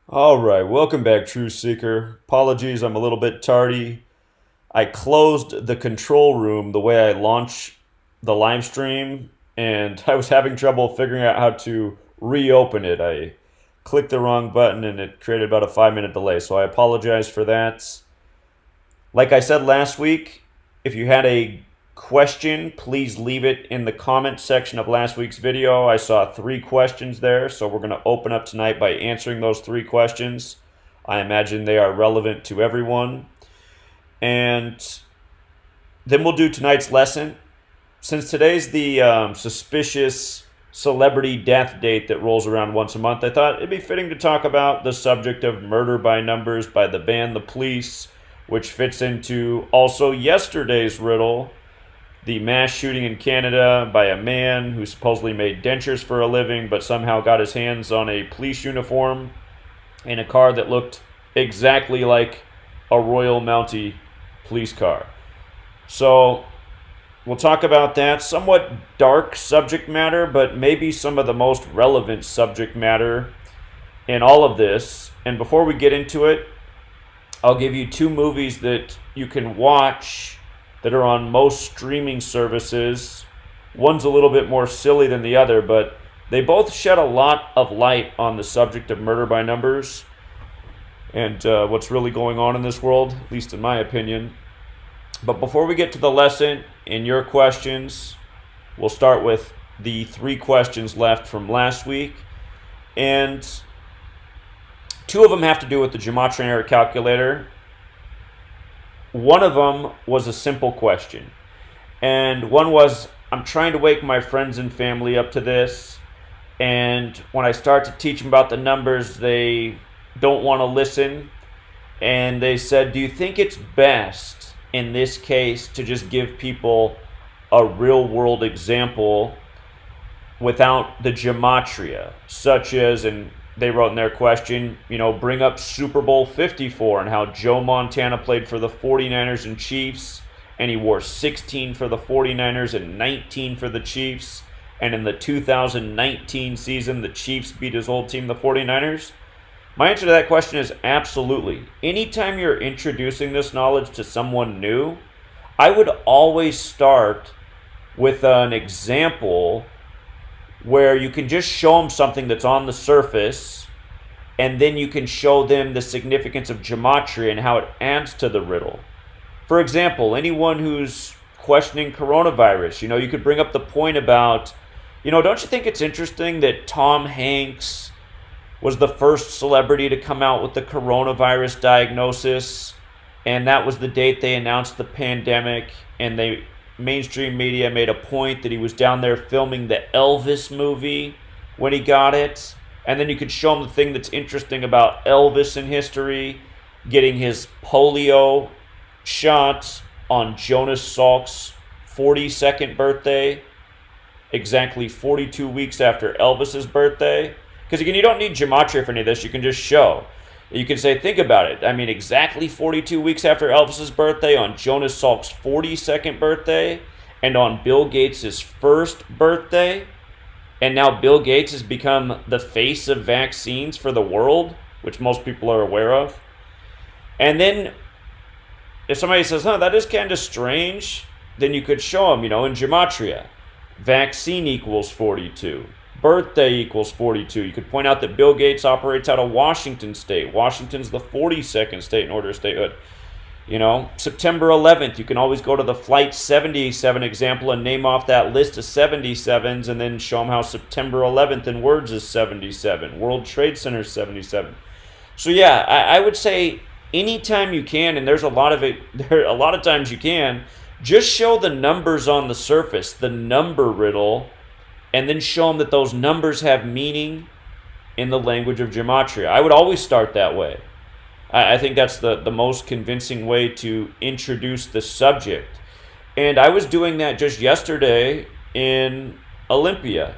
All right, welcome back, True Seeker. Apologies, I'm a little bit tardy. I closed the control room the way I launch the live stream, and I was having trouble figuring out how to reopen it. I clicked the wrong button and it created about a 5-minute delay, so I apologize for that. Like I said last week, if you had a question, please leave it in the comment section of last week's video. I saw 3 questions there, so we're going to open up tonight by answering those 3 questions. I imagine they are relevant to everyone. And then we'll do tonight's lesson. Since today's the suspicious celebrity death date that rolls around once a month, I thought it'd be fitting to talk about the subject of murder by numbers by the band The Police, which fits into also yesterday's riddle, the mass shooting in Canada by a man who supposedly made dentures for a living but somehow got his hands on a police uniform in a car that looked exactly like a Royal Mountie police car. So we'll talk about that. Somewhat dark subject matter, but maybe some of the most relevant subject matter in all of this. And before we get into it, I'll give you 2 movies that you can watch that are on most streaming services. One's a little bit more silly than the other, but they both shed a lot of light on the subject of murder by numbers and what's really going on in this world, at least in my opinion. But before we get to the lesson and your questions, we'll start with the 3 questions left from last week. And 2 of them have to do with the Gematria error calculator. One of them was a simple question. And one was, I'm trying to wake my friends and family up to this. And when I start to teach them about the numbers, they don't want to listen. And they said, do you think it's best in this case to just give people a real world example without the gematria, such as, and they wrote in their question, bring up Super Bowl 54 and how Joe Montana played for the 49ers and Chiefs, and he wore 16 for the 49ers and 19 for the Chiefs, and in the 2019 season, the Chiefs beat his old team, the 49ers? My answer to that question is absolutely. Anytime you're introducing this knowledge to someone new, I would always start with an example where you can just show them something that's on the surface, and then you can show them the significance of gematria and how it adds to the riddle. For example, anyone who's questioning coronavirus, you could bring up the point about, don't you think it's interesting that Tom Hanks was the first celebrity to come out with the coronavirus diagnosis, and that was the date they announced the pandemic, and mainstream media made a point that he was down there filming the Elvis movie when he got it. And then you could show him the thing that's interesting about Elvis in history, getting his polio shot on Jonas Salk's 42nd birthday, exactly 42 weeks after Elvis's birthday. Because again, you don't need gematria for any of this, you can just show. You can say, think about it. I mean, exactly 42 weeks after Elvis's birthday, on Jonas Salk's 42nd birthday, and on Bill Gates' first birthday. And now Bill Gates has become the face of vaccines for the world, which most people are aware of. And then if somebody says, that is kind of strange, then you could show them, in gematria, vaccine equals 42. Birthday equals 42. You could point out that Bill Gates operates out of Washington State. Washington's the 42nd state in order of statehood. September 11th, you can always go to the Flight 77 example and name off that list of 77s and then show them how September 11th in words is 77. World Trade Center is 77. So yeah, I would say anytime you can, and there's a lot of times you can, just show the numbers on the surface, the number riddle, and then show them that those numbers have meaning in the language of gematria. I would always start that way. I think that's the most convincing way to introduce the subject. And I was doing that just yesterday in Olympia.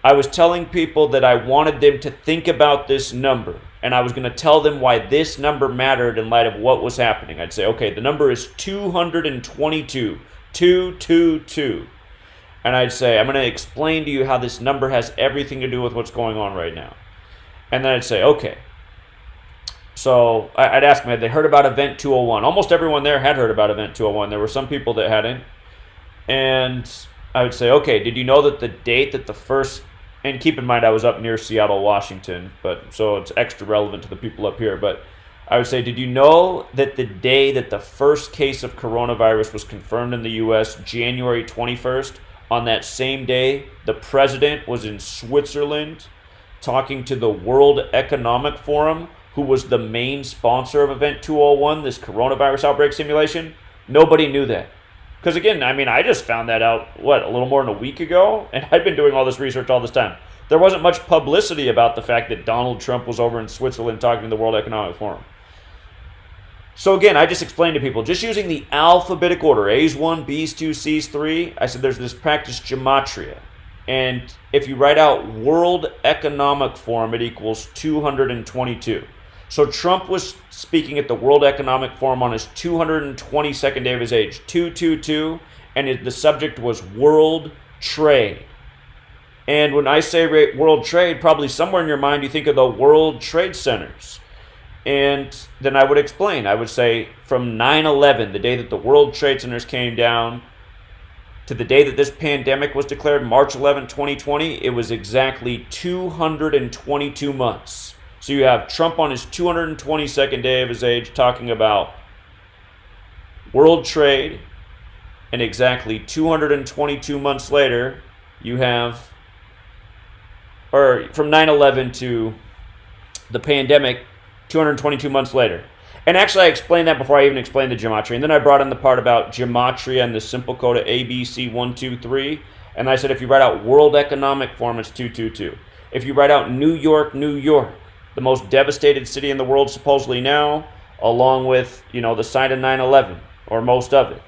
I was telling people that I wanted them to think about this number, and I was going to tell them why this number mattered in light of what was happening. I'd say, okay, the number is 222, 222. And I'd say, I'm going to explain to you how this number has everything to do with what's going on right now. And then I'd say, okay, So I'd ask them, had they heard about Event 201? Almost everyone there had heard about Event 201. There were some people that hadn't. And I would say, okay, did you know that the date that the first, and keep in mind I was up near Seattle, Washington, but so it's extra relevant to the people up here, but I would say, did you know that the day that the first case of coronavirus was confirmed in the U.S., January 21st, on that same day, the president was in Switzerland talking to the World Economic Forum, who was the main sponsor of Event 201, this coronavirus outbreak simulation? Nobody knew that. Because again, I mean, I just found that out, a little more than a week ago? And I'd been doing all this research all this time. There wasn't much publicity about the fact that Donald Trump was over in Switzerland talking to the World Economic Forum. So again, I just explained to people, just using the alphabetic order, A's 1, B's 2, C's 3, I said there's this practice Gematria. And if you write out World Economic Forum, it equals 222. So Trump was speaking at the World Economic Forum on his 222nd day of his age, 222, and the subject was world trade. And when I say world trade, probably somewhere in your mind you think of the World Trade Centers. And then I would explain. I would say from 9/11, the day that the World Trade Centers came down, to the day that this pandemic was declared, March 11, 2020, it was exactly 222 months. So you have Trump on his 222nd day of his age talking about world trade, and exactly 222 months later, you have, or from 9/11 to the pandemic, 222 months later. And actually, I explained that before I even explained the Gematria. And then I brought in the part about Gematria and the simple code of A, B, C, 1, 2, 3. And I said if you write out World Economic Forum, it's 222. If you write out New York, New York, the most devastated city in the world supposedly now, along with, the site of 9/11, or most of it.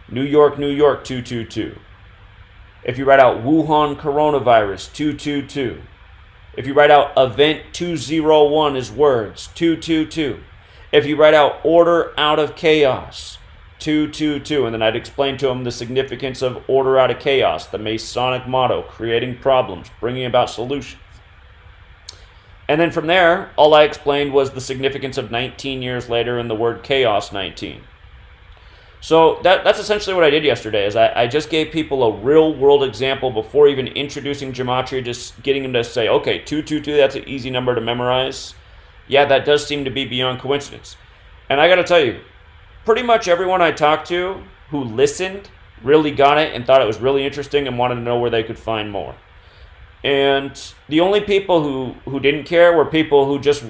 New York, New York, 222. If you write out Wuhan coronavirus, 222. If you write out Event 201 as words, 222. If you write out Order Out of Chaos, 222. And then I'd explain to them the significance of Order Out of Chaos, the Masonic motto, creating problems, bringing about solutions. And then from there, all I explained was the significance of 19 years later and the word chaos 19. So that's essentially what I did yesterday, is I just gave people a real-world example before even introducing Gematria, just getting them to say, okay, 222, that's an easy number to memorize. Yeah, that does seem to be beyond coincidence. And I got to tell you, pretty much everyone I talked to who listened really got it and thought it was really interesting and wanted to know where they could find more. And the only people who didn't care were people who just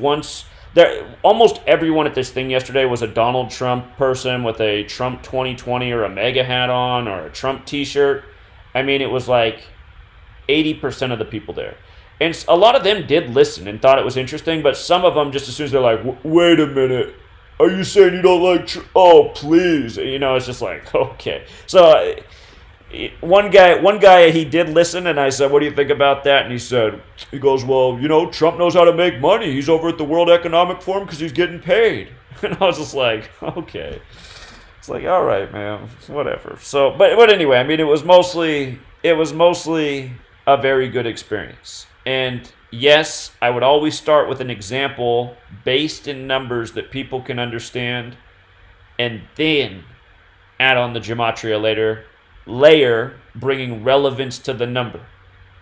almost everyone at this thing yesterday was a Donald Trump person with a Trump 2020 or a MAGA hat on or a Trump t-shirt. I mean, it was like 80% of the people there. And a lot of them did listen and thought it was interesting, but some of them, just as soon as they're like, wait a minute, are you saying you don't like Trump? Oh, please. It's just like, okay. So one guy, he did listen, and I said, what do you think about that? And he goes, well, Trump knows how to make money. He's over at the World Economic Forum because he's getting paid. And I was just like, okay. It's like, all right, man, whatever. So, but anyway, I mean, it was mostly a very good experience. And yes, I would always start with an example based in numbers that people can understand, and then add on the Gematria layer, bringing relevance to the number.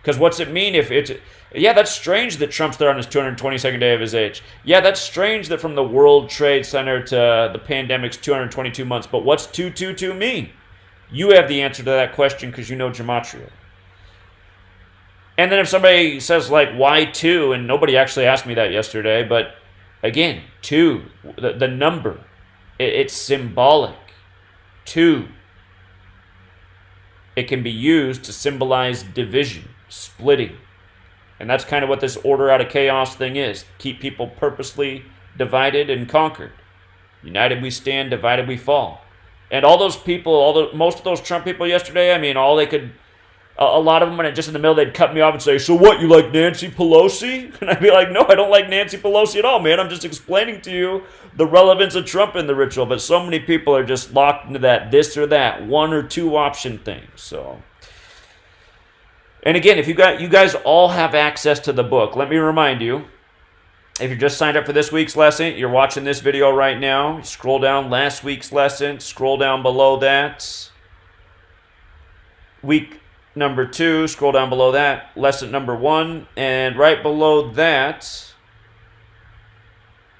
Because what's it mean if it's, yeah, that's strange that Trump's there on his 222nd day of his age. Yeah, that's strange that from the World Trade Center to the pandemic's 222 months. But what's 222 mean? You have the answer to that question because you know Gematria. And then if somebody says, like, why 2? And nobody actually asked me that yesterday. But again, 2, the number, it's symbolic. 2. It can be used to symbolize division, splitting. And that's kind of what this order out of chaos thing is. Keep people purposely divided and conquered. United we stand, divided we fall. And all those people, most of those Trump people yesterday, I mean, a lot of them, when just in the middle, they'd cut me off and say, so what, you like Nancy Pelosi? And I'd be like, no, I don't like Nancy Pelosi at all, man. I'm just explaining to you the relevance of Trump in the ritual. But so many people are just locked into that this or that, 1 or 2 option thing. So, and again, if you guys all have access to the book, let me remind you, If you're just signed up for this week's lesson, you're watching this video right now. Scroll down last week's lesson. Scroll down below that. Week number 2. Scroll down below that. Lesson number 1. And right below that.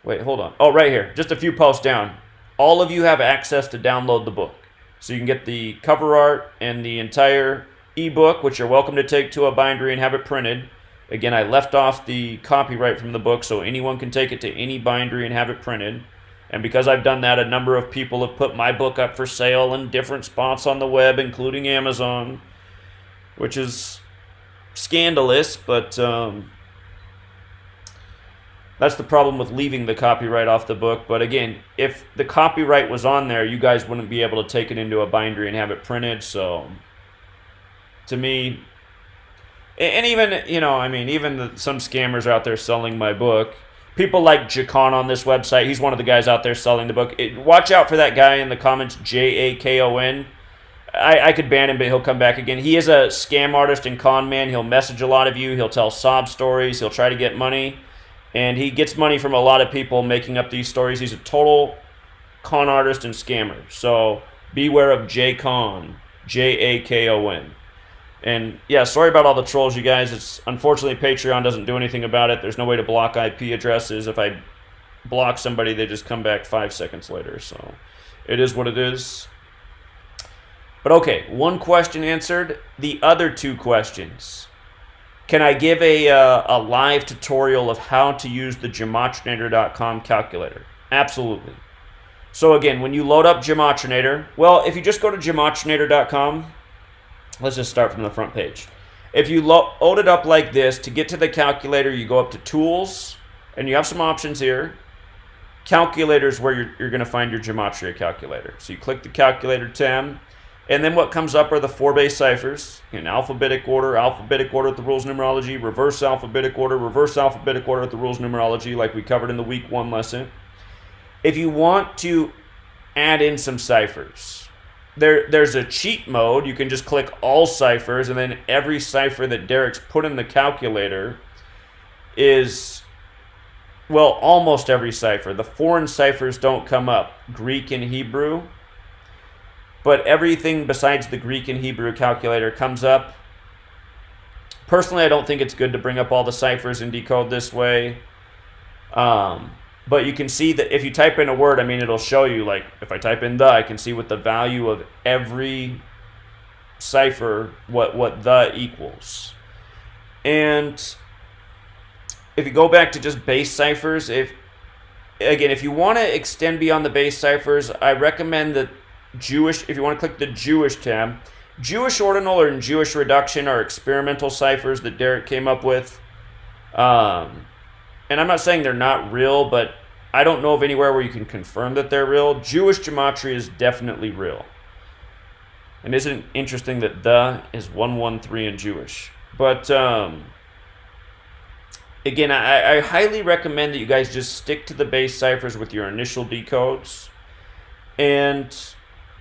Wait, hold on. Oh, right here. Just a few posts down. All of you have access to download the book. So you can get the cover art and the entire ebook, which you're welcome to take to a bindery and have it printed. Again, I left off the copyright from the book, so anyone can take it to any bindery and have it printed. And because I've done that, a number of people have put my book up for sale in different spots on the web, including Amazon, which is scandalous, but that's the problem with leaving the copyright off the book. But again, if the copyright was on there, you guys wouldn't be able to take it into a bindery and have it printed. So, to me, and even, you know, I mean, even some scammers are out there selling my book. People like Jakon on this website. He's one of the guys out there selling the book. Watch out for that guy in the comments, Jakon. I could ban him, but he'll come back again. He is a scam artist and con man. He'll message a lot of you. He'll tell sob stories. He'll try to get money. And he gets money from a lot of people making up these stories. He's a total con artist and scammer. So beware of Jakon, Jakon. And yeah, sorry about all the trolls, you guys. It's unfortunately Patreon doesn't do anything about it. There's no way to block IP addresses. If I block somebody, they just come back 5 seconds later. So it is what it is. But okay, one question answered. The other 2 questions. Can I give a live tutorial of how to use the Gematrinator.com calculator? Absolutely. So again, when you load up Gematrinator, well, if you just go to Gematrinator.com, let's just start from the front page. If you load it up like this, to get to the calculator, you go up to Tools, and you have some options here. Calculator is where you're going to find your Gematria calculator. So you click the Calculator tab, and then what comes up are the 4 base ciphers in alphabetic order with the rules numerology, reverse alphabetic order with the rules numerology, like we covered in the week 1 lesson. If you want to add in some ciphers, there's a cheat mode. You can just click all ciphers, and then every cipher that Derek's put in the calculator is, well, almost every cipher. The foreign ciphers don't come up, Greek and Hebrew, but everything besides the Greek and Hebrew calculator comes up. Personally, I don't think it's good to bring up all the ciphers and decode this way. But you can see that if you type in a word, I mean, it'll show you, like, if I type in the, I can see what the value of every cipher, what the equals. And if you go back to just base ciphers, if you want to extend beyond the base ciphers, I recommend that Jewish, if you want to click the Jewish tab, Jewish ordinal or Jewish reduction are experimental ciphers that Derek came up with. And I'm not saying they're not real, but I don't know of anywhere where you can confirm that they're real. Jewish gematria is definitely real. And isn't it interesting that the is 113 in Jewish? But again, I highly recommend that you guys just stick to the base ciphers with your initial decodes. And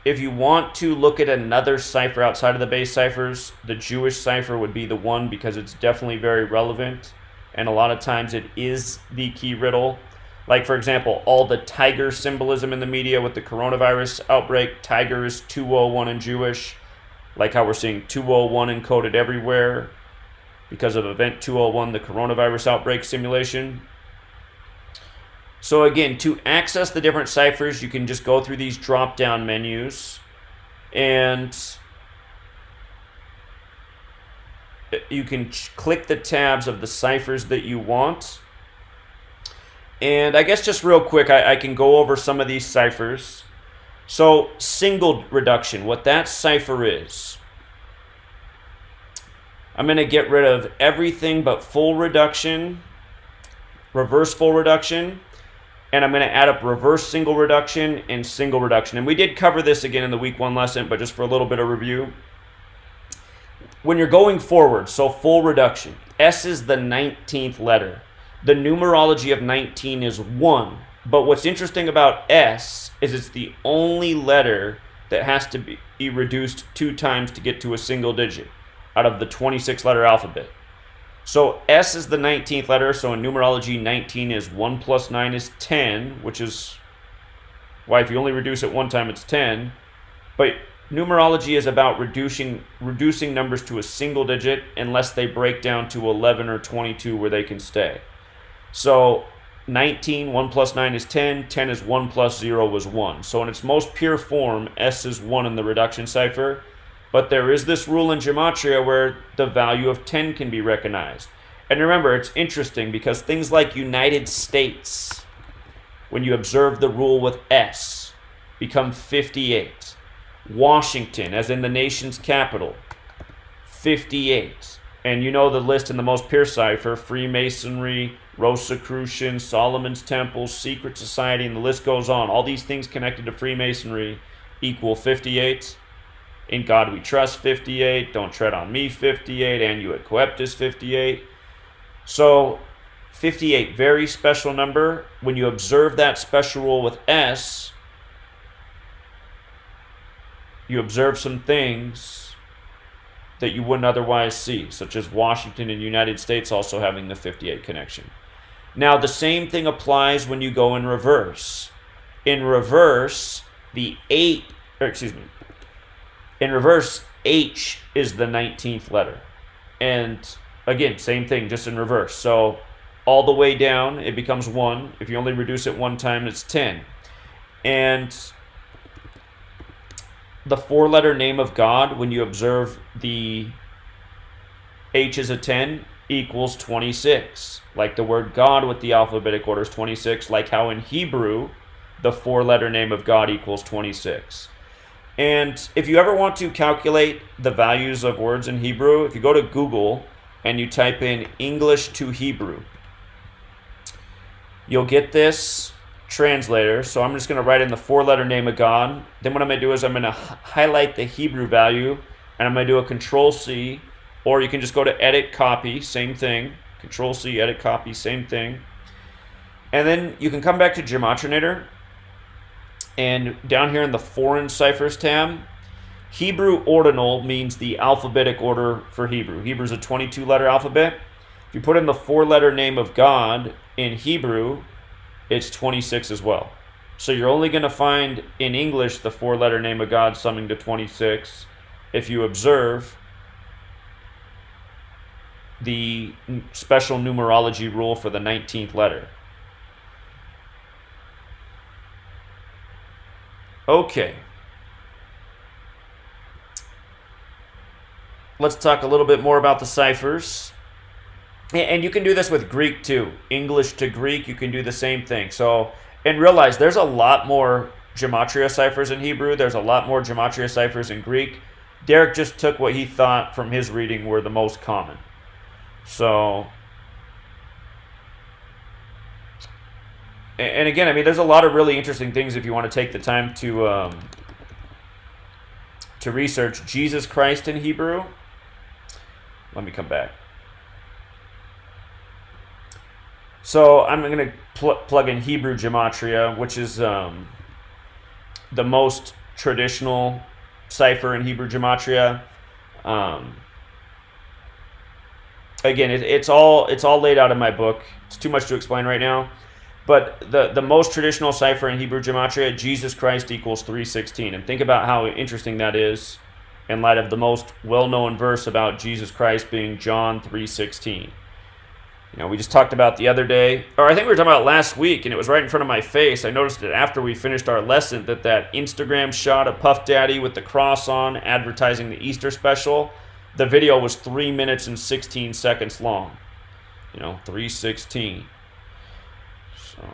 if you want to look at another cipher outside of the base ciphers, the Jewish cipher would be the one, because it's definitely very relevant. And a lot of times it is the key riddle. Like, for example, all the tiger symbolism in the media with the coronavirus outbreak. Tiger is 201 in Jewish. Like how we're seeing 201 encoded everywhere because of event 201, the coronavirus outbreak simulation. So again, to access the different ciphers, you can just go through these drop-down menus. And you can click the tabs of the ciphers that you want. And I guess just real quick, I can go over some of these ciphers. So single reduction, what that cipher is, I'm going to get rid of everything but full reduction, reverse full reduction, and I'm going to add up reverse single reduction and single reduction. And we did cover this again in the week 1 lesson, but just for a little bit of review. When you're going forward, so full reduction, S is the 19th letter. The numerology of 19 is 1. But what's interesting about S is it's the only letter that has to be reduced 2 times to get to a single digit out of the 26-letter alphabet. So S is the 19th letter. So in numerology, 19 is 1 plus 9 is 10, which is why if you only reduce it one time, it's 10. But numerology is about reducing numbers to a single digit unless they break down to 11 or 22 where they can stay. So 19, 1 plus 9 is 10, 10 is 1 plus 0 was 1. So in its most pure form, S is 1 in the reduction cipher. But there is this rule in Gematria where the value of 10 can be recognized. And remember, it's interesting because things like United States, when you observe the rule with S, become 58. Washington, as in the nation's capital, 58. And you know the list in the most pure cipher: Freemasonry, Rosicrucian, Solomon's Temple, Secret Society, and the list goes on. All these things connected to Freemasonry equal 58. In God we trust, 58. Don't tread on me, 58. And you at Coeptus, 58. So 58, very special number. When you observe that special rule with S, you observe some things that you wouldn't otherwise see, such as Washington and United States also having the 58 connection. Now, the same thing applies when you go in reverse. In reverse, in reverse, H is the 19th letter. And again, same thing, just in reverse. So all the way down, it becomes 1. If you only reduce it one time, it's 10. And the 4-letter name of God, when you observe the H is a 10, equals 26. Like the word God with the alphabetic order is 26, like how in Hebrew, the 4-letter name of God equals 26. And if you ever want to calculate the values of words in Hebrew, if you go to Google and you type in English to Hebrew, you'll get this translator. So I'm just going to write in the 4-letter name of God. Then what I'm going to do is I'm going to highlight the Hebrew value, and I'm going to do a Control-C, or you can just go to Edit Copy, same thing. Control-C, Edit Copy, same thing. And then you can come back to Gematrinator, and down here in the Foreign Ciphers tab, Hebrew ordinal means the alphabetic order for Hebrew. Hebrew is a 22-letter alphabet. If you put in the 4-letter name of God in Hebrew, it's 26 as well. So you're only going to find in English the 4-letter name of God summing to 26 if you observe the special numerology rule for the 19th letter. Okay. Let's talk a little bit more about the ciphers. And you can do this with Greek too. English to Greek, you can do the same thing. So, and realize there's a lot more Gematria ciphers in Hebrew. There's a lot more Gematria ciphers in Greek. Derek just took what he thought from his reading were the most common. So, and again, I mean, there's a lot of really interesting things if you want to take the time to research Jesus Christ in Hebrew. Let me come back. So I'm going to plug in Hebrew Gematria, which is the most traditional cipher in Hebrew Gematria. Again, it's all laid out in my book. It's too much to explain right now. But the most traditional cipher in Hebrew Gematria, Jesus Christ equals 316. And think about how interesting that is in light of the most well-known verse about Jesus Christ being John 3:16. You know, we just talked about the other day, or I think we were talking about last week, and it was right in front of my face. I noticed it after we finished our lesson that Instagram shot of Puff Daddy with the cross on advertising the Easter special, the video was 3 minutes and 16 seconds long. You know, 3:16. So,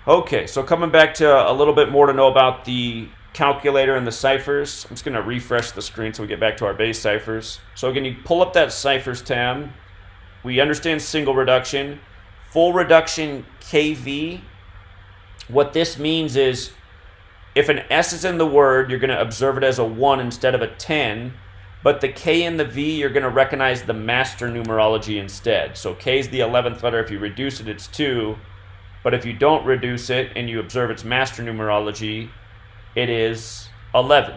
okay, so coming back to a little bit more to know about the calculator and the ciphers. I'm just going to refresh the screen so we get back to our base ciphers. So again, you pull up that ciphers tab. We understand single reduction. Full reduction KV. What this means is if an S is in the word, you're going to observe it as a 1 instead of a 10. But the K and the V, you're going to recognize the master numerology instead. So K is the 11th letter. If you reduce it, it's 2. But if you don't reduce it and you observe its master numerology, it is 11.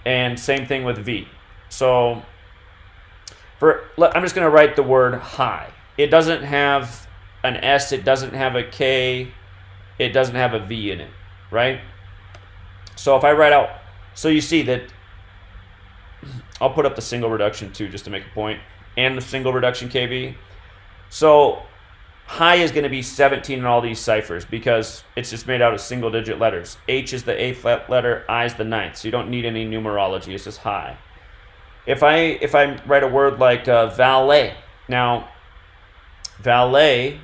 And same thing with V. So I'm just going to write the word high. It doesn't have an S, it doesn't have a K, it doesn't have a V in it, right? So if I write out, so you see that, I'll put up the single reduction too, just to make a point, and the single reduction KV. So high is going to be 17 in all these ciphers because it's just made out of single digit letters. H is the 8th letter, I is the 9th, so you don't need any numerology, it's just high. If I write a word like valet, now valet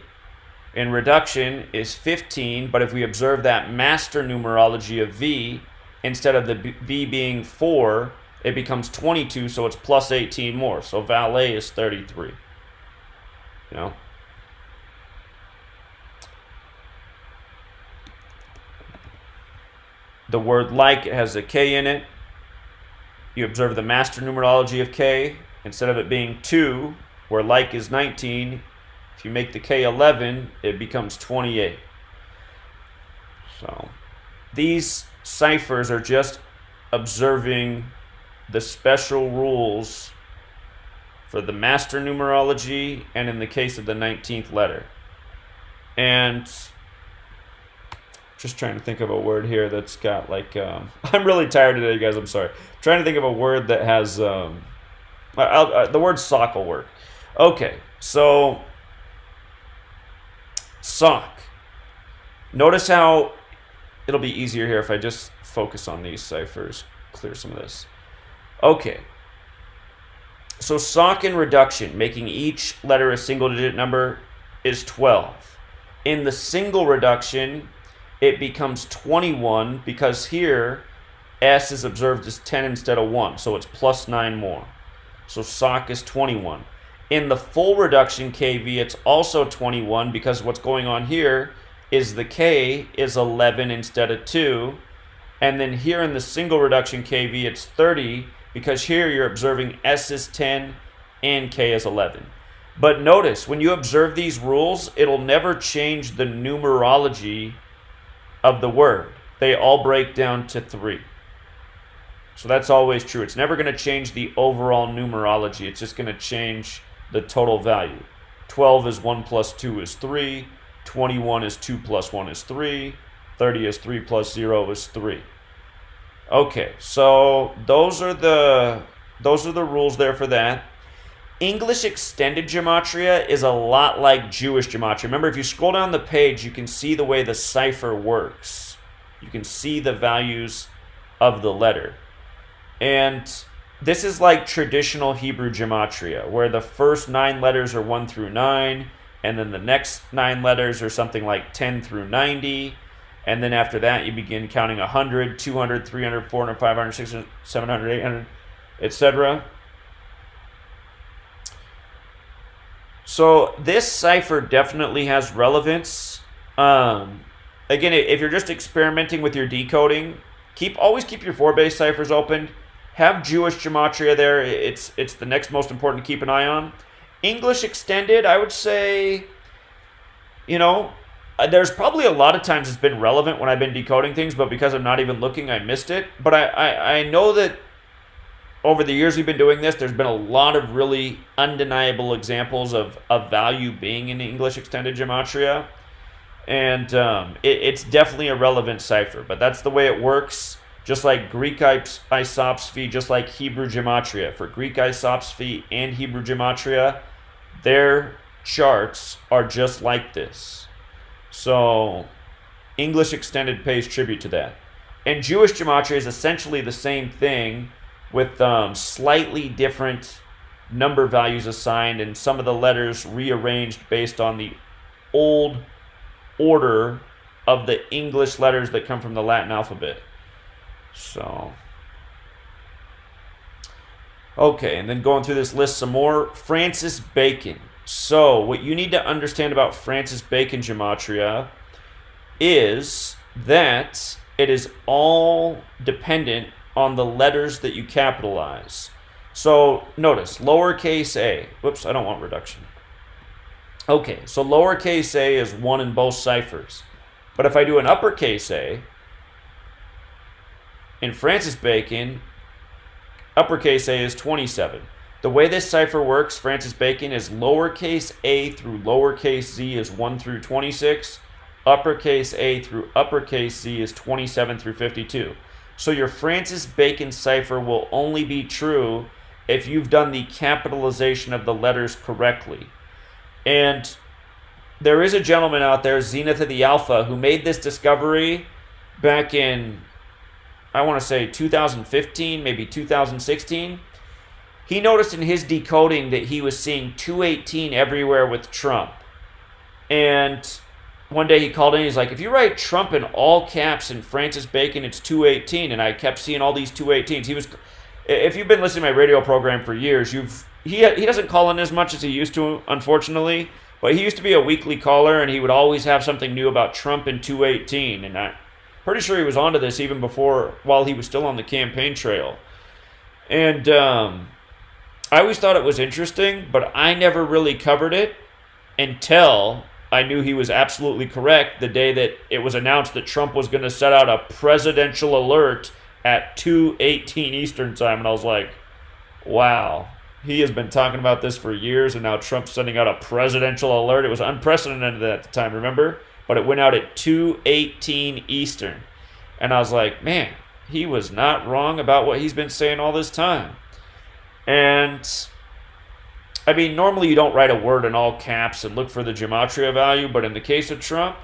in reduction is 15, but if we observe that master numerology of V, instead of the V being 4, it becomes 22, so it's plus 18 more. So valet is 33. You know? The word like, it has a K in it. You observe the master numerology of K. Instead of it being 2, where like is 19, if you make the K 11, it becomes 28. So these ciphers are just observing the special rules for the master numerology and in the case of the 19th letter. And just trying to think of a word here that's got like, I'm really tired today, guys, I'm sorry. I'm trying to think of a word that has, the word sock will work. Okay, so sock. Notice how it'll be easier here if I just focus on these ciphers, clear some of this. Okay, so sock in reduction, making each letter a single digit number, is 12. In the single reduction, it becomes 21 because here S is observed as 10 instead of 1, so it's plus 9 more. So sock is 21. In the full reduction KV, it's also 21 because what's going on here is the K is 11 instead of 2. And then here in the single reduction KV, it's 30 because here you're observing S is 10 and K is 11. But notice, when you observe these rules, it'll never change the numerology of the word. They all break down to 3. So that's always true. It's never going to change the overall numerology. It's just going to change the total value. 12 is 1 plus 2 is 3. 21 is 2 plus 1 is 3. 30 is 3 plus 0 is 3. Okay, so those are the rules there for that. English extended gematria is a lot like Jewish gematria. Remember, if you scroll down the page, you can see the way the cipher works. You can see the values of the letter. And this is like traditional Hebrew gematria, where the first 9 letters are 1 through 9, and then the next 9 letters are something like 10 through 90. And then after that, you begin counting 100, 200, 300, 400, 500, 600, 700, 800, etc. So this cipher definitely has relevance. Again, if you're just experimenting with your decoding, always keep your 4-base ciphers open. Have Jewish gematria there. It's the next most important to keep an eye on. English extended, I would say, you know, there's probably a lot of times it's been relevant when I've been decoding things, but because I'm not even looking, I missed it. But I know that over the years we've been doing this, there's been a lot of really undeniable examples of value being in the English extended gematria. And it's definitely a relevant cipher, but that's the way it works. Just like Greek isopsephy, just like Hebrew gematria. For Greek isopsephy and Hebrew gematria, their charts are just like this. So English extended pays tribute to that. And Jewish gematria is essentially the same thing with slightly different number values assigned and some of the letters rearranged based on the old order of the English letters that come from the Latin alphabet. So, okay, and then going through this list some more. Francis Bacon. So, what you need to understand about Francis Bacon gematria is that it is all dependent on the letters that you capitalize. So, notice, lowercase a. Whoops, I don't want reduction. Okay, so lowercase a is 1 in both ciphers. But if I do an uppercase a, in Francis Bacon, uppercase A is 27. The way this cipher works, Francis Bacon, is lowercase a through lowercase z is 1 through 26. Uppercase a through uppercase z is 27 through 52. So your Francis Bacon cipher will only be true if you've done the capitalization of the letters correctly. And there is a gentleman out there, Zenith of the Alpha, who made this discovery back in, I want to say 2015, maybe 2016. He noticed in his decoding that he was seeing 218 everywhere with Trump. And one day he called in, he's like, if you write Trump in all caps in Francis Bacon, it's 218. And I kept seeing all these 218s. He was, if you've been listening to my radio program for years, he doesn't call in as much as he used to, unfortunately. But he used to be a weekly caller, and he would always have something new about Trump in 218. And I'm pretty sure he was onto this even before, while he was still on the campaign trail. And I always thought it was interesting, but I never really covered it until I knew he was absolutely correct the day that it was announced that Trump was going to set out a presidential alert at 2:18 Eastern time. And I was like, wow, he has been talking about this for years, and now Trump's sending out a presidential alert. It was unprecedented at the time, remember? But it went out at 2:18 Eastern. And I was like, man, he was not wrong about what he's been saying all this time. And I mean, normally you don't write a word in all caps and look for the gematria value, but in the case of Trump,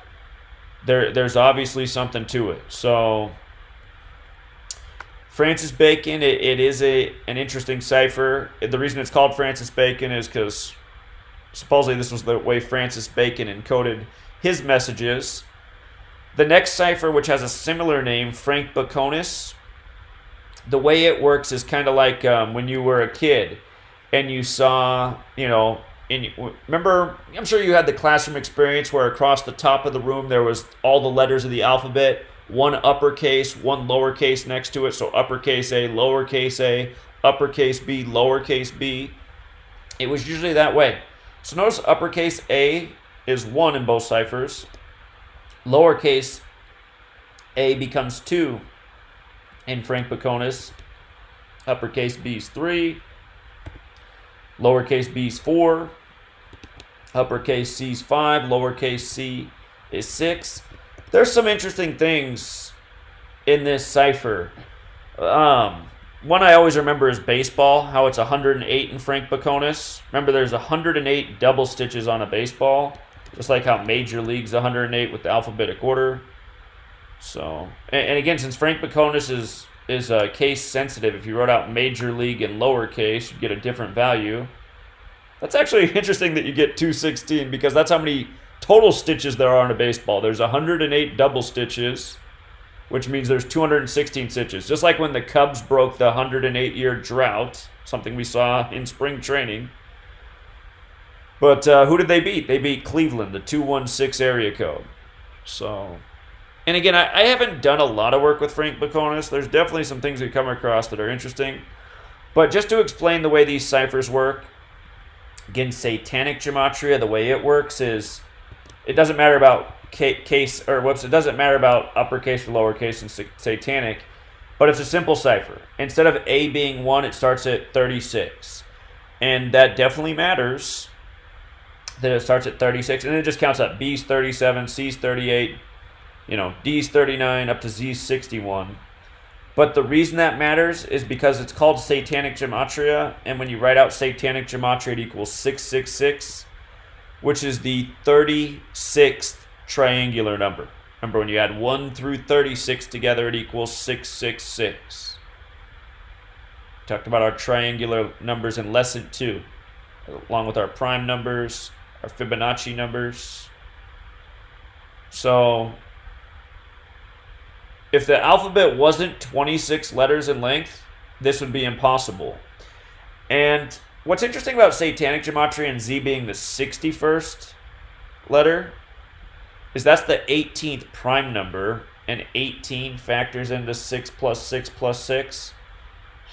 there's obviously something to it. So Francis Bacon, it is an interesting cipher. The reason it's called Francis Bacon is because supposedly this was the way Francis Bacon encoded his messages. The next cipher, which has a similar name, Franc Baconis, the way it works is kind of like when you were a kid and you saw, remember, I'm sure you had the classroom experience where across the top of the room there was all the letters of the alphabet, one uppercase, one lowercase next to it, so uppercase A, uppercase B, lowercase b. It was usually that way. So notice uppercase A is 1 in both ciphers. Lowercase a becomes 2 in Franc Baconis. Uppercase b is 3. Lowercase b is 4. Uppercase c is 5. Lowercase c is 6. There's some interesting things in this cipher. One I always remember is baseball, how it's 108 in Franc Baconis. Remember, there's 108 double stitches on a baseball, just like how Major League's 108 with the alphabetic order. So, and again, since Franc Baconis is case sensitive, if you wrote out Major League in lowercase, you'd get a different value. That's actually interesting that you get 216, because that's how many total stitches there are in a baseball. There's 108 double stitches, which means there's 216 stitches. Just like when the Cubs broke the 108-year drought, something we saw in spring training. But who did they beat? They beat Cleveland, the 216 area code. So, and again, I haven't done a lot of work with Franc Baconis. There's definitely some things we come across that are interesting. But just to explain the way these ciphers work, again, Satanic Gematria, the way it works is, it doesn't matter about it doesn't matter about uppercase or lowercase in Satanic, but it's a simple cipher. Instead of A being 1, it starts at 36. And that definitely matters, that it starts at 36, and it just counts up. B's 37, C's 38, D's 39, up to Z's 61. But the reason that matters is because it's called Satanic Gematria, and when you write out Satanic Gematria, it equals 666, which is the 36th triangular number. Remember, when you add 1 through 36 together, it equals 666. Talked about our triangular numbers in lesson 2, along with our prime numbers, our Fibonacci numbers. So, if the alphabet wasn't 26 letters in length, this would be impossible. And what's interesting about Satanic Gematria and Z being the 61st letter is that's the 18th prime number, and 18 factors into 6 plus 6 plus 6.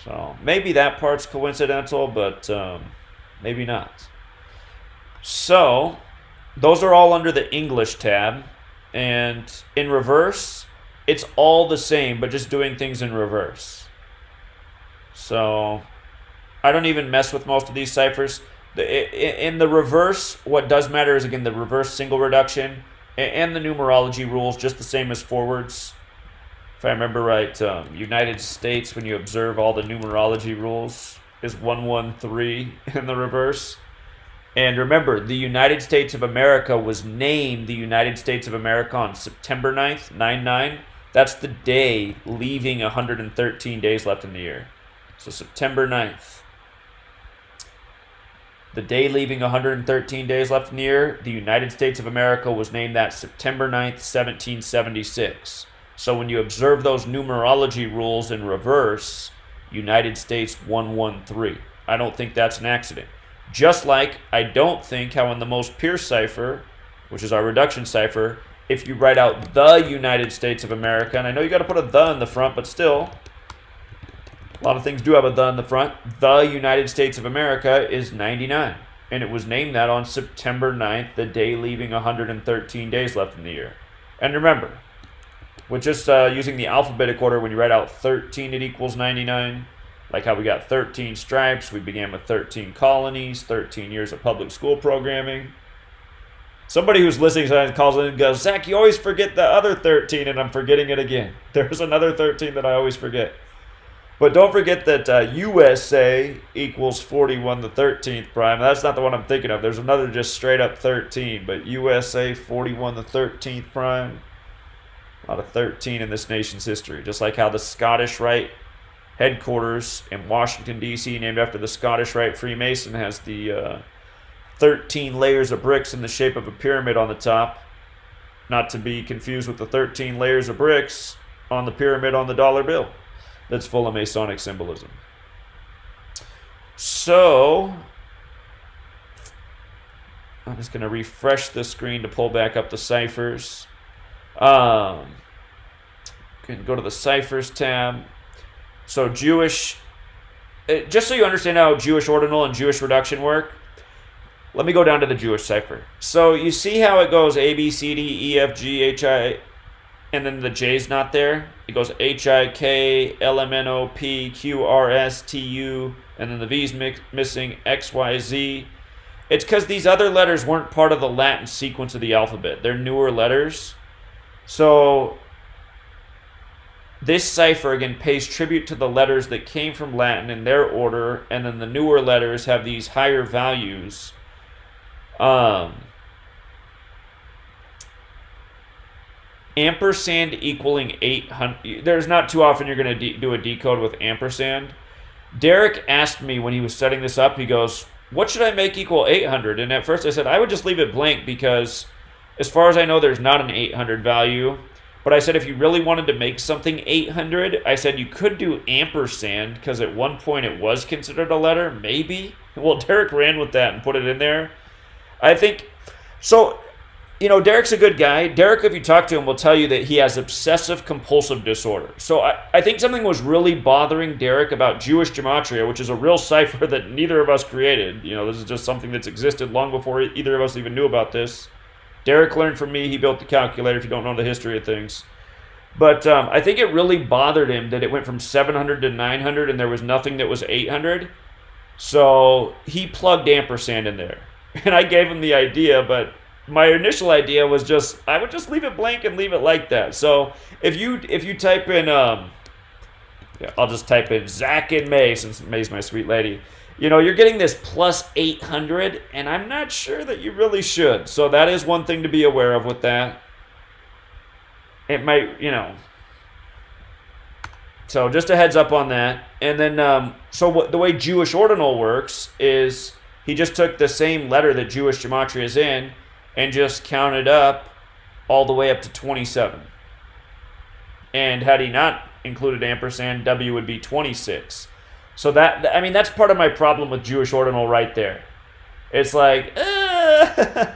So maybe that part's coincidental, but maybe not. So those are all under the English tab, and in reverse, it's all the same, but just doing things in reverse. So I don't even mess with most of these ciphers. In the reverse, what does matter is, again, the reverse single reduction and the numerology rules, just the same as forwards. If I remember right, United States, when you observe all the numerology rules, is 113 in the reverse. And remember, the United States of America was named the United States of America on September 9th, 9/9. That's the day leaving 113 days left in the year. So September 9th. The day leaving 113 days left in the year, the United States of America was named that September 9th, 1776. So when you observe those numerology rules in reverse, United States 113. I don't think that's an accident. Just like I don't think how in the most pure cipher, which is our reduction cipher, if you write out the United States of America, and I know you got to put a the in the front, but still, a lot of things do have a the in the front. The United States of America is 99, and it was named that on September 9th, the day leaving 113 days left in the year. And remember, with just using the alphabetic order, when you write out 13, it equals 99. Like how we got 13 stripes, we began with 13 colonies, 13 years of public school programming. Somebody who's listening calls in and goes, Zach, you always forget the other 13, and I'm forgetting it again. There's another 13 that I always forget. But don't forget that USA equals 41 the 13th prime. That's not the one I'm thinking of. There's another just straight up 13, but USA 41 the 13th prime. A lot of 13 in this nation's history. Just like how the Scottish Rite headquarters in Washington, D.C., named after the Scottish Rite Freemason, has the 13 layers of bricks in the shape of a pyramid on the top. Not to be confused with the 13 layers of bricks on the pyramid on the dollar bill. That's full of Masonic symbolism. So, I'm just going to refresh the screen to pull back up the ciphers. Can go to the ciphers tab. So Jewish, just so you understand how Jewish ordinal and Jewish reduction work, let me go down to the Jewish cipher. So you see how it goes A, B, C, D, E, F, G, H, I, and then the J's not there? It goes H, I, K, L, M, N, O, P, Q, R, S, T, U, and then the V's missing, X, Y, Z. It's because these other letters weren't part of the Latin sequence of the alphabet. They're newer letters. So this cipher, again, pays tribute to the letters that came from Latin in their order, and then the newer letters have these higher values. Ampersand equaling 800. There's not too often you're going to do a decode with ampersand. Derek asked me when he was setting this up, he goes, what should I make equal 800? And at first I said, I would just leave it blank because as far as I know, there's not an 800 value. But I said if you really wanted to make something 800, I said you could do ampersand because at one point it was considered a letter, maybe. Well, Derek ran with that and put it in there. I think, so, you know, Derek's a good guy. Derek, if you talk to him, will tell you that he has obsessive compulsive disorder. So I think something was really bothering Derek about Jewish Gematria, which is a real cipher that neither of us created. You know, this is just something that's existed long before either of us even knew about this. Derek learned from me. He built the calculator, if you don't know the history of things. But I think it really bothered him that it went from 700 to 900 and there was nothing that was 800. So he plugged ampersand in there. And I gave him the idea, but my initial idea was just, I would just leave it blank and leave it like that. So if you type in, yeah, I'll just type in Zach and May, since May's my sweet lady. You know, you're getting this plus 800, and I'm not sure that you really should. So that is one thing to be aware of with that. It might, you know. So just a heads up on that. And then, so the way Jewish ordinal works is he just took the same letter that Jewish Gematria is in and just counted up all the way up to 27. And had he not included ampersand, W would be 26. So that, I mean, that's part of my problem with Jewish ordinal right there. It's like, I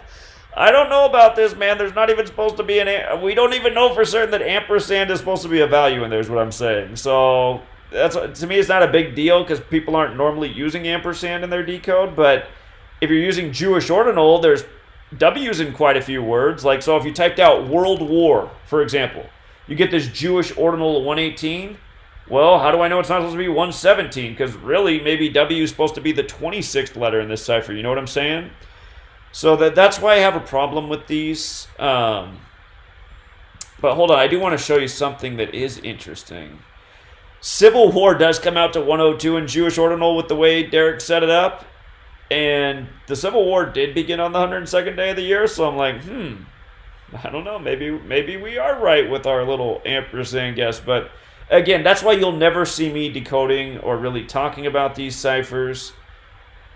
don't know about this, man. There's not even supposed to be we don't even know for certain that ampersand is supposed to be a value in there, is what I'm saying. So that's, to me, it's not a big deal because people aren't normally using ampersand in their decode. But if you're using Jewish ordinal, there's W's in quite a few words. Like, so if you typed out World War, for example, you get this Jewish ordinal 118. Well, how do I know it's not supposed to be 117? Because really, maybe W is supposed to be the 26th letter in this cipher. You know what I'm saying? So that's why I have a problem with these. But hold on, I do want to show you something that is interesting. Civil War does come out to 102 in Jewish ordinal with the way Derek set it up. And the Civil War did begin on the 102nd day of the year, so I'm like, I don't know, maybe we are right with our little ampersand guess. But again, that's why you'll never see me decoding or really talking about these ciphers.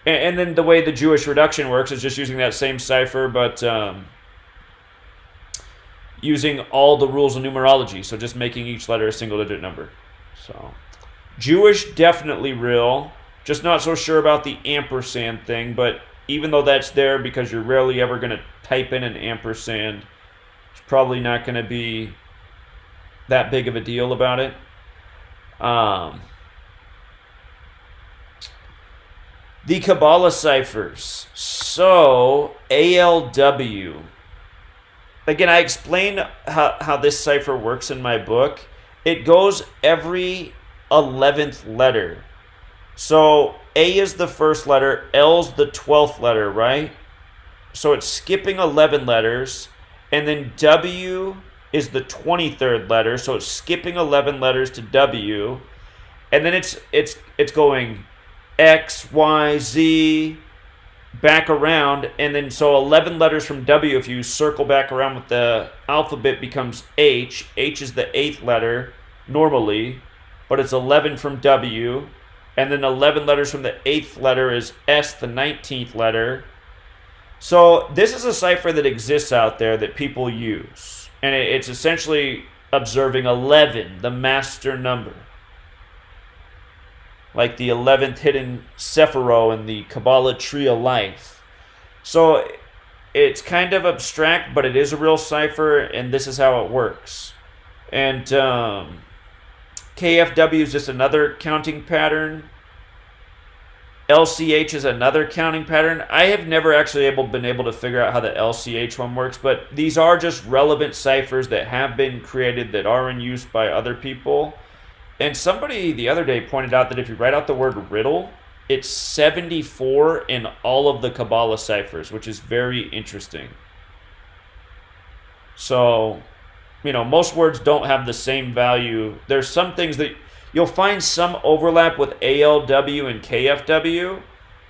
And then the way the Jewish reduction works is just using that same cipher, but using all the rules of numerology. So just making each letter a single-digit number. So Jewish, definitely real. Just not so sure about the ampersand thing, but even though that's there because you're rarely ever going to type in an ampersand, it's probably not going to be that big of a deal about it. The Kabbalah ciphers. So, ALW. Again, I explain how this cipher works in my book. It goes every 11th letter. So, A is the first letter, L's the 12th letter, right? So, it's skipping 11 letters. And then W is the 23rd letter. So, it's skipping 11 letters to W. And then it's going X, Y, Z, back around, and then so 11 letters from W, if you circle back around with the alphabet, becomes H. H is the 8th letter normally, but it's 11 from W, and then 11 letters from the 8th letter is S, the 19th letter. So this is a cipher that exists out there that people use, and it's essentially observing 11, the master number. Like the 11th hidden Sephiro in the Kabbalah Tree of Life. So it's kind of abstract, but it is a real cipher, and this is how it works. And KFW is just another counting pattern. LCH is another counting pattern. I have never actually been able to figure out how the LCH one works, but these are just relevant ciphers that have been created that are in use by other people. And somebody the other day pointed out that if you write out the word riddle, it's 74 in all of the Kabbalah ciphers, which is very interesting. So, you know, most words don't have the same value. There's some things that you'll find some overlap with ALW and KFW,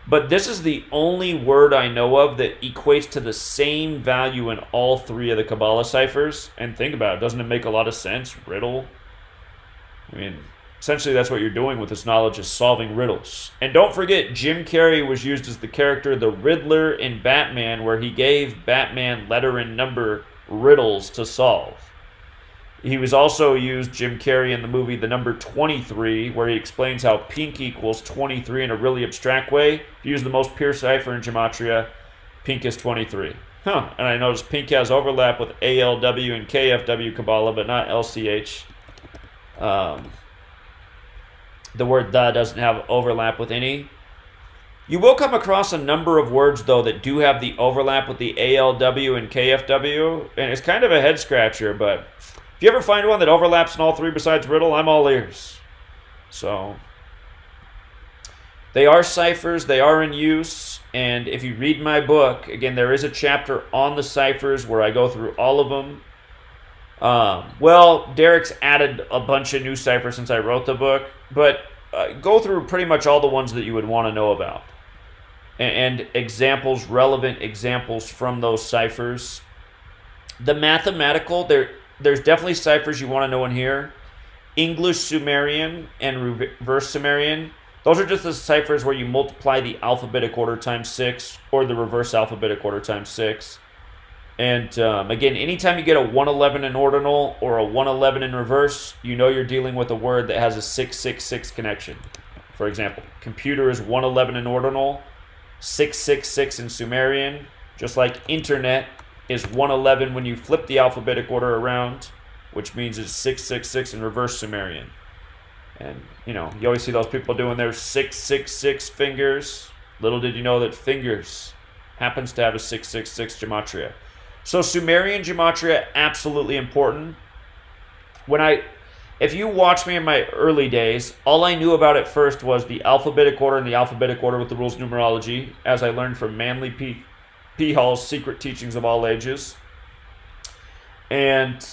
but this is the only word I know of that equates to the same value in all three of the Kabbalah ciphers. And think about it, doesn't it make a lot of sense? Riddle. I mean, essentially that's what you're doing with this knowledge, is solving riddles. And don't forget, Jim Carrey was used as the character the Riddler in Batman, where he gave Batman letter and number riddles to solve. He was also used, Jim Carrey, in the movie The Number 23, where he explains how pink equals 23 in a really abstract way. If you use the most pure cipher in Gematria, pink is 23. And I noticed pink has overlap with ALW and KFW Kabbalah, but not LCH. The word "the" doesn't have overlap with any. You will come across a number of words, though, that do have the overlap with the ALW and KFW, and it's kind of a head scratcher, but if you ever find one that overlaps in all three besides riddle, I'm all ears. So, they are ciphers, they are in use, and if you read my book, again, there is a chapter on the ciphers where I go through all of them. Well, Derek's added a bunch of new ciphers since I wrote the book, but go through pretty much all the ones that you would want to know about. And examples, relevant examples from those ciphers. The mathematical, there's definitely ciphers you want to know in here. English Sumerian and reverse Sumerian. Those are just the ciphers where you multiply the alphabetic order times 6 or the reverse alphabetic order times 6. And again, anytime you get a 111 in ordinal or a 111 in reverse, you know you're dealing with a word that has a 666 connection. For example, computer is 111 in ordinal, 666 in Sumerian, just like internet is 111 when you flip the alphabetic order around, which means it's 666 in reverse Sumerian. And, you know, you always see those people doing their 666 fingers. Little did you know that fingers happens to have a 666 gematria. So Sumerian gematria, absolutely important. if you watch me in my early days, all I knew about it first was the alphabetic order and the alphabetic order with the rules of numerology, as I learned from Manly P. Hall's Secret Teachings of All Ages. And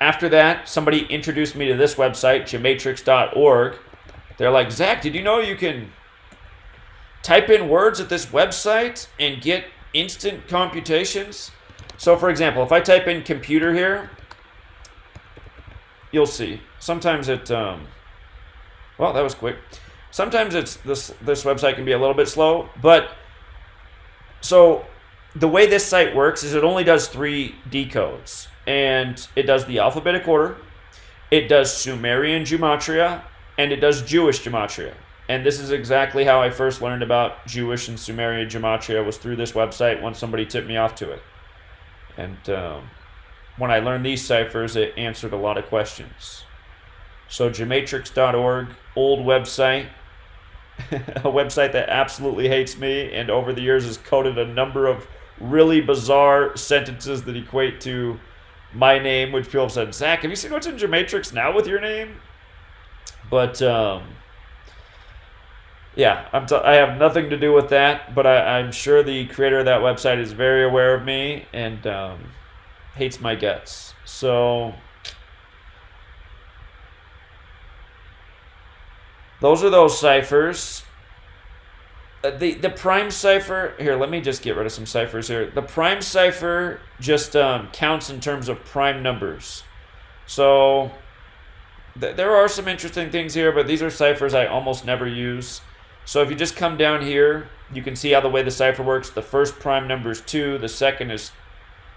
after that, somebody introduced me to this website, gematrix.org. They're like, Zach, did you know you can type in words at this website and get instant computations? So, for example, if I type in computer here, you'll see. Sometimes it, well, that was quick. Sometimes it's this website can be a little bit slow, but so the way this site works is it only does 3 decodes, and it does the alphabetic order, it does Sumerian Gematria, and it does Jewish Gematria. And this is exactly how I first learned about Jewish and Sumerian Gematria, was through this website once somebody tipped me off to it. And when I learned these ciphers, it answered a lot of questions. So gematrix.org, old website, a website that absolutely hates me, and over the years has coded a number of really bizarre sentences that equate to my name, which people have said, Zach, have you seen what's in Gematrix now with your name? But yeah, I have nothing to do with that, but I'm sure the creator of that website is very aware of me and hates my guts. So those are those ciphers. The prime cipher, here, let me just get rid of some ciphers here. The prime cipher just counts in terms of prime numbers. So there are some interesting things here, but these are ciphers I almost never use. So if you just come down here, you can see how the way the cipher works. The first prime number is 2, the second is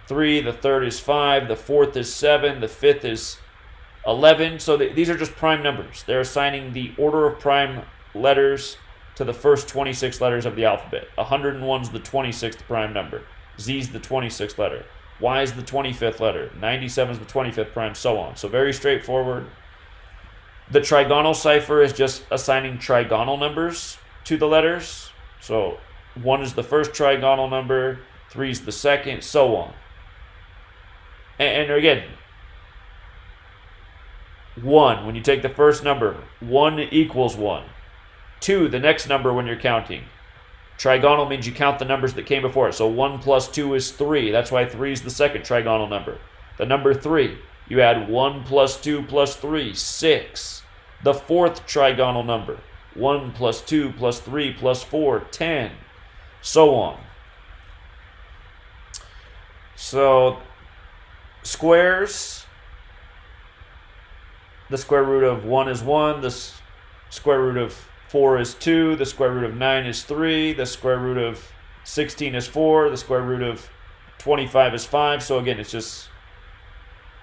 3, the third is 5, the fourth is 7, the fifth is 11. So these are just prime numbers. They're assigning the order of prime letters to the first 26 letters of the alphabet. 101 is the 26th prime number. Z is the 26th letter. Y is the 25th letter. 97 is the 25th prime, so on. So very straightforward. The trigonal cipher is just assigning trigonal numbers to the letters. So 1 is the first trigonal number, 3 is the second, so on. And again, 1, when you take the first number, 1 equals 1. 2, the next number when you're counting. Trigonal means you count the numbers that came before it. So 1 plus 2 is 3. That's why 3 is the second trigonal number. The number 3, you add 1 plus 2 plus 3, 6. The fourth trigonal number, 1 plus 2 plus 3 plus 4, 10. So on. So squares, the square root of 1 is 1, the square root of 4 is 2, the square root of 9 is 3, the square root of 16 is 4, the square root of 25 is 5. So again, it's just,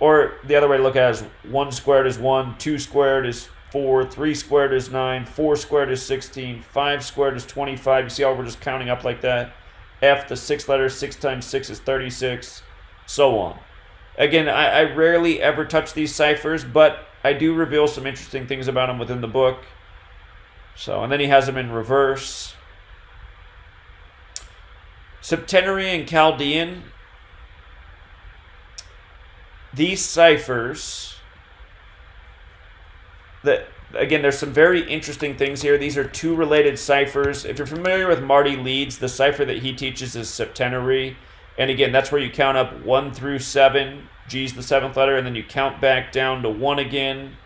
or the other way to look at it is 1 squared is 1, 2 squared is 4, 3 squared is 9, 4 squared is 16, 5 squared is 25. You see how we're just counting up like that? F, the sixth letter, 6 times 6 is 36, so on. Again, I rarely ever touch these ciphers, but I do reveal some interesting things about them within the book. So, and then he has them in reverse. Septenary and Chaldean. These ciphers, again, there's some very interesting things here. These are 2 related ciphers. If you're familiar with Marty Leeds, the cipher that he teaches is septenary. And again, that's where you count up 1 through 7. G is the 7th letter, and then you count back down to 1 again.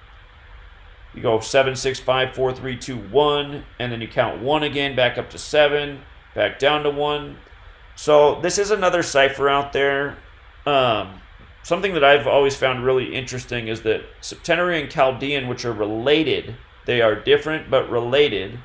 You go 7, 6, 5, 4, 3, 2, 1, and then you count 1 again, back up to 7, back down to 1. So this is another cipher out there. Something that I've always found really interesting is that Septenary and Chaldean, which are related, they are different but related.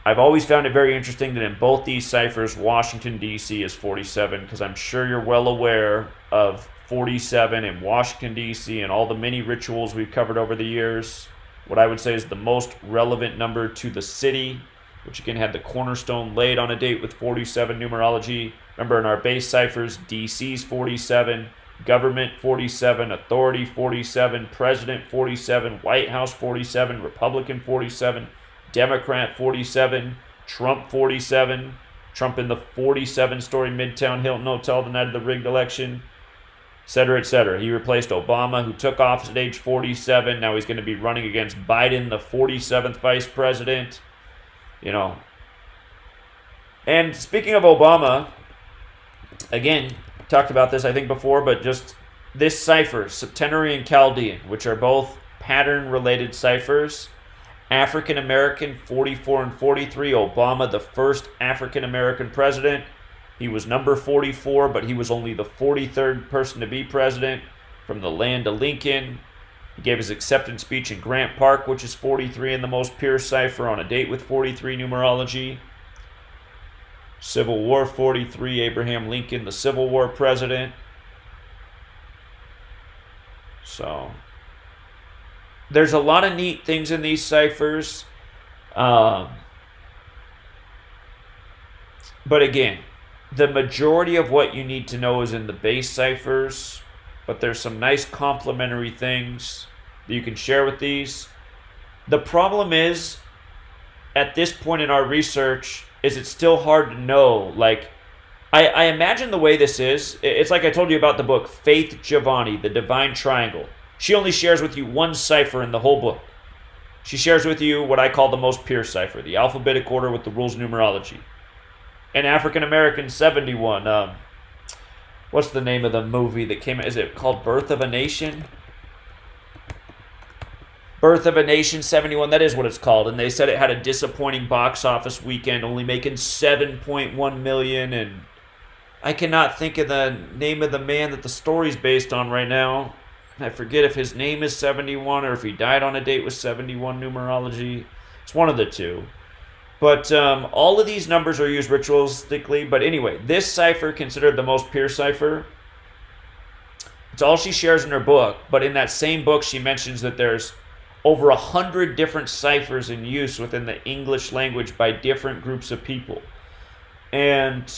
I've always found it very interesting that in both these ciphers, Washington D.C. is 47, because I'm sure you're well aware of 47 in Washington, D.C., and all the many rituals we've covered over the years. What I would say is the most relevant number to the city, which again had the cornerstone laid on a date with 47 numerology. Remember, in our base ciphers, DC's 47, government 47, authority 47, president 47, White House 47, Republican 47, Democrat 47, Trump 47, Trump in the 47-story Midtown Hilton Hotel the night of the rigged election. etc., etc. He replaced Obama, who took office at age 47. Now he's going to be running against Biden, the 47th vice president. You know. And speaking of Obama, again, talked about this I think before, but just this cipher, Septenary and Chaldean, which are both pattern-related ciphers. African American 44 and 43. Obama, the first African American president. He was number 44, but he was only the 43rd person to be president. From the land of Lincoln. He gave his acceptance speech in Grant Park, which is 43 in the most pure cipher, on a date with 43 numerology. Civil War 43, Abraham Lincoln, the Civil War president. So there's a lot of neat things in these ciphers. But again, the majority of what you need to know is in the base ciphers. But there's some nice complementary things that you can share with these. The problem is, at this point in our research, is it's still hard to know. Like, I imagine the way this is, it's like I told you about the book, Faith Giovanni, The Divine Triangle. She only shares with you one cipher in the whole book. She shares with you what I call the most pure cipher, the alphabetic order with the rules of numerology. And African American 71, what's the name of the movie that came out? Is it called Birth of a Nation? Birth of a Nation 71, that is what it's called. And they said it had a disappointing box office weekend, only making $7.1 million. And I cannot think of the name of the man that the story's based on right now. I forget if his name is 71 or if he died on a date with 71 numerology. It's one of the two. But all of these numbers are used ritualistically. But anyway, this cipher, considered the most pure cipher, it's all she shares in her book. But in that same book, she mentions that there's over 100 different ciphers in use within the English language by different groups of people. And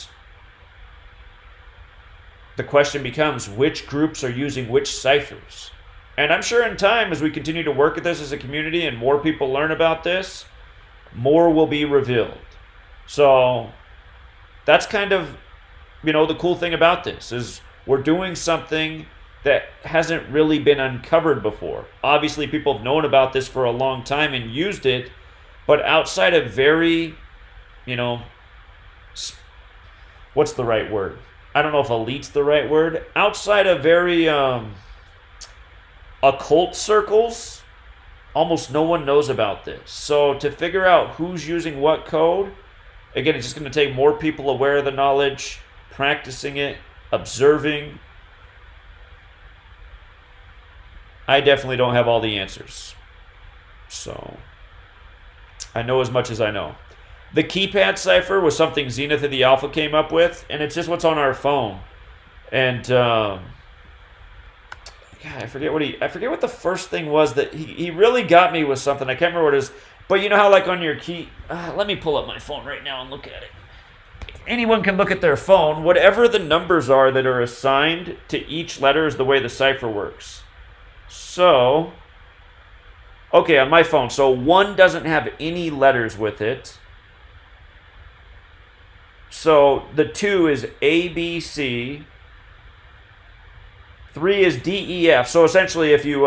the question becomes, which groups are using which ciphers? And I'm sure in time, as we continue to work at this as a community and more people learn about this, more will be revealed. So that's kind of, the cool thing about this is we're doing something that hasn't really been uncovered before. Obviously, people have known about this for a long time and used it, but outside of very, what's the right word? I don't know if elite's the right word. Outside of very occult circles, almost no one knows about this. So to figure out who's using what code, again, it's just going to take more people aware of the knowledge, practicing it, observing. I definitely don't have all the answers. So I know as much as I know. The Keypad cipher was something Zenith of the Alpha came up with, and it's just what's on our phone. And God, I forget what the first thing was that he really got me with something. I can't remember what it is. But you know how, like, on your key, let me pull up my phone right now and look at it. Anyone can look at their phone. Whatever the numbers are that are assigned to each letter is the way the cipher works. So, okay, on my phone. So 1 doesn't have any letters with it. So the 2 is A, B, C. 3 is D, E, F. So essentially, if you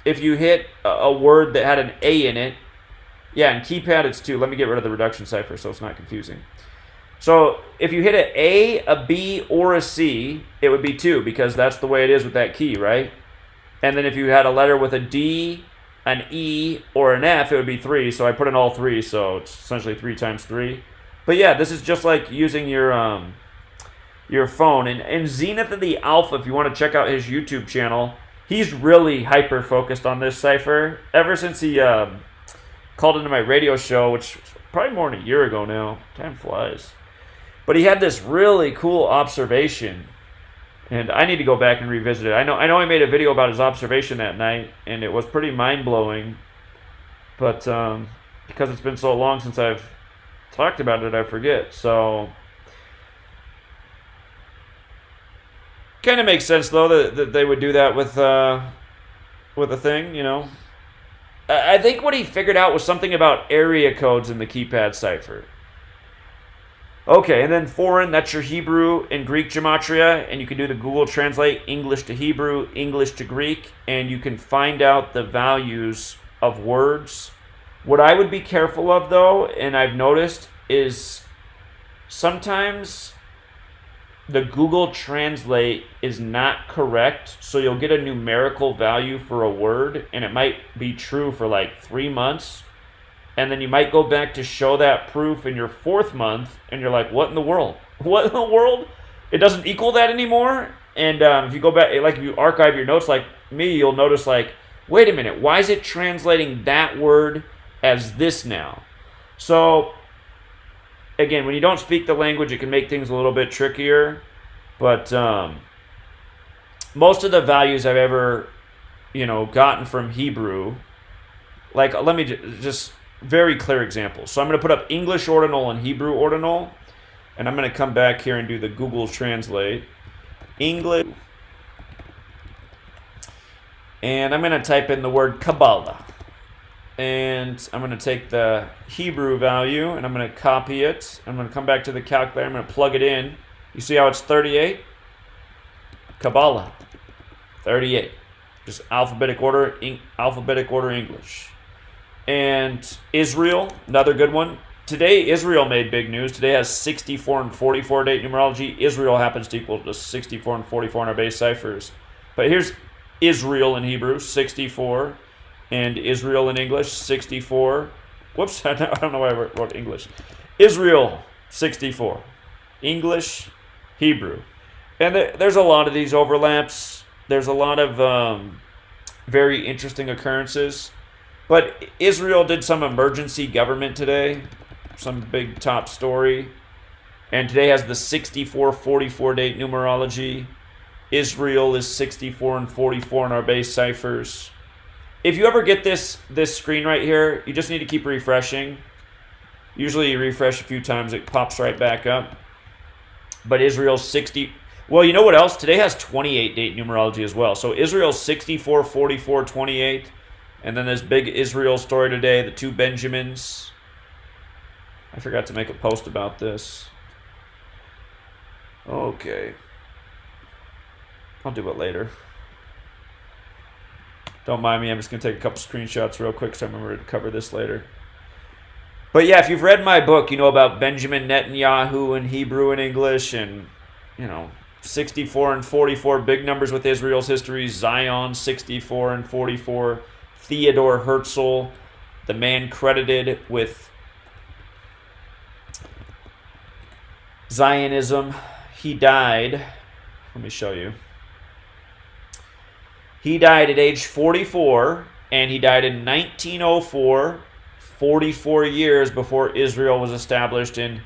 hit a word that had an A in it, yeah, in Keypad it's 2. Let me get rid of the reduction cipher so it's not confusing. So if you hit an A, a B, or a C, it would be 2 because that's the way it is with that key, right? And then if you had a letter with a D, an E, or an F, it would be 3. So I put in all 3, so it's essentially 3 times 3. But yeah, this is just like using your phone. And Zenith of the Alpha, if you want to check out his YouTube channel, he's really hyper-focused on this cipher. Ever since he called into my radio show, which was probably more than a year ago now. Time flies. But he had this really cool observation. And I need to go back and revisit it. I know I made a video about his observation that night, and it was pretty mind-blowing. But because it's been so long since I've talked about it, I forget. So kind of makes sense, though, that they would do that with a thing, I think what he figured out was something about area codes in the Keypad cipher. Okay, and then foreign, that's your Hebrew and Greek gematria, and you can do the Google Translate English to Hebrew, English to Greek, and you can find out the values of words. What I would be careful of, though, and I've noticed, is sometimes the Google Translate is not correct, so you'll get a numerical value for a word, and it might be true for like 3 months, and then you might go back to show that proof in your 4th month, and you're like, what in the world? What in the world? It doesn't equal that anymore? And if you go back, like if you archive your notes like me, you'll notice like, wait a minute, why is it translating that word as this now? So, again, when you don't speak the language, it can make things a little bit trickier. But most of the values I've ever, gotten from Hebrew, like, let me just very clear examples. So I'm going to put up English ordinal and Hebrew ordinal, and I'm going to come back here and do the Google Translate. English. And I'm going to type in the word Kabbalah. And I'm going to take the Hebrew value, and I'm going to copy it. I'm going to come back to the calculator. I'm going to plug it in. You see how it's 38? Kabbalah. 38. Just alphabetic order English. And Israel, another good one. Today, Israel made big news. Today has 64 and 44 date numerology. Israel happens to equal to 64 and 44 in our base ciphers. But here's Israel in Hebrew, 64. And Israel in English, 64. Whoops, I don't know why I wrote English. Israel, 64. English, Hebrew. And there's a lot of these overlaps. There's a lot of very interesting occurrences. But Israel did some emergency government today, some big top story. And today has the 64-44 date numerology. Israel is 64 and 44 in our base ciphers. If you ever get this screen right here, you just need to keep refreshing. Usually you refresh a few times, it pops right back up. But Israel's 60... Well, you know what else? Today has 28 date numerology as well. So Israel's 64, 44, 28. And then this big Israel story today, the 2 Benjamins. I forgot to make a post about this. Okay. I'll do it later. Don't mind me, I'm just going to take a couple screenshots real quick so I remember to cover this later. But yeah, if you've read my book, you know about Benjamin Netanyahu in Hebrew and English, and, 64 and 44, big numbers with Israel's history. Zion, 64 and 44. Theodor Herzl, the man credited with Zionism. He died. Let me show you. He died at age 44, and he died in 1904, 44 years before Israel was established in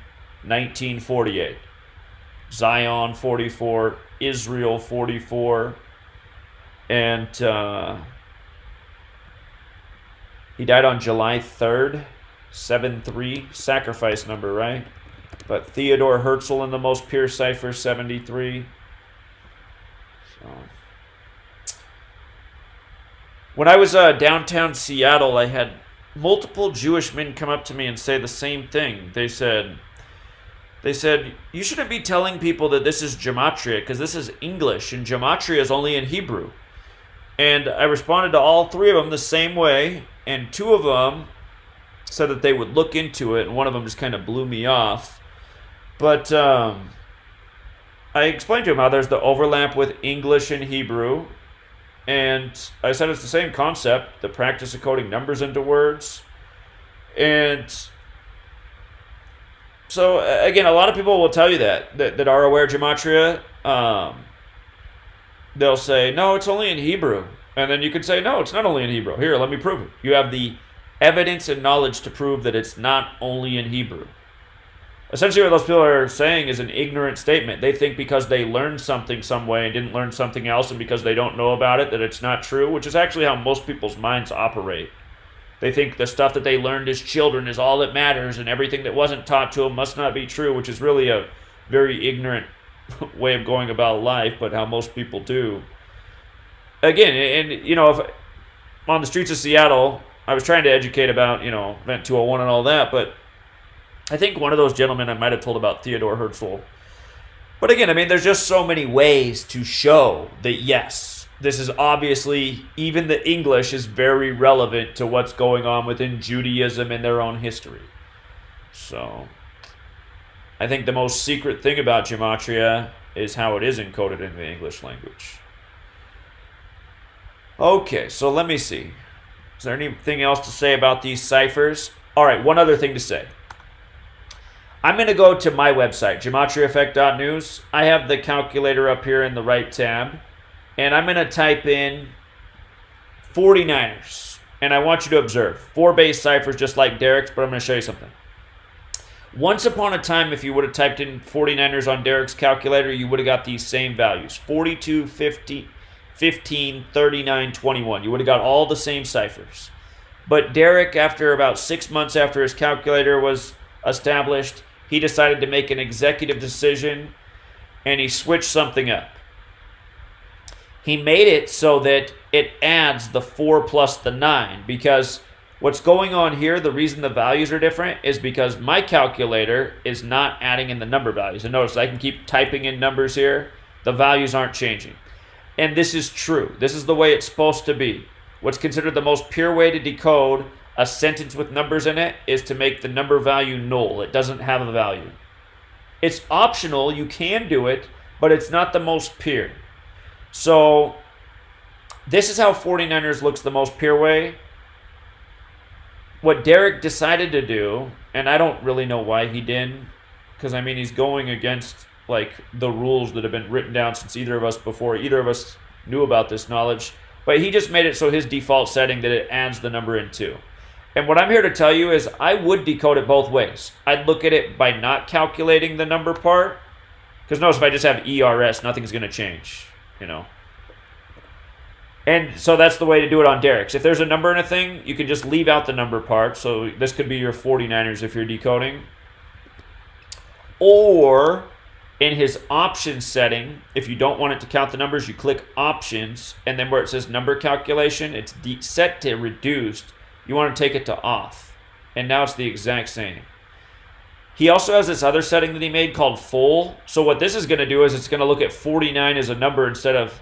1948. Zion, 44, Israel, 44, and he died on July 3rd, 7-3, sacrifice number, right? But Theodor Herzl in the most pure cipher, 73. So... When I was downtown Seattle, I had multiple Jewish men come up to me and say the same thing. They said, you shouldn't be telling people that this is Gematria because this is English and Gematria is only in Hebrew. And I responded to all 3 of them the same way, and 2 of them said that they would look into it, and one of them just kind of blew me off. But I explained to him how there's the overlap with English and Hebrew. And I said it's the same concept, the practice of coding numbers into words. And so, again, a lot of people will tell you that are aware of Gematria. They'll say, no, it's only in Hebrew. And then you can say, no, it's not only in Hebrew. Here, let me prove it. You have the evidence and knowledge to prove that it's not only in Hebrew. Essentially what those people are saying is an ignorant statement. They think because they learned something some way and didn't learn something else, and because they don't know about it, that it's not true, which is actually how most people's minds operate. They think the stuff that they learned as children is all that matters, and everything that wasn't taught to them must not be true, which is really a very ignorant way of going about life, but how most people do. Again, and if on the streets of Seattle, I was trying to educate about, Event 201 and all that, but I think one of those gentlemen I might have told about Theodor Herzl. But again, I mean, there's just so many ways to show that, yes, this is obviously, even the English is very relevant to what's going on within Judaism and their own history. So, I think the most secret thing about Gematria is how it is encoded in the English language. Okay, so let me see. Is there anything else to say about these ciphers? All right, one other thing to say. I'm going to go to my website, gematriaeffect.news. I have the calculator up here in the right tab. And I'm going to type in 49ers. And I want you to observe. 4 base ciphers just like Derek's, but I'm going to show you something. Once upon a time, if you would have typed in 49ers on Derek's calculator, you would have got these same values. 42, 50, 15, 39, 21. You would have got all the same ciphers. But Derek, after about 6 months after his calculator was established, he decided to make an executive decision, and he switched something up. He made it so that it adds the 4 plus the 9, because what's going on here, the reason the values are different is because my calculator is not adding in the number values. And notice I can keep typing in numbers here. The values aren't changing. And this is true. This is the way it's supposed to be. What's considered the most pure way to decode a sentence with numbers in it is to make the number value null. It doesn't have a value. It's optional. You can do it, but it's not the most pure. So this is how 49ers looks the most pure way. What Derek decided to do, and I don't really know why he didn't, because I mean he's going against like the rules that have been written down since either of us knew about this knowledge, but he just made it so his default setting that it adds the number in 2. And what I'm here to tell you is I would decode it both ways. I'd look at it by not calculating the number part, because notice if I just have ERS, nothing's going to change, you know. And so that's the way to do it on Derek's. If there's a number in a thing, you can just leave out the number part. So this could be your 49ers if you're decoding. Or in his options setting, if you don't want it to count the numbers, you click options, and then where it says number calculation, it's set to reduced. You want to take it to off. And now it's the exact same. He also has this other setting that he made called full. So what this is going to do is it's going to look at 49 as a number instead of...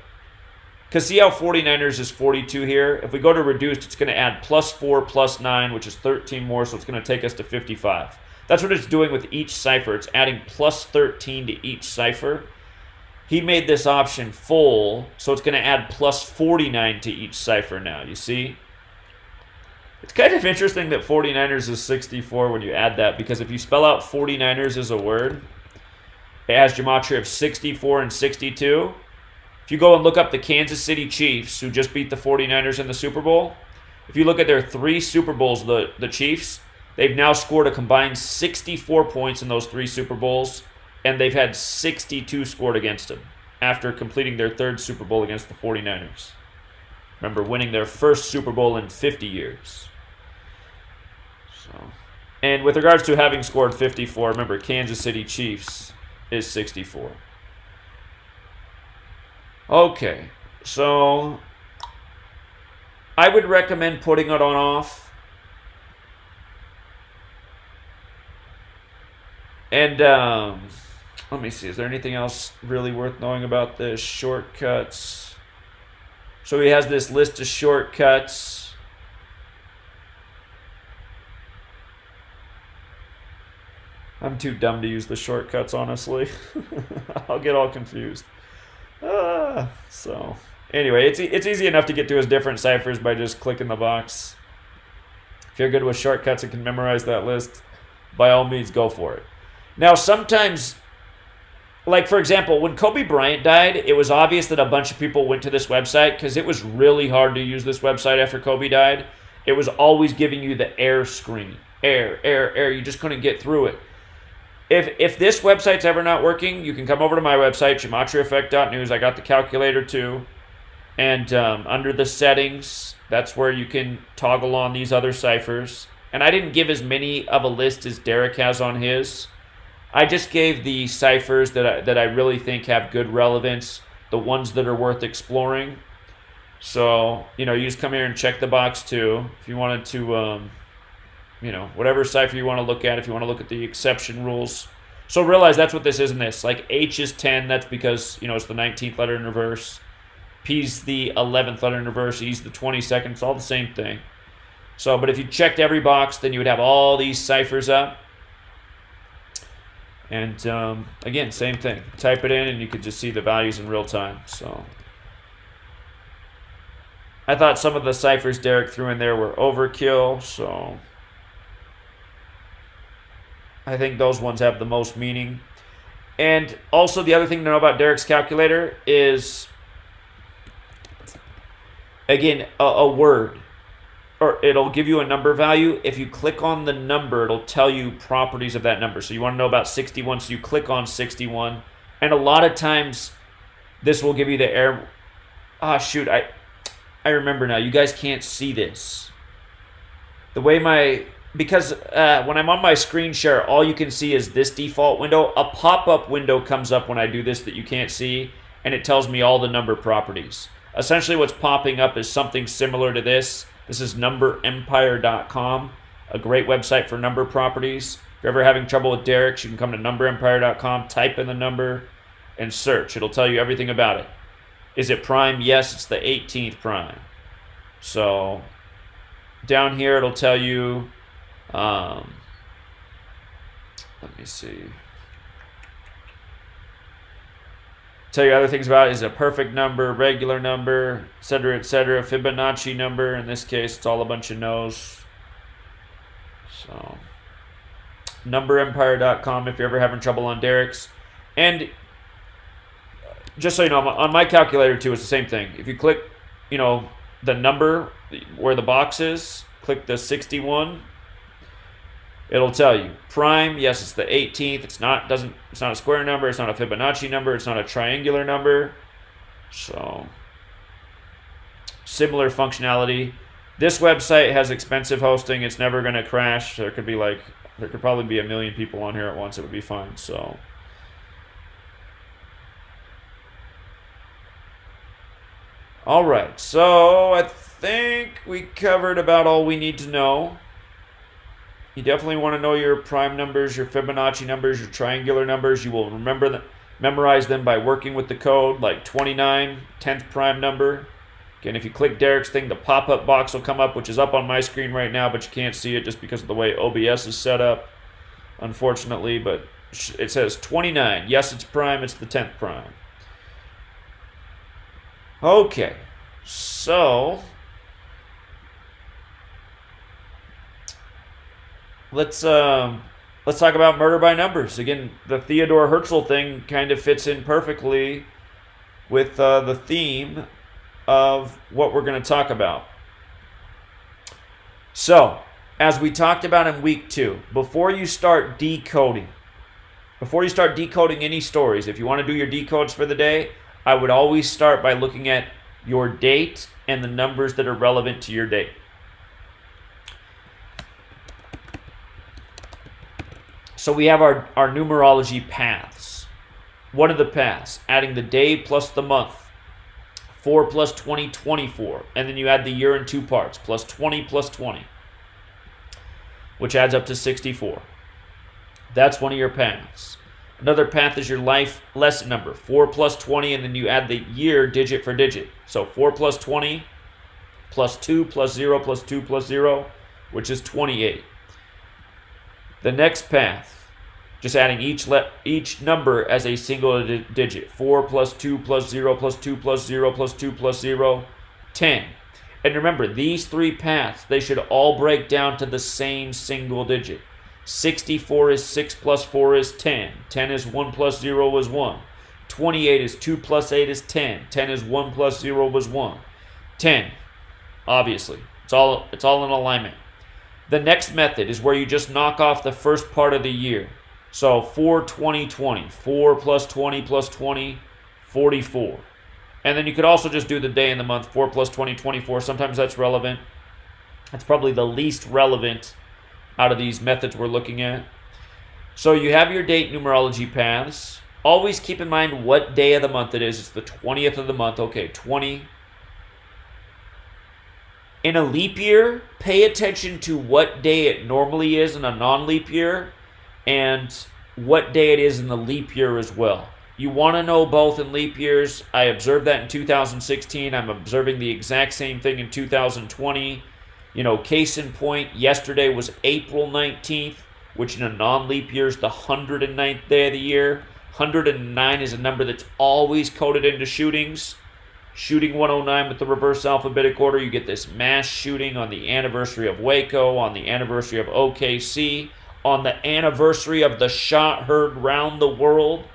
Because see how 49ers is 42 here? If we go to reduced, it's going to add plus 4 plus 9, which is 13 more, so it's going to take us to 55. That's what it's doing with each cipher. It's adding plus 13 to each cipher. He made this option full, so it's going to add plus 49 to each cipher now, you see? It's kind of interesting that 49ers is 64 when you add that, because if you spell out 49ers as a word, it has gematria of 64 and 62. If you go and look up the Kansas City Chiefs, who just beat the 49ers in the Super Bowl, if you look at their 3 Super Bowls, the Chiefs, they've now scored a combined 64 points in those 3 Super Bowls, and they've had 62 scored against them after completing their 3rd Super Bowl against the 49ers. Remember, winning their first Super Bowl in 50 years. And with regards to having scored 54, remember, Kansas City Chiefs is 64. Okay, so I would recommend putting it on off. And let me see, is there anything else really worth knowing about this? Shortcuts. So he has this list of shortcuts. I'm too dumb to use the shortcuts, honestly. I'll get all confused. So anyway, it's easy enough to get to his different ciphers by just clicking the box. If you're good with shortcuts and can memorize that list, by all means, go for it. Now, sometimes, like for example, when Kobe Bryant died, it was obvious that a bunch of people went to this website because it was really hard to use this website after Kobe died. It was always giving you the error screen. Error. You just couldn't get through it. If this website's ever not working, you can come over to my website, gematriaeffect.news. I got the calculator too. And under the settings, that's where you can toggle on these other ciphers. And I didn't give as many of a list as Derek has on his. I just gave the ciphers that I really think have good relevance, the ones that are worth exploring. So, you just come here and check the box too. If you wanted to you know, whatever cipher you want to look at, if you want to look at the exception rules. So realize that's what this is in this. Like H is 10, that's because, you know, it's the 19th letter in reverse. P's the 11th letter in reverse, E's the 22nd, it's all the same thing. So, but if you checked every box, then you would have all these ciphers up. And again, same thing. Type it in and you could just see the values in real time. So I thought some of the ciphers Derek threw in there were overkill, so I think those ones have the most meaning. And also the other thing to know about Derek's calculator is, again, a word, or it'll give you a number value. If you click on the number, it'll tell you properties of that number. So you want to know about 61, so you click on 61. And a lot of times, this will give you the error. Ah, shoot, I remember now. You guys can't see this. The way because when I'm on my screen share, all you can see is this default window. A pop-up window comes up when I do this that you can't see, and it tells me all the number properties. Essentially, what's popping up is something similar to this. This is numberempire.com, a great website for number properties. If you're ever having trouble with Derek's, you can come to numberempire.com, type in the number, and search. It'll tell you everything about it. Is it prime? Yes, it's the 18th prime. So down here, it'll tell you, let me see. Tell you other things about it. Is a perfect number, regular number, etc., etc. Fibonacci number. In this case, it's all a bunch of no's. So, numberempire.com if you're ever having trouble on Derek's. And just so you know, on my calculator too, it's the same thing. If you click, you know, the number where the box is, click the 61. It'll tell you prime. Yes, it's the 18th. It's not a square number. It's not a Fibonacci number. It's not a triangular number. So similar functionality. This website has expensive hosting. It's never going to crash. There could probably be 1 million people on here at once. It would be fine. So all right. So I think we covered about all we need to know. You definitely want to know your prime numbers, your Fibonacci numbers, your triangular numbers. You will memorize them by working with the code, like 29, 10th prime number. Again, if you click Derek's thing, the pop-up box will come up, which is up on my screen right now, but you can't see it just because of the way OBS is set up, unfortunately. But it says 29. Yes, it's prime. It's the 10th prime. Okay, so let's talk about murder by numbers. Again, the Theodor Herzl thing kind of fits in perfectly with the theme of what we're going to talk about. So, as we talked about in week 2, before you start decoding any stories, if you want to do your decodes for the day, I would always start by looking at your date and the numbers that are relevant to your date. So we have our numerology paths. What are the paths? Adding the day plus the month. 4 plus 20, 24. And then you add the year in 2 parts. Plus 20 plus 20. Which adds up to 64. That's one of your paths. Another path is your life lesson number. 4 plus 20, and then you add the year digit for digit. So 4 plus 20 plus 2 plus 0 plus 2 plus 0, which is 28. The next path, just adding each number as a single digit. 4 plus 2 plus 0 plus 2 plus 0 plus 2 plus 0, 10. And remember, these 3 paths, they should all break down to the same single digit. 64 is 6 plus 4 is 10. 10 is 1 plus 0 is 1. 28 is 2 plus 8 is 10. 10 is 1 plus 0 was 1. 10, obviously. It's all in alignment. The next method is where you just knock off the first part of the year. So 4, 20, 20. 4 plus 20 plus 20, 44. And then you could also just do the day and the month. 4 plus 20, 24. Sometimes that's relevant. That's probably the least relevant out of these methods we're looking at. So you have your date numerology paths. Always keep in mind what day of the month it is. It's the 20th of the month. Okay, 20. In a leap year, pay attention to what day it normally is in a non-leap year and what day it is in the leap year as well. You want to know both in leap years. I observed that in 2016. I'm observing the exact same thing in 2020. You know, case in point, yesterday was April 19th, which in a non-leap year is the 109th day of the year. 109 is a number that's always coded into shootings. Shooting 109 with the reverse alphabetic order, you get this mass shooting on the anniversary of Waco, on the anniversary of OKC, on the anniversary of the shot heard round the world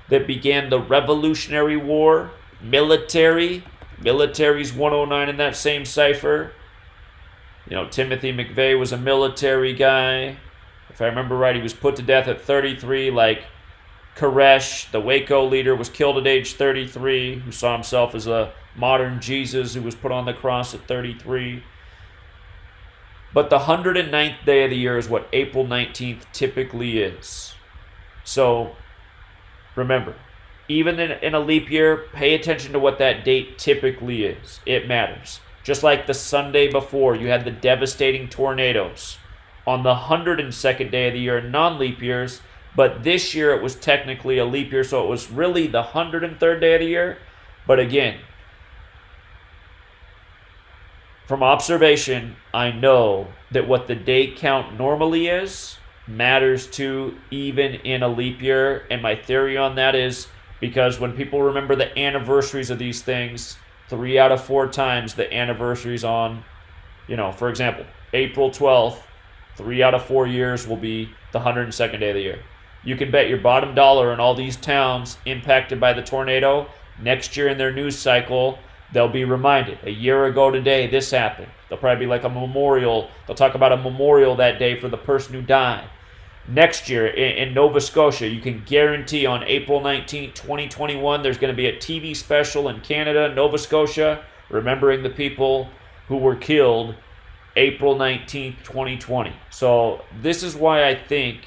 that began the Revolutionary War. Military's 109 in that same cipher. You know, Timothy McVeigh was a military guy. If I remember right, he was put to death at 33, like Koresh, the Waco leader, was killed at age 33, who saw himself as a modern Jesus who was put on the cross at 33. But the 109th day of the year is what April 19th typically is. So remember, even in a leap year, pay attention to what that date typically is. It matters. Just like the Sunday before, you had the devastating tornadoes on the 102nd day of the year in non-leap years. But this year it was technically a leap year, so it was really the 103rd day of the year. But again, from observation, I know that what the day count normally is matters too, even in a leap year. And my theory on that is because when people remember the anniversaries of these things, 3 out of 4 times the anniversaries on, you know, for example, April 12th, 3 out of 4 years will be the 102nd day of the year. You can bet your bottom dollar in all these towns impacted by the tornado, next year in their news cycle, they'll be reminded, a year ago today, this happened. There'll probably be like a memorial. They'll talk about a memorial that day for the person who died. Next year in Nova Scotia, you can guarantee on April 19, 2021, there's going to be a TV special in Canada, Nova Scotia, remembering the people who were killed April 19, 2020. So this is why I think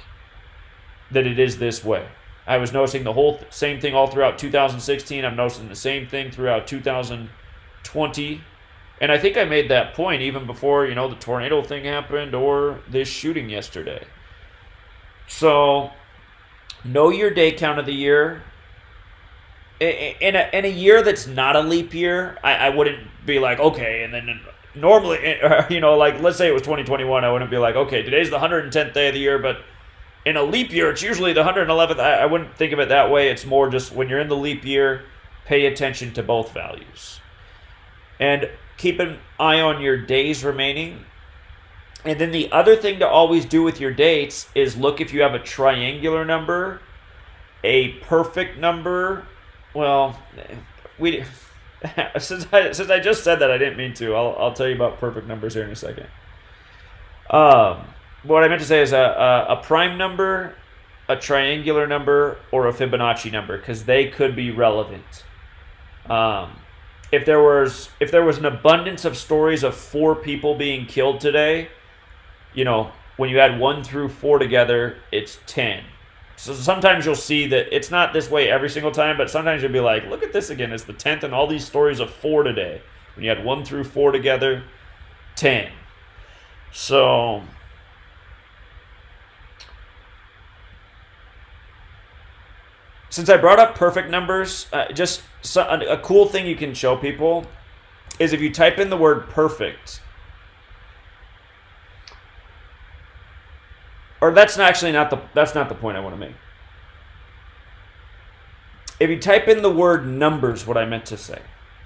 that it is this way. I was noticing the whole same thing all throughout 2016. I'm noticing the same thing throughout 2020. And I think I made that point even before, you know, the tornado thing happened or this shooting yesterday. So know your day count of the year. In a year that's not a leap year, I wouldn't be like, okay, and then normally, you know, like let's say it was 2021, I wouldn't be like, okay, today's the 110th day of the year, but in a leap year, it's usually the 111th. I wouldn't think of it that way. It's more just when you're in the leap year, pay attention to both values. And keep an eye on your days remaining. And then the other thing to always do with your dates is look if you have a triangular number, a perfect number. Well, since I just said that, I didn't mean to. I'll tell you about perfect numbers here in a second. What I meant to say is a prime number, a triangular number, or a Fibonacci number, because they could be relevant. If there was an abundance of stories of 4 people being killed today, you know, when you add 1 through 4 together, it's 10. So sometimes you'll see that it's not this way every single time, but sometimes you'll be like, look at this again. It's the 10th and all these stories of 4 today. When you add 1 through 4 together, 10. So since I brought up perfect numbers, just a cool thing you can show people is if you type in the word perfect, or that's not the point I want to make. If you type in the word numbers, what I meant to say.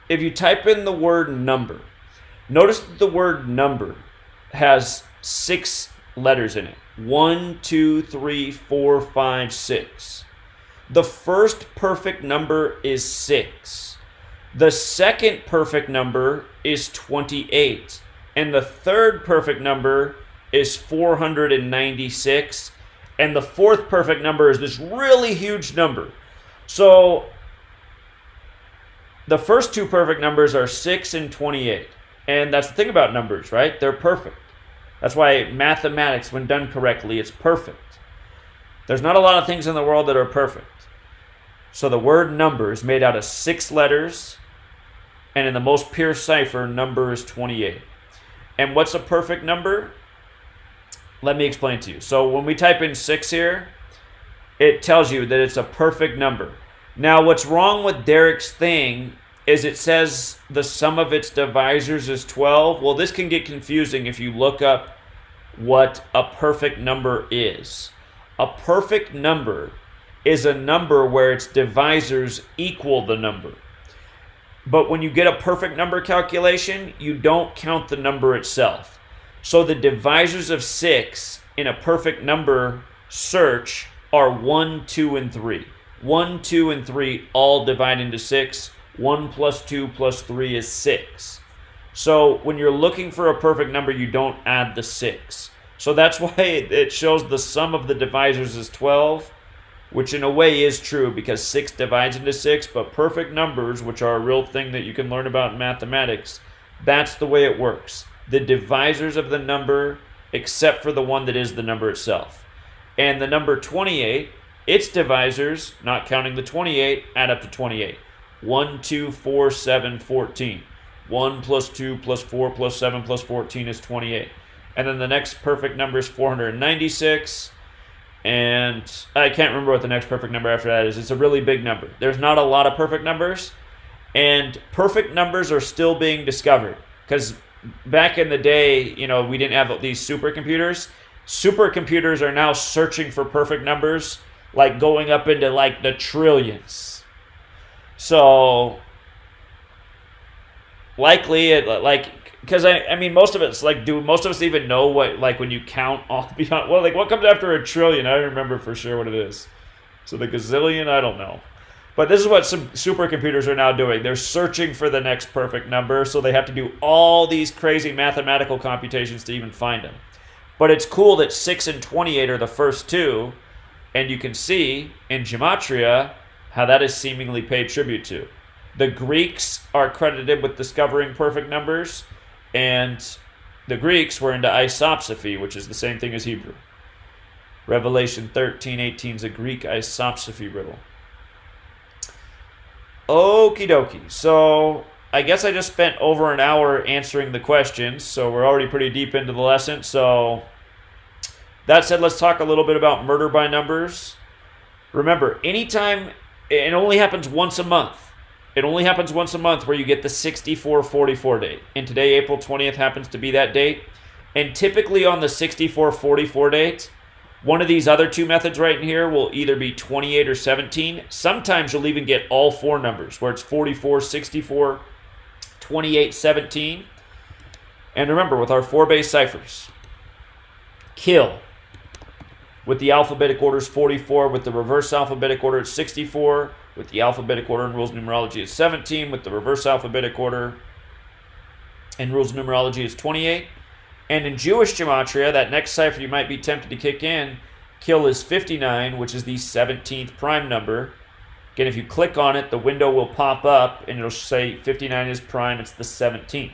If you type in the word number, notice that the word number has 6 letters in it. 1, 2, 3, 4, 5, 6. The first perfect number is 6. The second perfect number is 28. And the third perfect number is 496. And the fourth perfect number is this really huge number. So the first 2 perfect numbers are 6 and 28. And that's the thing about numbers, right? They're perfect. That's why mathematics, when done correctly, it's perfect. There's not a lot of things in the world that are perfect. So the word number is made out of 6 letters, and in the most pure cipher, number is 28. And what's a perfect number? Let me explain to you. So when we type in 6 here, it tells you that it's a perfect number. Now, what's wrong with Derek's thing is it says the sum of its divisors is 12. Well, this can get confusing if you look up what a perfect number is. A perfect number is a number where its divisors equal the number. But when you get a perfect number calculation, you don't count the number itself. So the divisors of 6 in a perfect number search are 1, 2, and 3. 1, 2, and 3 all divide into 6. 1 plus 2 plus 3 is 6. So when you're looking for a perfect number, you don't add the 6. So that's why it shows the sum of the divisors is 12, which in a way is true because 6 divides into 6, but perfect numbers, which are a real thing that you can learn about in mathematics, that's the way it works. The divisors of the number, except for the one that is the number itself. And the number 28, its divisors, not counting the 28, add up to 28. 1, 2, 4, 7, 14. 1 plus 2 plus 4 plus 7 plus 14 is 28. And then the next perfect number is 496. And I can't remember what the next perfect number after that is. It's a really big number. There's not a lot of perfect numbers. And perfect numbers are still being discovered. Because back in the day, we didn't have these supercomputers. Supercomputers are now searching for perfect numbers, like going up into like the trillions. So likely because I mean most of it's like, do most of us even know what, like when you count all beyond, well, like what comes after a trillion? I don't remember for sure what it is. So the gazillion, I don't know. But this is what some supercomputers are now doing. They're searching for the next perfect number, so they have to do all these crazy mathematical computations to even find them. But it's cool that 6 and 28 are the first two, and you can see in Gematria how that is seemingly paid tribute to. The Greeks are credited with discovering perfect numbers, and the Greeks were into isopsophy, which is the same thing as Hebrew. Revelation 13:18 is a Greek isopsophy riddle. Okie dokie. So I guess I just spent over an hour answering the questions, so we're already pretty deep into the lesson. So that said, let's talk a little bit about murder by numbers. Remember, anytime, it only happens once a month. It only happens once a month where you get the 6444 date. And today, April 20th, happens to be that date. And typically on the 6444 date, one of these other two methods right in here will either be 28 or 17. Sometimes you'll even get all four numbers, where it's 44, 64, 28, 17. And remember, with our 4 base ciphers, kill. With the alphabetic order is 44. With the reverse alphabetic order, it's 64. With the alphabetic order and rules of numerology, it's 17. With the reverse alphabetic order and rules of numerology, it's 28. And in Jewish Gematria, that next cipher you might be tempted to kick in, kill is 59, which is the 17th prime number. Again, if you click on it, the window will pop up, and it'll say 59 is prime. It's the 17th.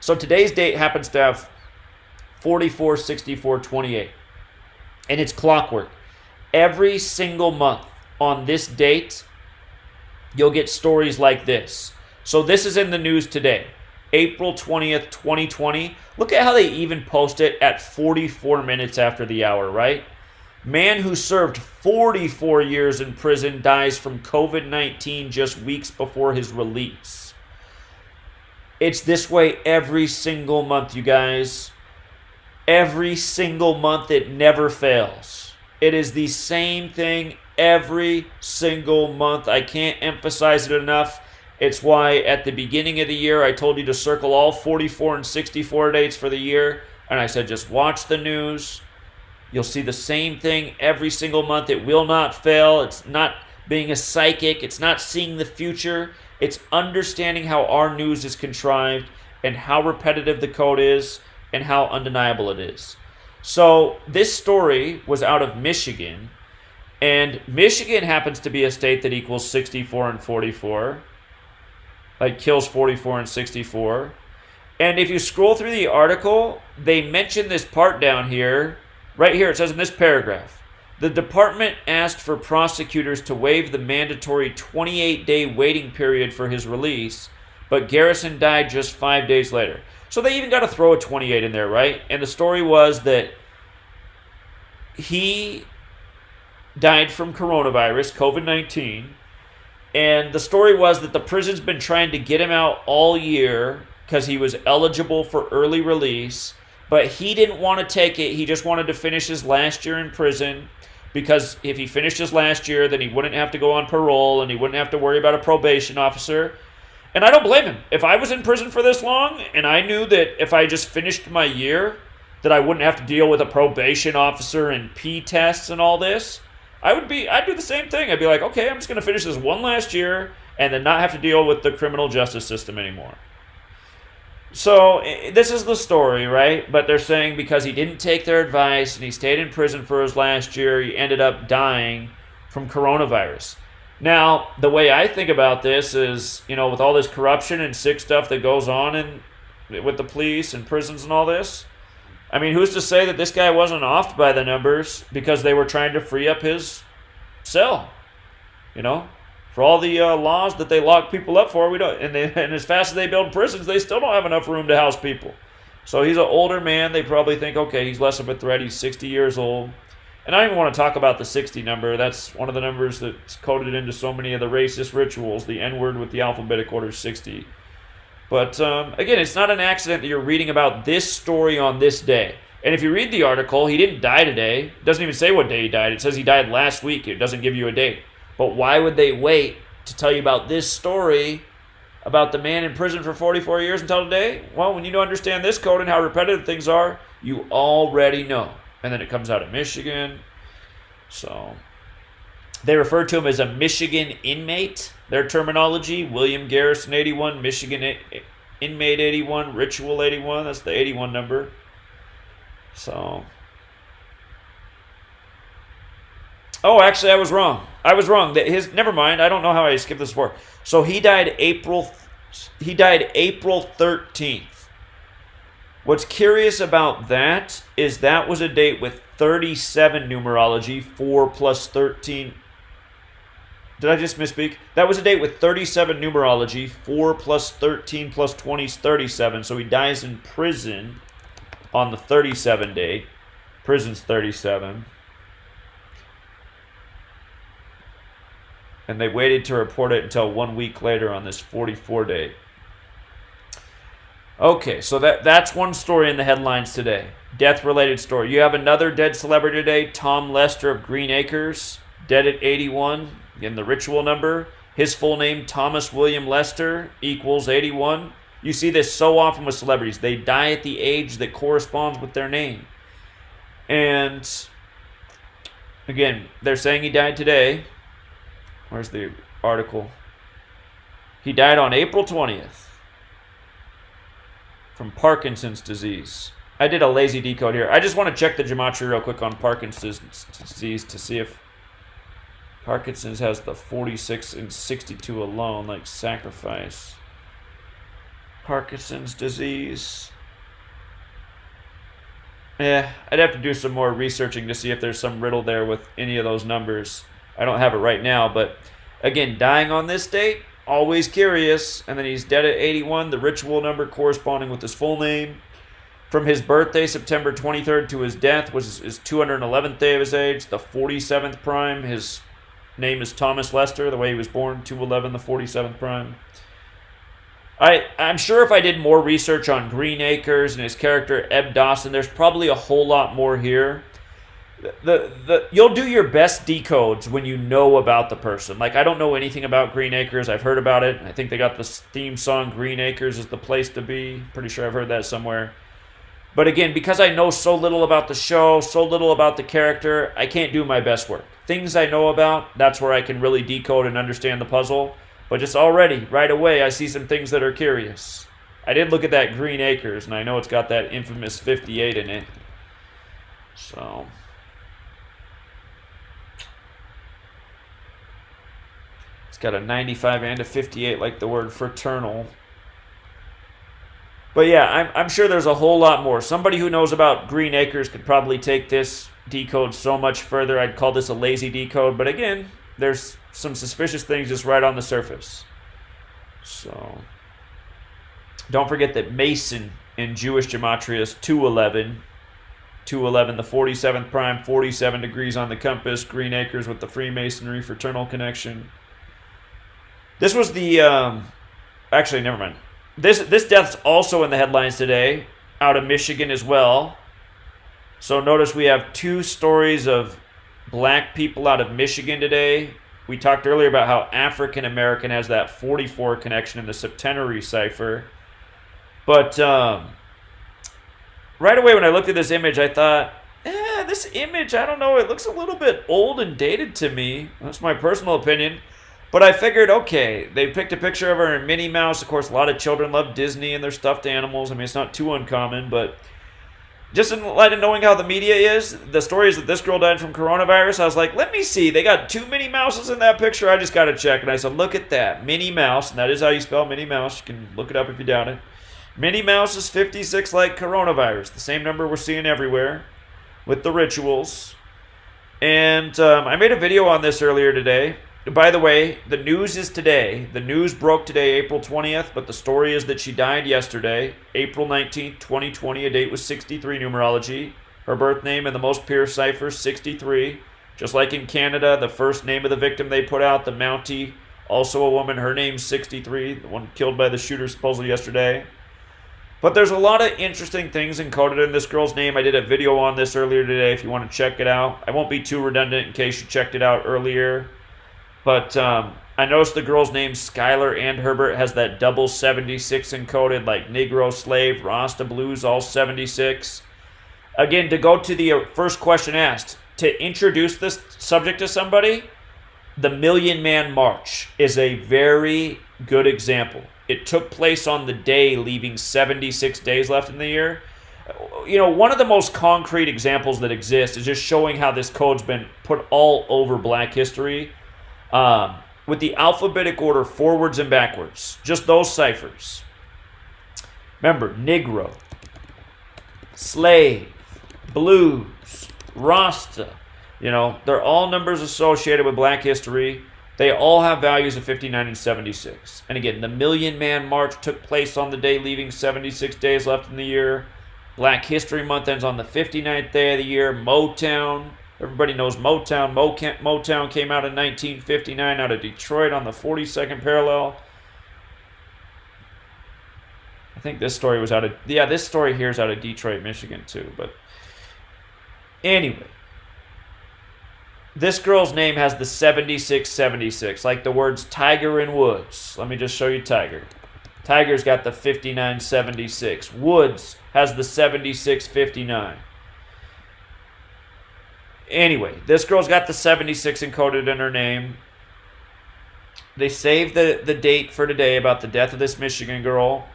So today's date happens to have 44, 64, 28. And it's clockwork. Every single month on this date, you'll get stories like this. So this is in the news today. April 20th, 2020. Look at how they even post it at 44 minutes after the hour, right? Man who served 44 years in prison dies from COVID-19 just weeks before his release. It's this way every single month, you guys. Every single month, it never fails. It is the same thing every single month. I can't emphasize it enough. It's why at the beginning of the year, I told you to circle all 44 and 64 dates for the year. And I said, just watch the news. You'll see the same thing every single month. It will not fail. It's not being a psychic. It's not seeing the future. It's understanding how our news is contrived and how repetitive the code is and how undeniable it is. So this story was out of Michigan. And Michigan happens to be a state that equals 64 and 44. Like kills 44 and 64. And if you scroll through the article, they mention this part down here. Right here, it says in this paragraph, the department asked for prosecutors to waive the mandatory 28-day waiting period for his release, but Garrison died just 5 days later. So they even got to throw a 28 in there, right? And the story was that he died from coronavirus, COVID-19, and the story was that the prison's been trying to get him out all year because he was eligible for early release, but he didn't want to take it. He just wanted to finish his last year in prison, because if he finished his last year, then he wouldn't have to go on parole and he wouldn't have to worry about a probation officer. And I don't blame him. If I was in prison for this long and I knew that if I just finished my year that I wouldn't have to deal with a probation officer and P tests and all this, I'd do the same thing. I'd be like, okay, I'm just going to finish this one last year and then not have to deal with the criminal justice system anymore. So this is the story, right? But they're saying because he didn't take their advice and he stayed in prison for his last year, he ended up dying from coronavirus. Now, the way I think about this is, with all this corruption and sick stuff that goes on with the police and prisons and all this, I mean, who's to say that this guy wasn't offed by the numbers because they were trying to free up his cell? For all the laws that they lock people up for, we don't. And as fast as they build prisons, they still don't have enough room to house people. So he's an older man. They probably think, okay, he's less of a threat. He's 60 years old. And I don't even want to talk about the 60 number. That's one of the numbers that's coded into so many of the racist rituals, the N-word with the alphabetic order 60. But again, it's not an accident that you're reading about this story on this day. And if you read the article, he didn't die today. It doesn't even say what day he died. It says he died last week. It doesn't give you a date. But why would they wait to tell you about this story about the man in prison for 44 years until today? Well, when you don't understand this code and how repetitive things are, you already know. And then it comes out of Michigan. So they refer to him as a Michigan inmate. Their terminology: William Garrison 81, Michigan inmate 81, ritual 81. That's the 81 number. So, oh, actually, I was wrong. Never mind. I don't know how I skipped this before. So he died April 13th. What's curious about that is that was a date with 37 numerology, 4 plus 13. Did I just misspeak? That was a date with 37 numerology, 4 plus 13 plus 20 is 37. So he dies in prison on the 37 date. Prison's 37. And they waited to report it until 1 week later on this 44 date. Okay, so that's one story in the headlines today. Death-related story. You have another dead celebrity today, Tom Lester of Green Acres, dead at 81. Again, the ritual number. His full name, Thomas William Lester, equals 81. You see this so often with celebrities. They die at the age that corresponds with their name. And, again, they're saying he died today. Where's the article? He died on April 20th. From Parkinson's disease. I did a lazy decode here. I just want to check the gematria real quick on Parkinson's disease to see if Parkinson's has the 46 and 62 alone, like sacrifice. Parkinson's disease. Yeah, I'd have to do some more researching to see if there's some riddle there with any of those numbers. I don't have it right now, but again, dying on this date, always curious. And then he's dead at 81, the ritual number corresponding with his full name. From his birthday, September 23rd, to his death was his 211th day of his age, the 47th prime. His name is Thomas Lester, the way he was born, 211, the 47th prime. I'm sure if I did more research on Green Acres and his character, Eb Dawson, there's probably a whole lot more here. You'll do your best decodes when you know about the person. Like, I don't know anything about Green Acres. I've heard about it. I think they got this theme song, Green Acres is the place to be. Pretty sure I've heard that somewhere. But again, because I know so little about the show, so little about the character, I can't do my best work. Things I know about, that's where I can really decode and understand the puzzle. But just already, right away, I see some things that are curious. I did look at that Green Acres, and I know it's got that infamous 58 in it. So got a 95 and a 58, like the word fraternal. But yeah, I'm sure there's a whole lot more. Somebody who knows about Green Acres could probably take this decode so much further. I'd call this a lazy decode. But again, there's some suspicious things just right on the surface. So Don't forget that Mason in Jewish Gematria is 211. 211, the 47th prime, 47 degrees on the compass, Green Acres with the Freemasonry fraternal connection. This was the, actually, never mind. This death's also in the headlines today, out of Michigan as well. So notice we have two stories of black people out of Michigan today. We talked earlier about how African American has that 44 connection in the Septenary cipher. But right away when I looked at this image, I thought, this image, I don't know, it looks a little bit old and dated to me. That's my personal opinion. But I figured, okay, they picked a picture of her in Minnie Mouse. Of course, a lot of children love Disney and their stuffed animals. I mean, it's not too uncommon, but just in light of knowing how the media is, the story is that this girl died from coronavirus. I was like, let me see. They got two Minnie Mouses in that picture. I just got to check. And I said, look at that. Minnie Mouse, and that is how you spell Minnie Mouse. You can look it up if you doubt it. Minnie Mouse is 56 like coronavirus, the same number we're seeing everywhere with the rituals. And I made a video on this earlier today. By the way, the news is today. The news broke today, April 20th, but the story is that she died yesterday, April 19th, 2020. A date was 63 numerology. Her birth name and the most pure cipher, 63. Just like in Canada, the first name of the victim they put out, the Mountie, also a woman, her name's 63, the one killed by the shooter supposedly yesterday. But there's a lot of interesting things encoded in this girl's name. I did a video on this earlier today if you want to check it out. I won't be too redundant in case you checked it out earlier. But I noticed the girl's name, Skylar Herbert, has that double 76 encoded, like Negro, Slave, Rasta, Blues, all 76. Again, to go to the first question asked, to introduce this subject to somebody, the Million Man March is a very good example. It took place on the day leaving 76 days left in the year. You know, one of the most concrete examples that exists is just showing how this code's been put all over black history. With the alphabetic order forwards and backwards, just those ciphers. Remember, Negro, Slave, Blues, Rasta, you know, they're all numbers associated with black history. They all have values of 59 and 76. And again, the Million Man March took place on the day leaving 76 days left in the year. Black History Month ends on the 59th day of the year. Motown. Everybody knows Motown. Motown came out in 1959 out of Detroit on the 42nd parallel. I think this story was out of... Yeah, this story here is out of Detroit, Michigan, too. But anyway, this girl's name has the 7676, like the words tiger and woods. Let me just show you tiger. Tiger's got the 5976. Woods has the 7659. Anyway, this girl's got the 76 encoded in her name. They saved the date for today about the death of this Michigan girl.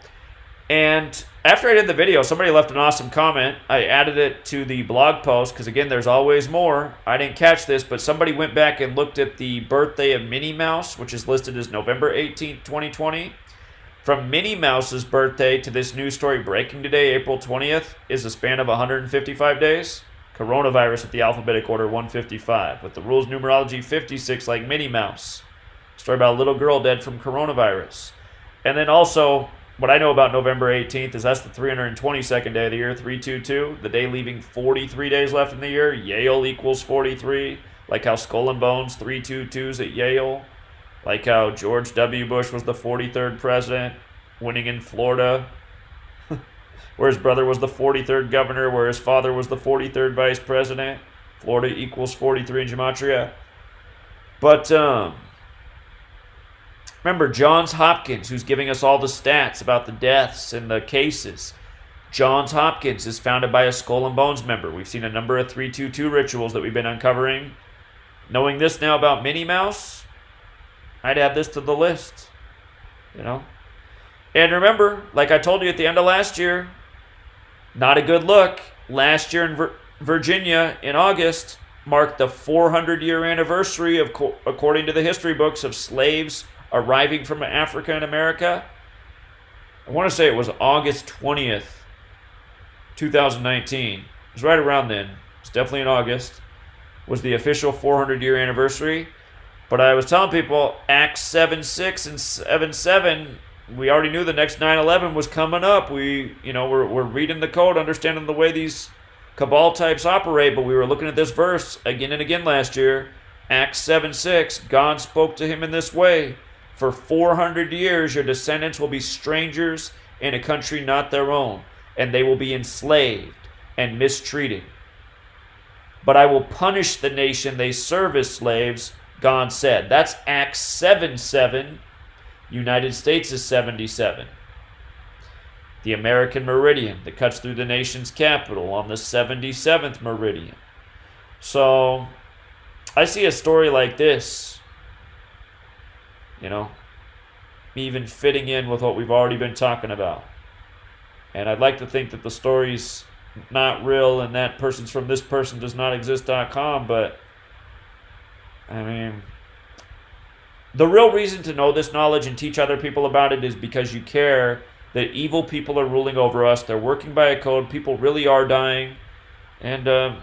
And after I did the video, somebody left an awesome comment. I added it to the blog post because, again, there's always more. I didn't catch this, but somebody went back and looked at the birthday of Minnie Mouse, which is listed as November 18th, 2020. From Minnie Mouse's birthday to this news story breaking today, April 20th, is a span of 155 days. Coronavirus at the alphabetic order 155, with the rules numerology 56 like Minnie Mouse. Story about a little girl dead from coronavirus. And then also, what I know about November 18th is that's the 322nd day of the year, 322, the day leaving 43 days left in the year. Yale equals 43, like how Skull and Bones, 322s at Yale. Like how George W. Bush was the 43rd president, winning in Florida. Where his brother was the 43rd governor, where his father was the 43rd vice president. Florida equals 43 in Gematria. But remember, Johns Hopkins, who's giving us all the stats about the deaths and the cases. Johns Hopkins is founded by a Skull and Bones member. We've seen a number of 322 rituals that we've been uncovering. Knowing this now about Minnie Mouse, I'd add this to the list. You know? And remember, like I told you at the end of last year, not a good look. Last year in Virginia, in August, marked the 400-year anniversary, of, according to the history books, of slaves arriving from Africa and America. I want to say it was August 20th, 2019. It was right around then. It's definitely in August. Was the official 400-year anniversary. But I was telling people, Acts 7:6 and 7:7 we already knew the next 9/11 was coming up. We're reading the code, understanding the way these Cabal types operate, but we were looking at this verse again and again last year. Acts 7:6, God spoke to him in this way. For 400 years your descendants will be strangers in a country not their own, and they will be enslaved and mistreated. But I will punish the nation they serve as slaves, God said. That's Acts 7:7. United States is 77. The American meridian that cuts through the nation's capital on the 77th meridian. So I see a story like this, even fitting in with what we've already been talking about. And I'd like to think that the story's not real and that person's from this person does not exist.com, but I mean, the real reason to know this knowledge and teach other people about it is because you care that evil people are ruling over us. They're working by a code. People really are dying. And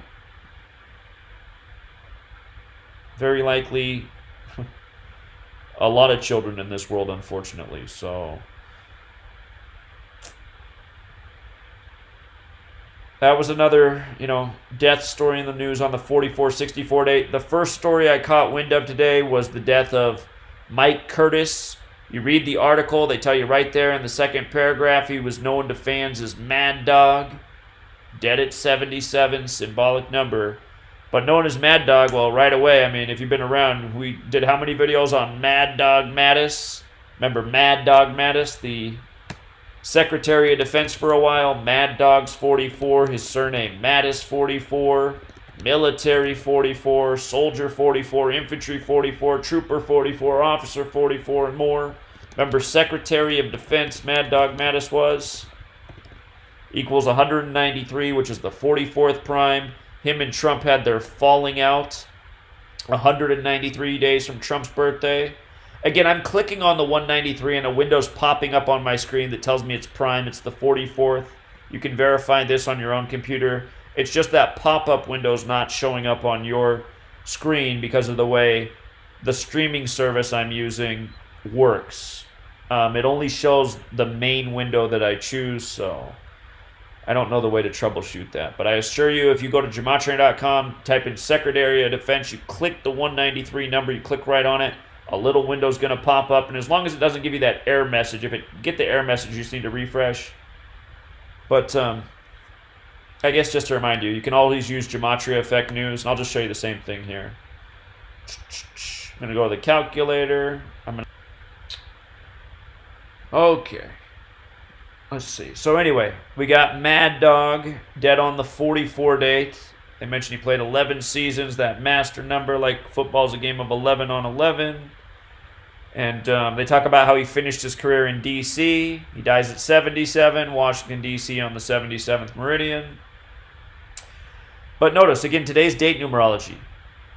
very likely a lot of children in this world, unfortunately. So that was another, death story in the news on the 4464 date. The first story I caught wind of today was the death of Mike Curtis. You read the article, they tell you right there in the second paragraph, he was known to fans as Mad Dog. Dead at 77, symbolic number. But known as Mad Dog, well, right away, I mean, if you've been around, we did how many videos on Mad Dog Mattis? Remember Mad Dog Mattis, the Secretary of Defense for a while? Mad Dog's 44, his surname Mattis 44, military 44, soldier 44, infantry 44, trooper 44, officer 44, and more. Remember Secretary of Defense Mad Dog Mattis was? Equals 193, which is the 44th prime. Him and Trump had their falling out 193 days from Trump's birthday. Again, I'm clicking on the 193 and a window's popping up on my screen that tells me it's prime. It's the 44th. You can verify this on your own computer. It's just that pop-up window's not showing up on your screen because of the way the streaming service I'm using works. It only shows the main window that I choose, so I don't know the way to troubleshoot that. But I assure you, if you go to Gematria.com, type in Secretary of Defense, you click the 193 number, you click right on it, a little window's going to pop up, and as long as it doesn't give you that error message, if it get the error message, you just need to refresh. But I guess just to remind you, you can always use Gematria Effect News, and I'll just show you the same thing here. I'm going to go to the calculator. Okay. Let's see. So anyway, we got Mad Dog, dead on the 44 date. They mentioned he played 11 seasons, that master number, like football's a game of 11 on 11. And they talk about how he finished his career in D.C. He dies at 77, Washington, D.C. on the 77th meridian. But notice, again, today's date numerology.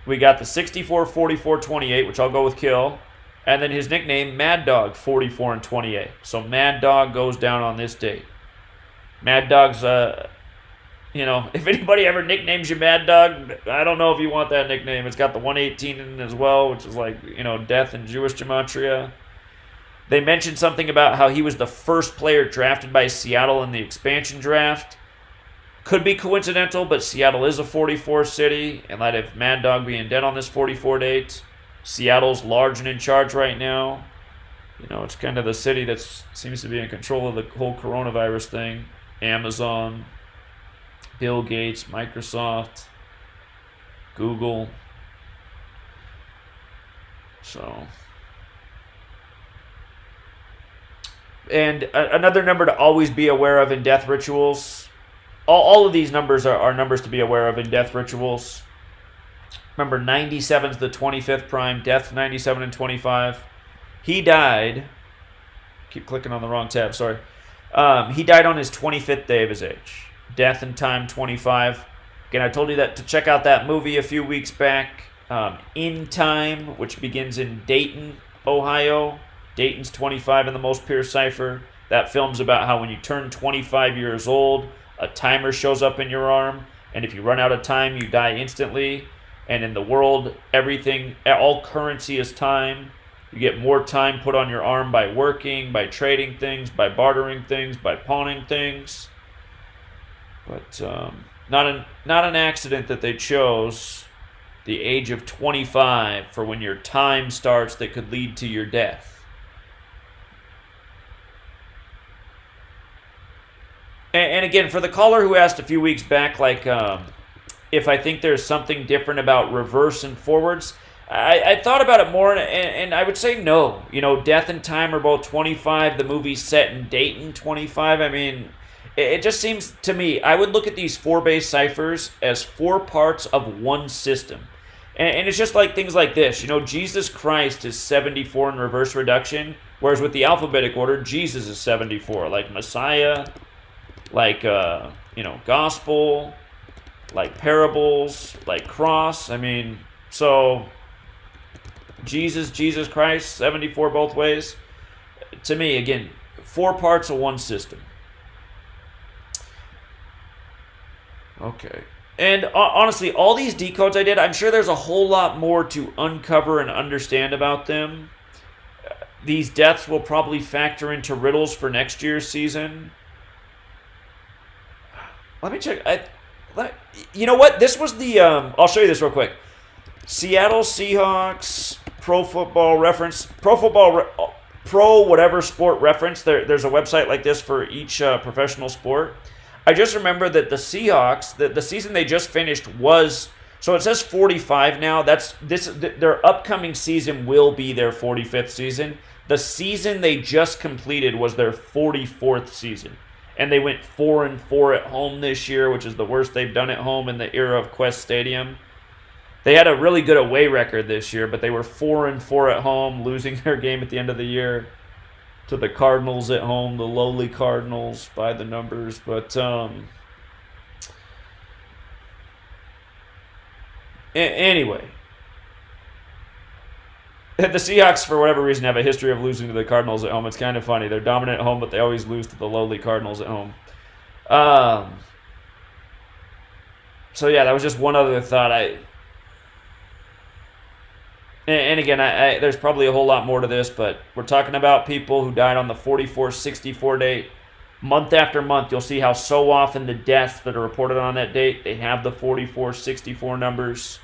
We got the 64, 44, 28, which I'll go with kill. And then his nickname, Mad Dog, 44 and 28. So Mad Dog goes down on this date. Mad Dog's, if anybody ever nicknames you Mad Dog, I don't know if you want that nickname. It's got the 118 in it as well, which is like, death in Jewish Gematria. They mentioned something about how he was the first player drafted by Seattle in the expansion draft. Could be coincidental, but Seattle is a 44 city, in light of Mad Dog being dead on this 44 date. Seattle's large and in charge right now. It's kind of the city that seems to be in control of the whole coronavirus thing. Amazon, Bill Gates, Microsoft, Google. So, and another number to always be aware of in death rituals. All of these numbers are numbers to be aware of in death rituals. Remember, 97 is the 25th prime, death 97 and 25. He died, keep clicking on the wrong tab, sorry. He died on his 25th day of his age. Death and time 25. Again, I told you that to check out that movie a few weeks back, In Time, which begins in Dayton, Ohio. Dayton's 25 in the most pure cipher. That film's about how when you turn 25 years old, a timer shows up in your arm, and if you run out of time, you die instantly. And in the world, everything, all currency is time. You get more time put on your arm by working, by trading things, by bartering things, by pawning things. But not an accident that they chose the age of 25 for when your time starts that could lead to your death. And again, for the caller who asked a few weeks back, like, if I think there's something different about reverse and forwards, I thought about it more, and I would say no. You know, Death and Time are both 25. The movie's set in Dayton, 25. I mean, it just seems to me, I would look at these 4-base ciphers as 4 parts of one system. And it's just like things like this. You know, Jesus Christ is 74 in reverse reduction, whereas with the alphabetic order, Jesus is 74. Like Messiah, like, gospel, like parables, like cross. I mean, so Jesus Christ, 74 both ways. To me, again, 4 parts of one system. Okay. And honestly, all these decodes I did, I'm sure there's a whole lot more to uncover and understand about them. These deaths will probably factor into riddles for next year's season. Let me check. You know what? This was the... I'll show you this real quick. Seattle Seahawks Pro Football Reference. Pro whatever sport reference. There's a website like this for each professional sport. I just remember that the Seahawks, the season they just finished was... So it says 45 now. Their upcoming season will be their 45th season. The season they just completed was their 44th season. And they went 4-4 at home this year, which is the worst they've done at home in the era of Quest Stadium. They had a really good away record this year, but they were 4-4 at home, losing their game at the end of the year to the Cardinals at home, the lowly Cardinals by the numbers. But anyway, the Seahawks, for whatever reason, have a history of losing to the Cardinals at home. It's kind of funny. They're dominant at home, but they always lose to the lowly Cardinals at home. So yeah, that was just one other thought. And again, there's probably a whole lot more to this, but we're talking about people who died on the 44-64 date. Month after month, you'll see how so often the deaths that are reported on that date, they have the 44-64 numbers.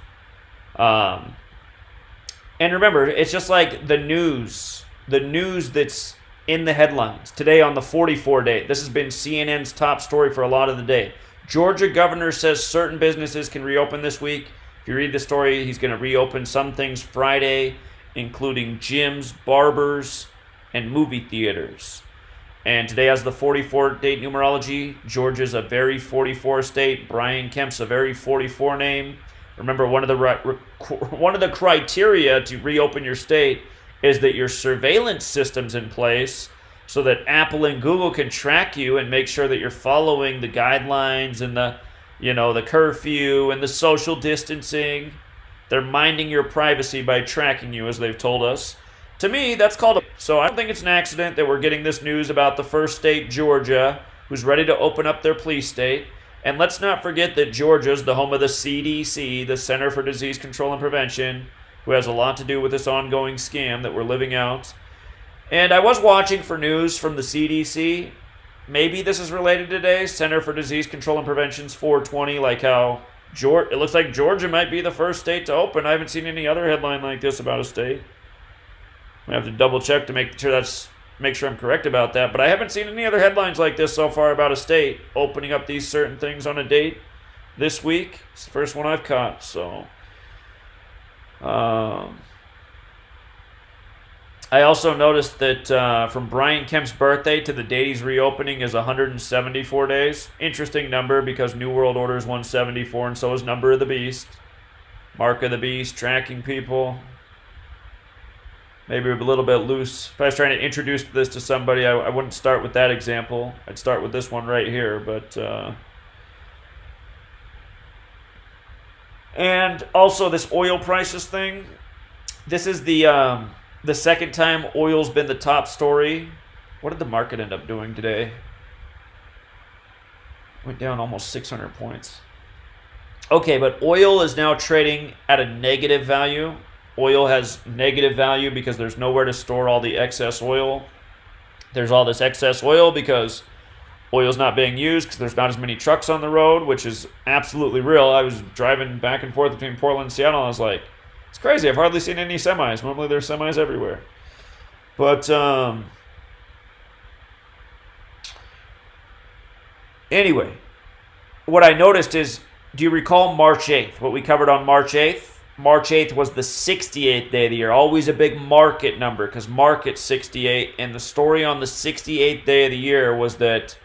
And remember, it's just like the news that's in the headlines. Today on the 44 date, this has been CNN's top story for a lot of the day. Georgia governor says certain businesses can reopen this week. If you read the story, he's going to reopen some things Friday, including gyms, barbers, and movie theaters. And today has the 44-date numerology. Georgia's a very 44 state. Brian Kemp's a very 44 name. Remember, one of the criteria to reopen your state is that your surveillance system's in place so that Apple and Google can track you and make sure that you're following the guidelines and the curfew and the social distancing. They're minding your privacy by tracking you, as they've told us. To me, that's called a... So I don't think it's an accident that we're getting this news about the first state, Georgia, who's ready to open up their police state. And let's not forget that Georgia's the home of the CDC, the Center for Disease Control and Prevention, who has a lot to do with this ongoing scam that we're living out. And I was watching for news from the CDC. Maybe this is related today. Center for Disease Control and Prevention's 420, like how it looks like Georgia might be the first state to open. I haven't seen any other headline like this about a state. I have to double check to make sure I'm correct about that. But I haven't seen any other headlines like this so far about a state opening up these certain things on a date this week. It's the first one I've caught. So, I also noticed that from Brian Kemp's birthday to the date he's reopening is 174 days. Interesting number because New World Order is 174 and so is Number of the Beast. Mark of the Beast, tracking people. Maybe a little bit loose. If I was trying to introduce this to somebody, I wouldn't start with that example. I'd start with this one right here. But and also this oil prices thing. This is the second time oil's been the top story. What did the market end up doing today? Went down almost 600 points. Okay, but oil is now trading at a negative value. oil has negative value because there's nowhere to store all the excess oil. There's all this excess oil because oil's not being used because there's not as many trucks on the road, which is absolutely real. I was driving back and forth between Portland and Seattle, and I was like, it's crazy. I've hardly seen any semis. Normally there's semis everywhere. But anyway, what I noticed is, do you recall March 8th, what we covered on March 8th? March 8th was the 68th day of the year. Always a big market number because market's 68. And the story on the 68th day of the year was that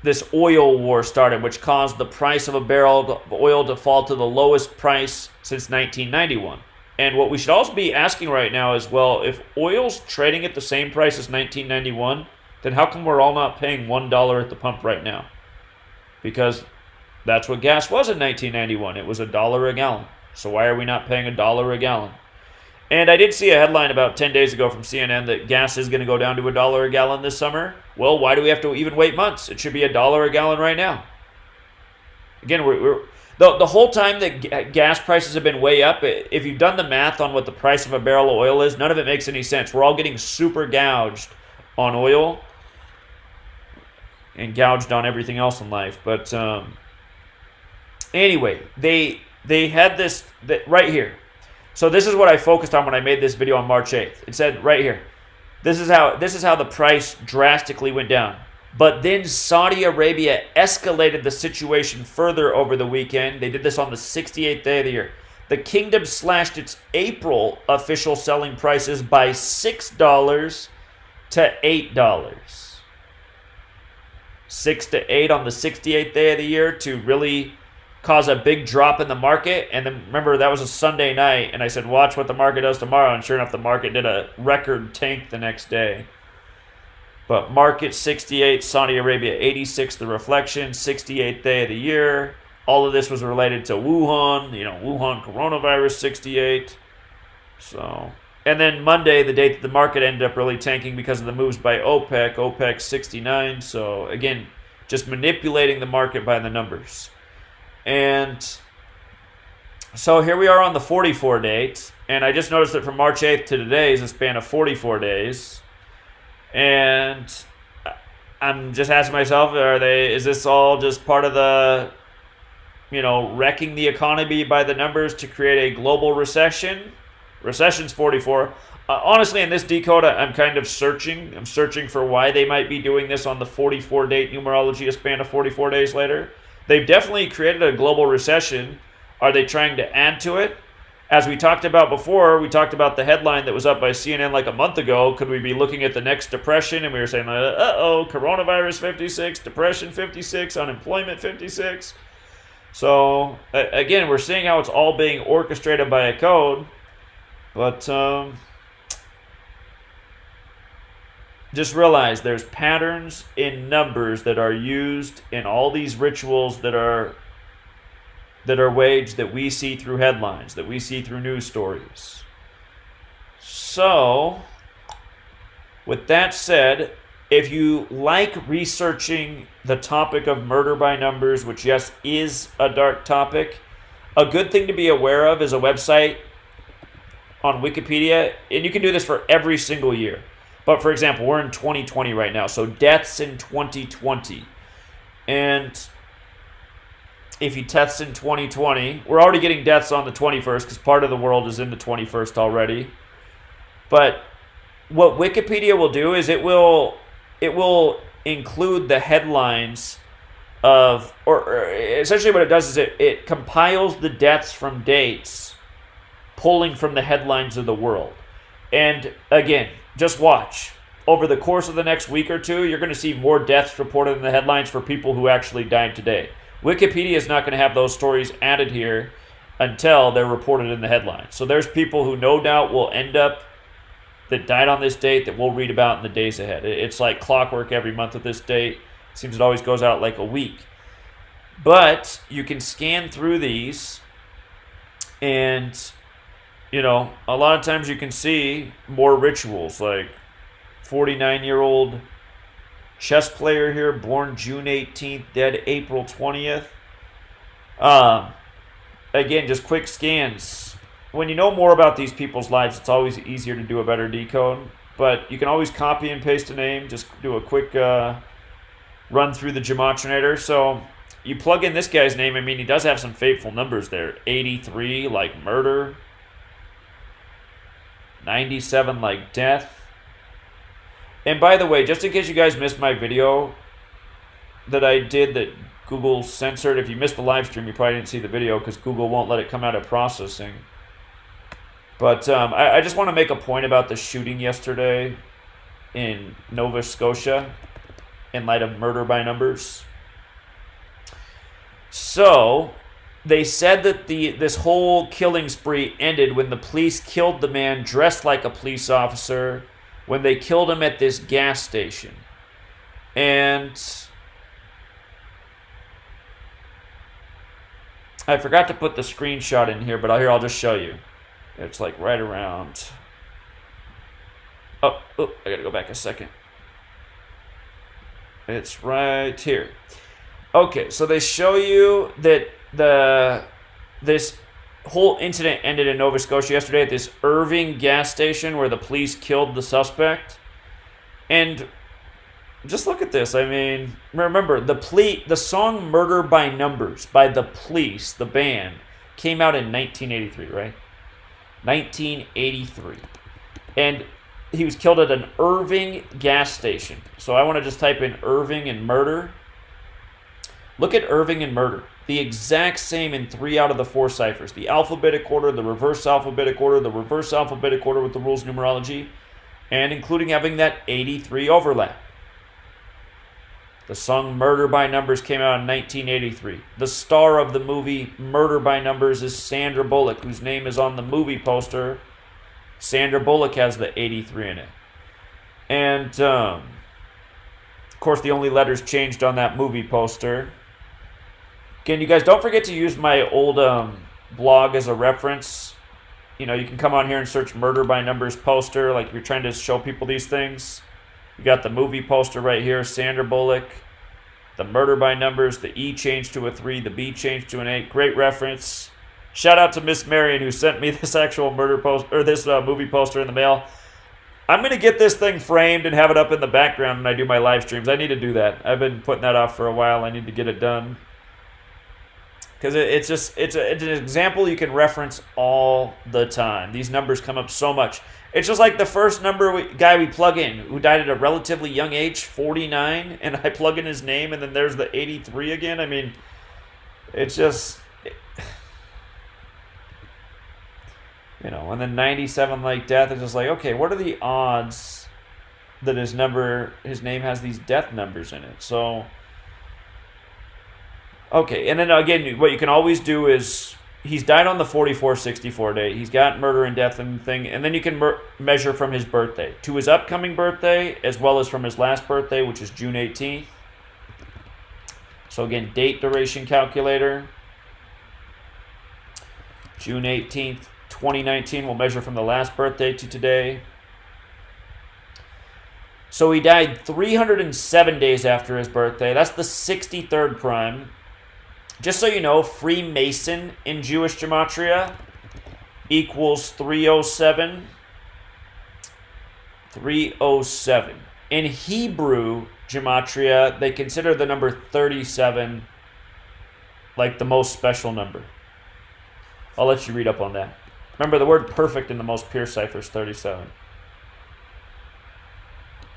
this oil war started, which caused the price of a barrel of oil to fall to the lowest price since 1991. And what we should also be asking right now is, well, if oil's trading at the same price as 1991, then how come we're all not paying $1 at the pump right now? Because that's what gas was in 1991. It was $1 a gallon. So why are we not paying $1 a gallon? And I did see a headline about 10 days ago from CNN that gas is going to go down to $1 a gallon this summer. Well, why do we have to even wait months? It should be $1 a gallon right now. Again, the whole time that gas prices have been way up, if you've done the math on what the price of a barrel of oil is, none of it makes any sense. We're all getting super gouged on oil and gouged on everything else in life. But anyway, they had this right here. So this is what I focused on when I made this video on March 8th. It said right here, this is how the price drastically went down. But then Saudi Arabia escalated the situation further over the weekend. They did this on the 68th day of the year. The kingdom slashed its April official selling prices by $6 to $8. 6 to 8 on the 68th day of the year to really cause a big drop in the market. And then remember, that was a Sunday night, and I said, watch what the market does tomorrow. And sure enough, the market did a record tank the next day. But market 68, Saudi Arabia 86, the reflection, 68th day of the year. All of this was related to Wuhan, Wuhan coronavirus 68. So, and then Monday, the date that the market ended up really tanking because of the moves by OPEC 69. So again, just manipulating the market by the numbers. And so here we are on the 44 date, and I just noticed that from March 8th to today is a span of 44 days. And I'm just asking myself, is this all just part of the, wrecking the economy by the numbers to create a global recession? Recession's 44. Honestly, in this decode, I'm kind of searching. I'm searching for why they might be doing this on the 44 date numerology, a span of 44 days later. They've definitely created a global recession. Are they trying to add to it? As we talked about before, we talked about the headline that was up by CNN like a month ago. Could we be looking at the next depression? And we were saying, uh-oh, coronavirus 56, depression 56, unemployment 56. So, again, we're seeing how it's all being orchestrated by a code. But just realize there's patterns in numbers that are used in all these rituals that are waged, that we see through headlines, that we see through news stories. So, with that said, if you like researching the topic of murder by numbers, which yes, is a dark topic, a good thing to be aware of is a website on Wikipedia, and you can do this for every single year. But for example, we're in 2020 right now, so deaths in 2020. And if you test in 2020, we're already getting deaths on the 21st because part of the world is in the 21st already. But what Wikipedia will do is it will include the headlines of, or essentially what it does is it compiles the deaths from dates, pulling from the headlines of the world. And again, just watch. Over the course of the next week or two, you're going to see more deaths reported in the headlines for people who actually died today. Wikipedia is not going to have those stories added here until they're reported in the headlines. So there's people who no doubt will end up that died on this date that we'll read about in the days ahead. It's like clockwork every month at this date. It seems it always goes out like a week. But you can scan through these and, a lot of times you can see more rituals, like 49-year-old chess player here, born June 18th, dead April 20th. again, just quick scans. When you know more about these people's lives, it's always easier to do a better decode. But you can always copy and paste a name. Just do a quick run through the Gematrinator. So you plug in this guy's name. I mean, he does have some fateful numbers there. 83, like murder. 97, like death. And by the way, just in case you guys missed my video that I did that Google censored, if you missed the live stream, you probably didn't see the video because Google won't let it come out of processing. But I just want to make a point about the shooting yesterday in Nova Scotia in light of murder by numbers. So they said that this whole killing spree ended when the police killed the man dressed like a police officer when they killed him at this gas station. And I forgot to put the screenshot in here, but I'll just show you. It's like right around. Oh, I gotta go back a second. It's right here. Okay, so they show you that this whole incident ended in Nova Scotia yesterday at this Irving gas station where the police killed the suspect. And just look at this. I mean, remember, the song Murder by Numbers by The Police, the band, came out in 1983, right? 1983. And he was killed at an Irving gas station. So I want to just type in Irving and murder. Look at Irving and murder. The exact same in 3 out of the 4 ciphers. The alphabetic order, the reverse alphabetic order, the reverse alphabetic order with the rules numerology, and including having that 83 overlap. The song Murder by Numbers came out in 1983. The star of the movie Murder by Numbers is Sandra Bullock, whose name is on the movie poster. Sandra Bullock has the 83 in it. And, of course, the only letters changed on that movie poster. Again, you guys, don't forget to use my old blog as a reference. You know, you can come on here and search Murder by Numbers poster, like you're trying to show people these things. You got the movie poster right here, Sandra Bullock. The Murder by Numbers, the E changed to a 3, the B changed to an 8. Great reference. Shout out to Miss Marion who sent me this actual this movie poster in the mail. I'm going to get this thing framed and have it up in the background when I do my live streams. I need to do that. I've been putting that off for a while. I need to get it done. Because it's an example you can reference all the time. These numbers come up so much. It's just like the first guy we plug in, who died at a relatively young age, 49, and I plug in his name, and then there's the 83 again. I mean, it's just, you know, and then 97 like death is just like, okay, what are the odds that his name has these death numbers in it? So, okay, and then again, what you can always do is, he's died on the 4464 day. He's got murder and death and thing, and then you can measure from his birthday to his upcoming birthday, as well as from his last birthday, which is June 18th. So again, date duration calculator. June 18th, 2019. We'll measure from the last birthday to today. So he died 307 days after his birthday. That's the 63rd prime. Just so you know, Freemason in Jewish Gematria equals 307. 307. In Hebrew Gematria, they consider the number 37 like the most special number. I'll let you read up on that. Remember, the word perfect in the most pure cipher is 37.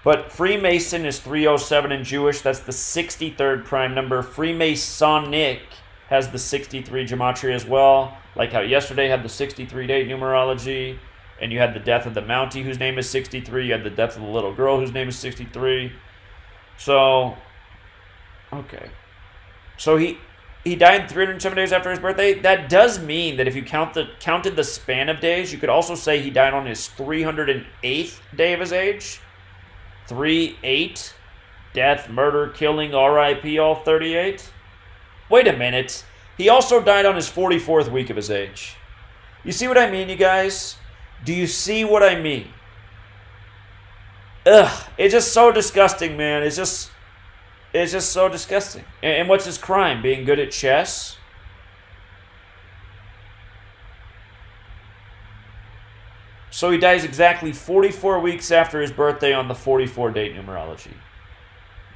But Freemason is 307 in Jewish. That's the 63rd prime number. Freemasonic has the 63 Gematria as well. Like how yesterday had the 63 date numerology. And you had the death of the Mountie, whose name is 63. You had the death of the little girl, whose name is 63. So, okay. So he died 307 days after his birthday. That does mean that if you counted the span of days, you could also say he died on his 308th day of his age. 3-8, death, murder, killing, RIP, all 38. Wait a minute. He also died on his 44th week of his age. You see what I mean, you guys? Do you see what I mean? Ugh, it's just so disgusting, man. It's just so disgusting. And what's his crime? Being good at chess? So he dies exactly 44 weeks after his birthday on the 44 date numerology.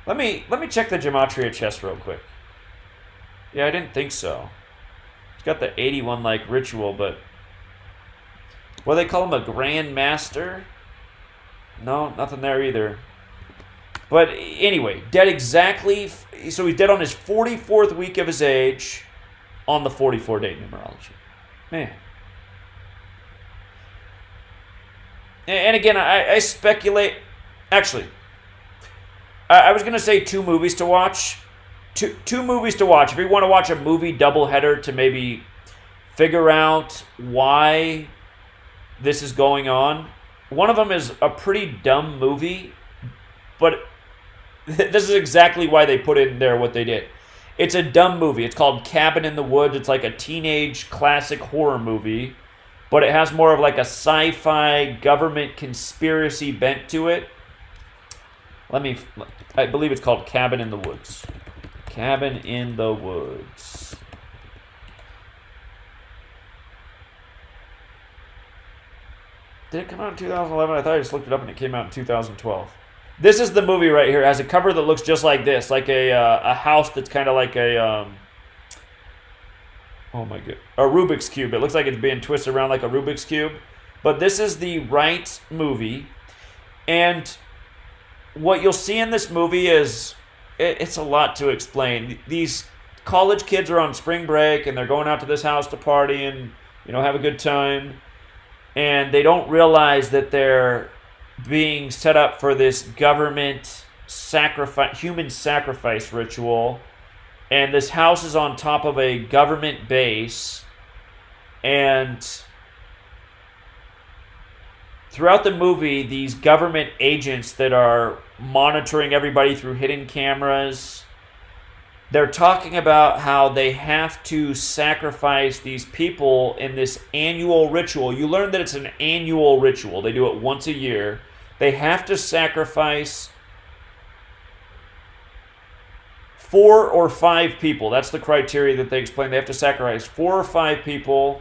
Let me check the Gematria chest real quick. Yeah, I didn't think so. He's got the 81 like ritual, but what do they call him, a Grand Master? No, nothing there either. But anyway, dead exactly, so he's dead on his 44th week of his age on the 44 date numerology. Man. And again, I speculate, actually, I was going to say 2 movies to watch. Two movies to watch. If you want to watch a movie doubleheader to maybe figure out why this is going on, one of them is a pretty dumb movie, but this is exactly why they put in there what they did. It's a dumb movie. It's called Cabin in the Woods. It's like a teenage classic horror movie, but it has more of like a sci-fi government conspiracy bent to it. I believe it's called Cabin in the Woods. Cabin in the Woods. Did it come out in 2011? I thought I just looked it up and it came out in 2012. This is the movie right here. It has a cover that looks just like this, like a house that's kind of like a oh my god, a Rubik's Cube. It looks like it's being twisted around like a Rubik's Cube. But this is the right movie, and what you'll see in this movie is it's a lot to explain. These college kids are on spring break and they're going out to this house to party and have a good time, and they don't realize that they're being set up for this government human sacrifice ritual, and this house is on top of a government base, and throughout the movie, these government agents that are monitoring everybody through hidden cameras, they're talking about how they have to sacrifice these people in this annual ritual. You learn that it's an annual ritual. They do it once a year. They have to sacrifice 4 or 5 people. That's the criteria that they explain. They have to sacrifice 4 or 5 people,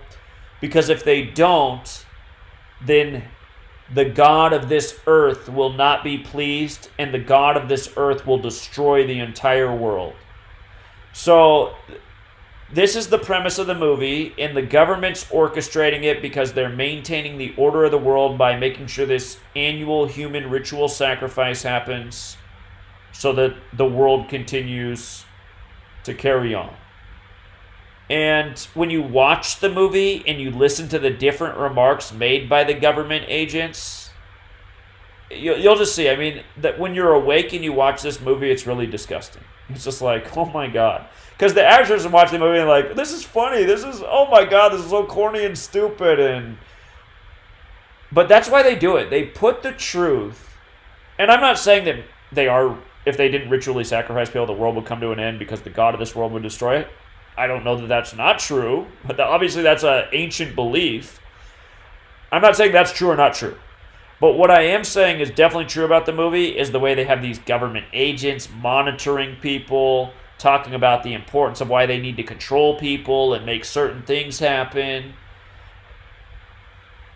because if they don't, then the God of this earth will not be pleased, and the God of this earth will destroy the entire world. So this is the premise of the movie, and the government's orchestrating it because they're maintaining the order of the world by making sure this annual human ritual sacrifice happens so that the world continues to carry on. And when you watch the movie and you listen to the different remarks made by the government agents, you'll just see, I mean, that when you're awake and you watch this movie, it's really disgusting. It's just like, oh my God. Because the actors are watching the movie and like, this is funny. This is, oh my God, this is so corny and stupid. But that's why they do it. They put the truth. And I'm not saying that if they didn't ritually sacrifice people, the world would come to an end because the God of this world would destroy it. I don't know that that's not true, but obviously that's an ancient belief. I'm not saying that's true or not true. But what I am saying is definitely true about the movie is the way they have these government agents monitoring people, talking about the importance of why they need to control people and make certain things happen.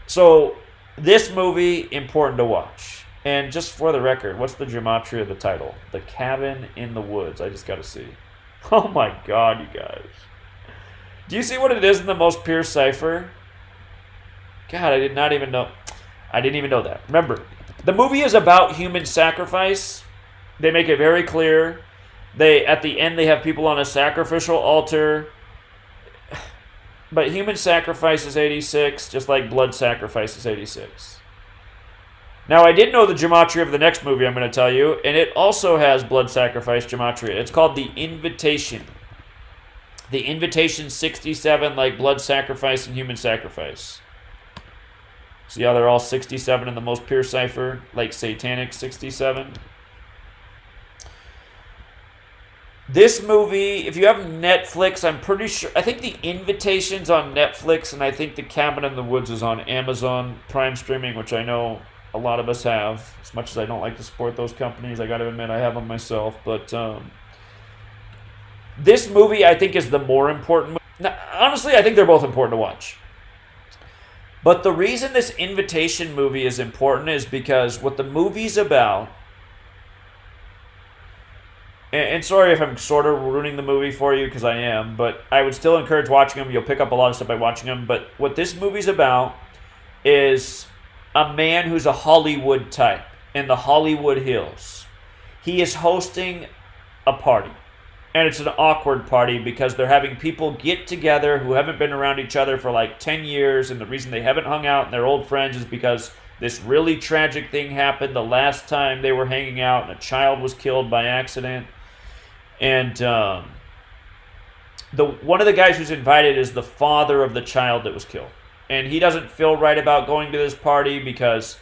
So this movie, important to watch. And just for the record, what's the gematria of the title? The Cabin in the Woods. I just got to see. Oh my God, you guys. Do you see what it is in the most pure cipher? God, I didn't even know that. Remember, the movie is about human sacrifice. They make it very clear. At the end, they have people on a sacrificial altar. But human sacrifice is 86, just like blood sacrifice is 86. Now, I did know the gematria of the next movie I'm going to tell you, and it also has blood sacrifice gematria. It's called The Invitation. The Invitation 67, like blood sacrifice and human sacrifice. See how they're all 67 in the most pure cipher, like Satanic 67? This movie, if you have Netflix, I'm pretty sure, I think The Invitation's on Netflix, and I think The Cabin in the Woods is on Amazon Prime Streaming, which I know a lot of us have. As much as I don't like to support those companies, I got to admit I have them myself. But this movie, I think, is the more important movie. Now, honestly, I think they're both important to watch. But the reason this invitation movie is important is because what the movie's about, and sorry if I'm sort of ruining the movie for you, because I am, but I would still encourage watching them. You'll pick up a lot of stuff by watching them. But what this movie's about is a man who's a Hollywood type in the Hollywood Hills. He is hosting a party. And it's an awkward party because they're having people get together who haven't been around each other for like 10 years. And the reason they haven't hung out and they're old friends is because this really tragic thing happened the last time they were hanging out and a child was killed by accident. And one of the guys who's invited is the father of the child that was killed. And he doesn't feel right about going to this party because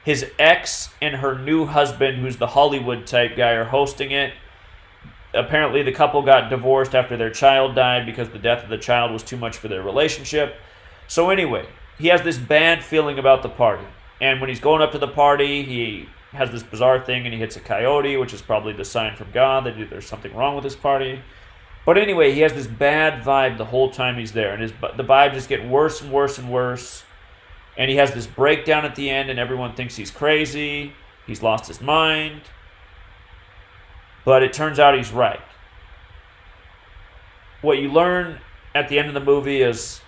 his ex and her new husband, who's the Hollywood type guy, are hosting it. Apparently, the couple got divorced after their child died because the death of the child was too much for their relationship. So anyway, he has this bad feeling about the party. And when he's going up to the party, he has this bizarre thing and he hits a coyote, which is probably the sign from God that there's something wrong with this party. But anyway, he has this bad vibe the whole time he's there. And the vibe just gets worse and worse and worse. And he has this breakdown at the end and everyone thinks he's crazy. He's lost his mind. But it turns out he's right. What you learn at the end of the movie is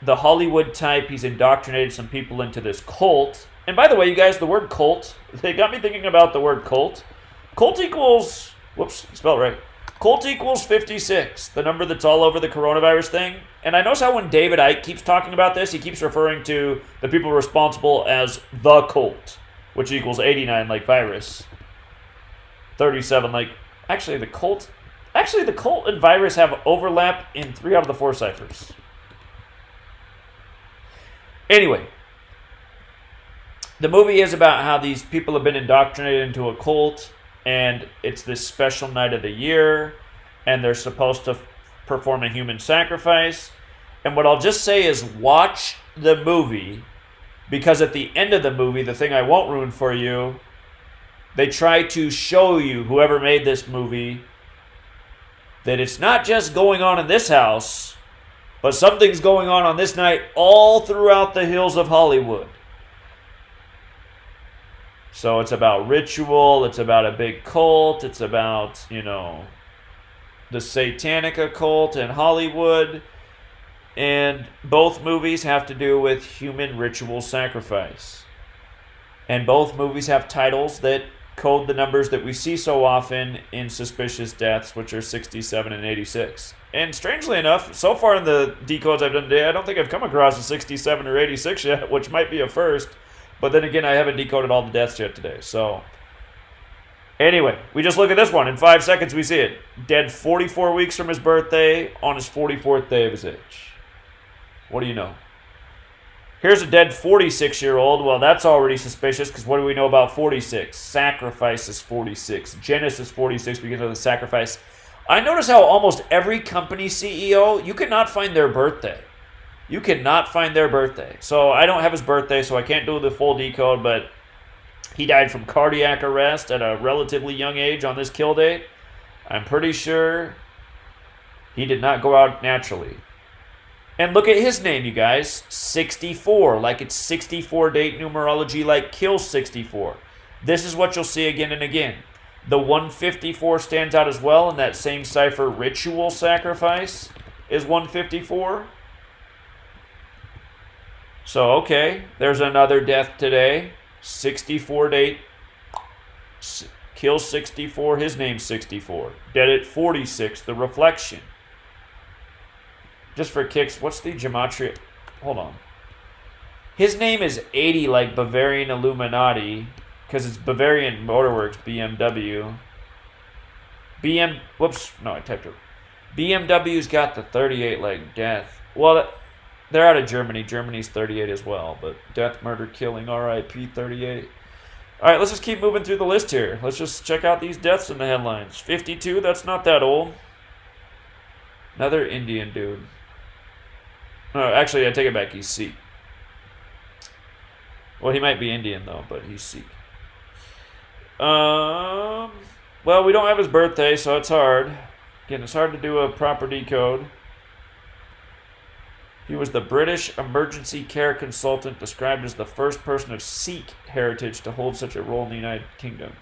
the Hollywood type, he's indoctrinated some people into this cult. And by the way, you guys, the word cult, they got me thinking about the word cult. Cult equals, whoops, spell it right. Cult equals 56, the number that's all over the coronavirus thing. And I notice how when David Icke keeps talking about this, he keeps referring to the people responsible as the cult, which equals 89 like virus. 37 like actually the cult and virus have overlap in 3 out of the 4 ciphers. Anyway, the movie is about how these people have been indoctrinated into a cult, and it's this special night of the year, and they're supposed to perform a human sacrifice. And what I'll just say is watch the movie, because at the end of the movie, the thing I won't ruin for you, they try to show you, whoever made this movie, that it's not just going on in this house, but something's going on this night all throughout the hills of Hollywood. So it's about ritual, it's about a big cult, it's about, the Satanic occult in Hollywood. And both movies have to do with human ritual sacrifice. And both movies have titles that code the numbers that we see so often in suspicious deaths, which are 67 and 86. And strangely enough, so far in the decodes I've done today, I don't think I've come across a 67 or 86 yet, which might be a first. But then again, I haven't decoded all the deaths yet today. So anyway, we just look at this one. In 5 seconds, we see it. Dead 44 weeks from his birthday on his 44th day of his age. What do you know? Here's a dead 46-year-old. Well, that's already suspicious, because what do we know about 46? Sacrifice is 46. Genesis 46 begins with a sacrifice. I notice how almost every company CEO, you cannot find their birthday. You cannot find their birthday. So I don't have his birthday, so I can't do the full decode, but he died from cardiac arrest at a relatively young age on this kill date. I'm pretty sure he did not go out naturally. And look at his name, you guys. 64, like it's 64 date numerology, like kill 64. This is what you'll see again and again. The 154 stands out as well, and that same cipher, ritual sacrifice, is 154. So, okay, there's another death today. 64 date, kill 64, his name's 64. Dead at 46, the reflection. Just for kicks, what's the Gematria? Hold on. His name is 80, like Bavarian Illuminati, because it's Bavarian Motorworks, BMW. Whoops, no, I typed it. BMW's got the 38, like death. Well, they're out of Germany. Germany's 38 as well, but death, murder, killing, RIP 38. All right, let's just keep moving through the list here. Let's just check out these deaths in the headlines. 52, that's not that old. Another Indian dude. No, actually, I take it back. He's Sikh. Well, he might be Indian, though, but he's Sikh. Well, we don't have his birthday, so it's hard. Again, it's hard to do a proper decode. He was the British emergency care consultant, described as the first person of Sikh heritage to hold such a role in the United Kingdom.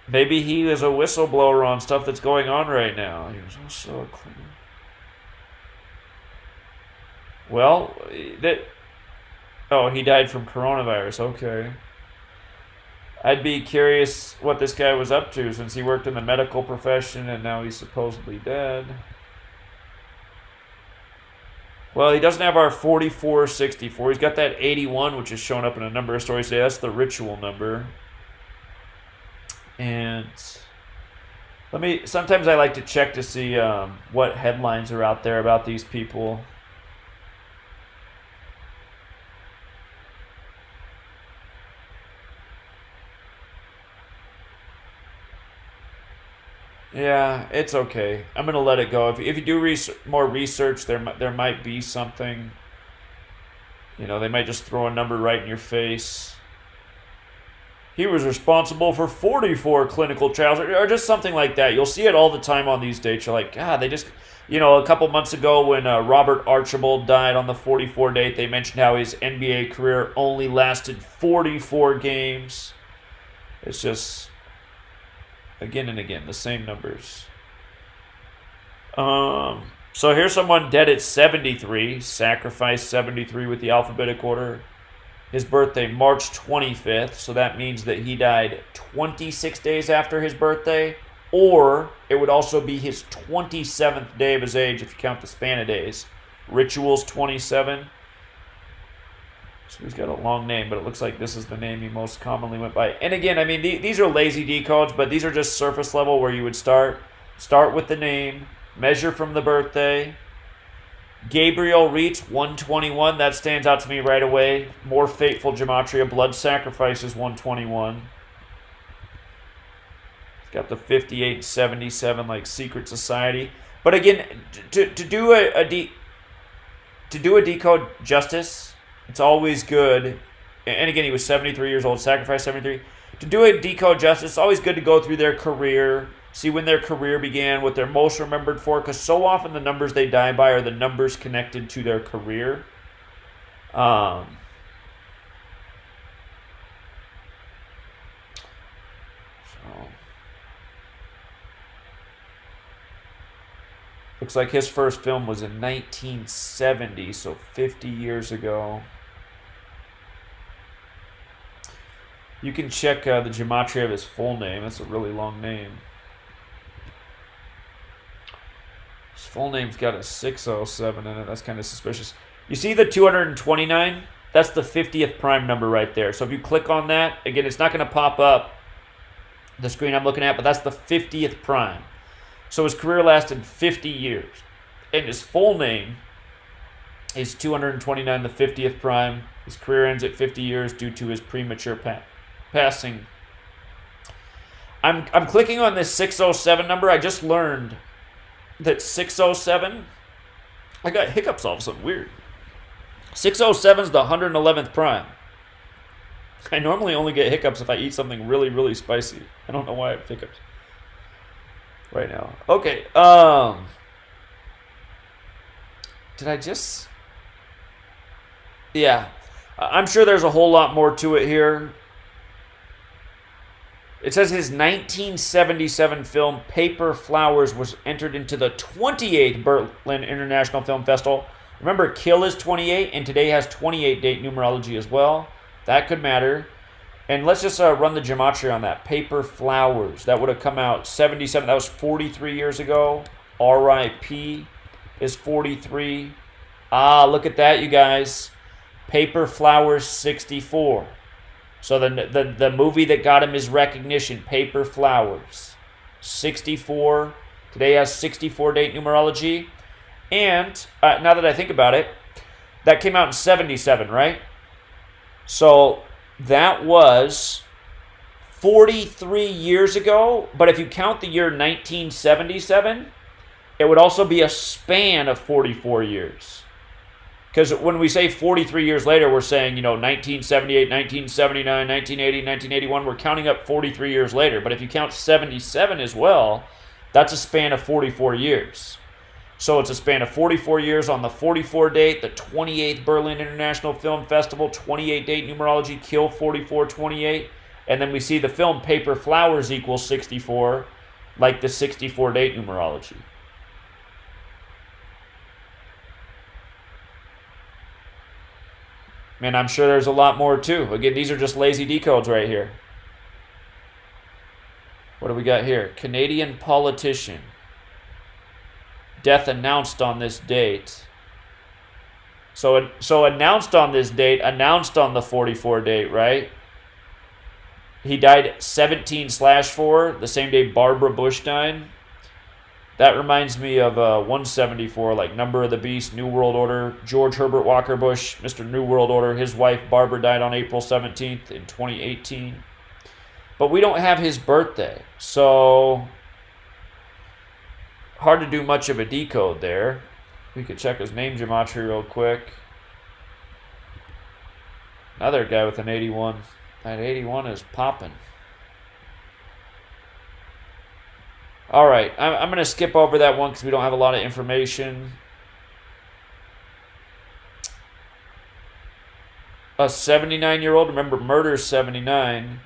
Maybe he is a whistleblower on stuff that's going on right now. He was also a criminal. Well, he died from coronavirus. Okay. I'd be curious what this guy was up to, since he worked in the medical profession and now he's supposedly dead. Well, he doesn't have our 4464. He's got that 81, which is shown up in a number of stories today. That's the ritual number. And sometimes I like to check to see what headlines are out there about these people. Yeah, it's okay. I'm going to let it go. If you do more research, there might be something. You know, they might just throw a number right in your face. He was responsible for 44 clinical trials, or just something like that. You'll see it all the time on these dates. You're like, God, they just, a couple months ago when Robert Archibald died on the 44 date, they mentioned how his NBA career only lasted 44 games. It's just, again and again, the same numbers. So here's someone dead at 73, sacrificed 73 with the alphabetic order. His birthday, March 25th, so that means that he died 26 days after his birthday, or it would also be his 27th day of his age if you count the span of days. Rituals 27. So he's got a long name, but it looks like this is the name he most commonly went by. And again, I mean, these are lazy decodes, but these are just surface level where you would start with the name, measure from the birthday. Gabriel Reitz, 121. That stands out to me right away. More fateful gematria. Blood sacrifices, 121. He's got the 58, 77, like secret society. But again, to do a decode justice, it's always good. And again, he was 73 years old, sacrificed 73. To do a decode justice, it's always good to go through their career, see when their career began, what they're most remembered for, because so often the numbers they die by are the numbers connected to their career. Looks like his first film was in 1970, so 50 years ago. You can check the gematria of his full name. That's a really long name. His full name's got a 607 in it. That's kind of suspicious. You see the 229? That's the 50th prime number right there. So if you click on that, again, it's not going to pop up the screen I'm looking at, but that's the 50th prime. So his career lasted 50 years. And his full name is 229, the 50th prime. His career ends at 50 years due to his premature passing. I'm clicking on this 607 number. I just learned that 607, I got hiccups all of a sudden, weird. 607 is the 111th prime. I normally only get hiccups if I eat something really, really spicy. I don't know why I have hiccups right now. Okay, did I just... Yeah, I'm sure there's a whole lot more to it here. It says his 1977 film Paper Flowers was entered into the 28th Berlin International Film Festival. Remember, Kill is 28, and today has 28 date numerology as well. That could matter. And let's just run the gematria on that. Paper Flowers. That would have come out 77. That was 43 years ago. R.I.P. is 43. Ah, look at that, you guys. Paper Flowers 64. So the movie that got him his recognition, Paper Flowers, 64. Today has 64 date numerology. And now that I think about it, that came out in 77, right? So that was 43 years ago. But if you count the year 1977, it would also be a span of 44 years. Because when we say 43 years later, we're saying, 1978, 1979, 1980, 1981. We're counting up 43 years later. But if you count 77 as well, That's a span of 44 years. So it's a span of 44 years on the 44 date, the 28th Berlin International Film Festival, 28 date numerology, kill 4428. And then we see the film Paper Flowers equals 64, like the 64 date numerology. And I'm sure there's a lot more too. Again, these are just lazy decodes right here. What do we got here? Canadian politician. Death announced on this date. So announced on this date, announced on the 44 date, right? He died 17/4, the same day Barbara Bush died. That reminds me of 174, like Number of the Beast, New World Order, George Herbert Walker Bush, Mr. New World Order. His wife Barbara died on April 17th in 2018. But we don't have his birthday, so hard to do much of a decode there. We could check his name gematria real quick. Another guy with an 81. That 81 is popping. All right, I'm going to skip over that one because we don't have a lot of information. A 79-year-old, remember murder's 79.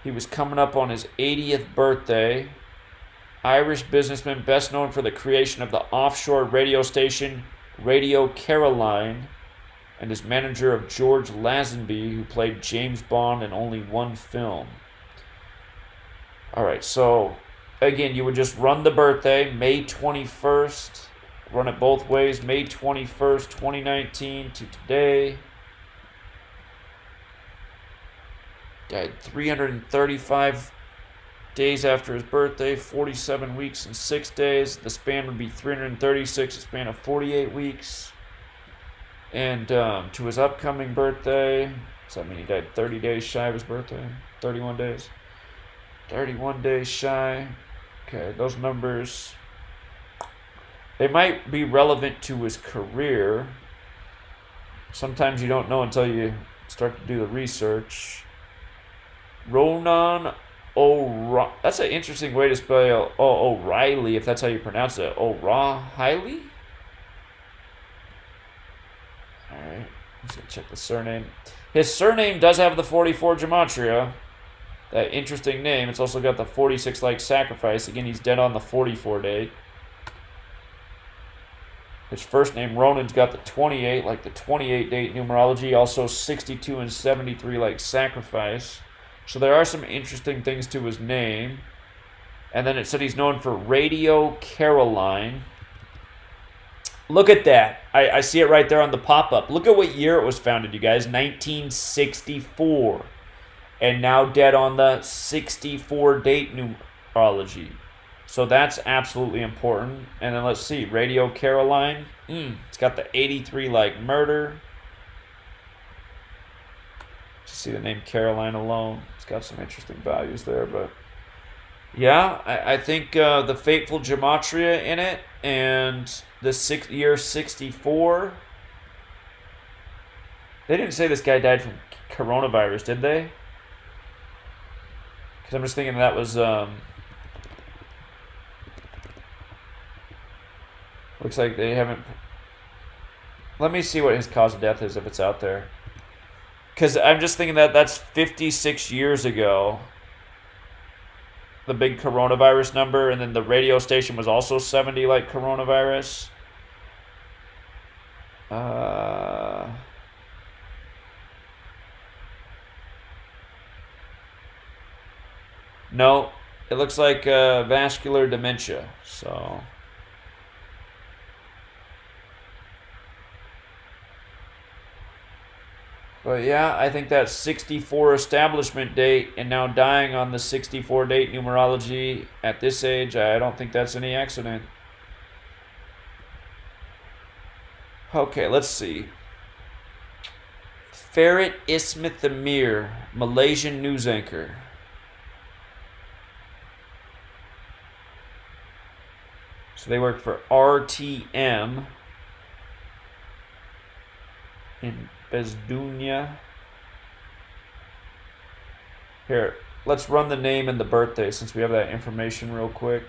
He was coming up on his 80th birthday. Irish businessman best known for the creation of the offshore radio station Radio Caroline and is manager of George Lazenby, who played James Bond in only one film. All right, so again, you would just run the birthday, May 21st, run it both ways, May 21st, 2019 to today. Died 335 days after his birthday, 47 weeks and 6 days. The span would be 336, a span of 48 weeks. And to his upcoming birthday, does that mean he died 30 days shy of his birthday? 31 days? 31 days shy. Okay, those numbers, they might be relevant to his career. Sometimes you don't know until you start to do the research. Ronan O'Reilly. That's an interesting way to spell O'Reilly, if that's how you pronounce it. O'Reilly? Alright, let's check the surname. His surname does have the 44 gematria. That interesting name. It's also got the 46 like sacrifice. Again, he's dead on the 44 date. His first name, Ronan's got the 28, like the 28 date numerology. Also 62 and 73 like sacrifice. So there are some interesting things to his name. And then it said he's known for Radio Caroline. Look at that. I see it right there on the pop-up. Look at what year it was founded, you guys. 1964. And now dead on the 64 date numerology. So that's absolutely important. And then let's see. Radio Caroline. It's got the 83 like murder. Just see the name Caroline alone. It's got some interesting values there, but yeah, I think the fateful gematria in it and the year 64. They didn't say this guy died from coronavirus, did they? Because I'm just thinking that was looks like they haven't. Let me see what his cause of death is if it's out there. Because I'm just thinking that that's 56 years ago. The big coronavirus number. And then the radio station was also 70 like coronavirus. No. It looks like vascular dementia. So... But yeah, I think that 64 establishment date and now dying on the 64 date numerology at this age, I don't think that's any accident. Okay, let's see. Farid Ismath Amir, Malaysian news anchor. So they work for RTM in Bezdunia. Here, let's run the name and the birthday since we have that information real quick.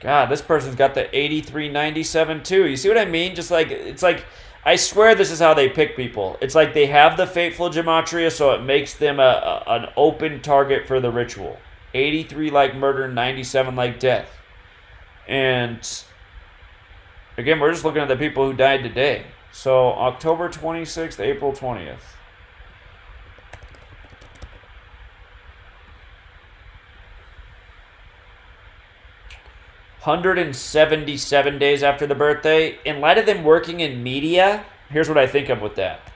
God, this person's got the 8397 too. You see what I mean? Just like, it's like, I swear this is how they pick people. It's like they have the fateful gematria, so it makes them an open target for the ritual. 83 like murder, 97 like death. And again, we're just looking at the people who died today. So October 26th, April 20th. $177 days after the birthday. In light of them working in media, here's what I think of with that.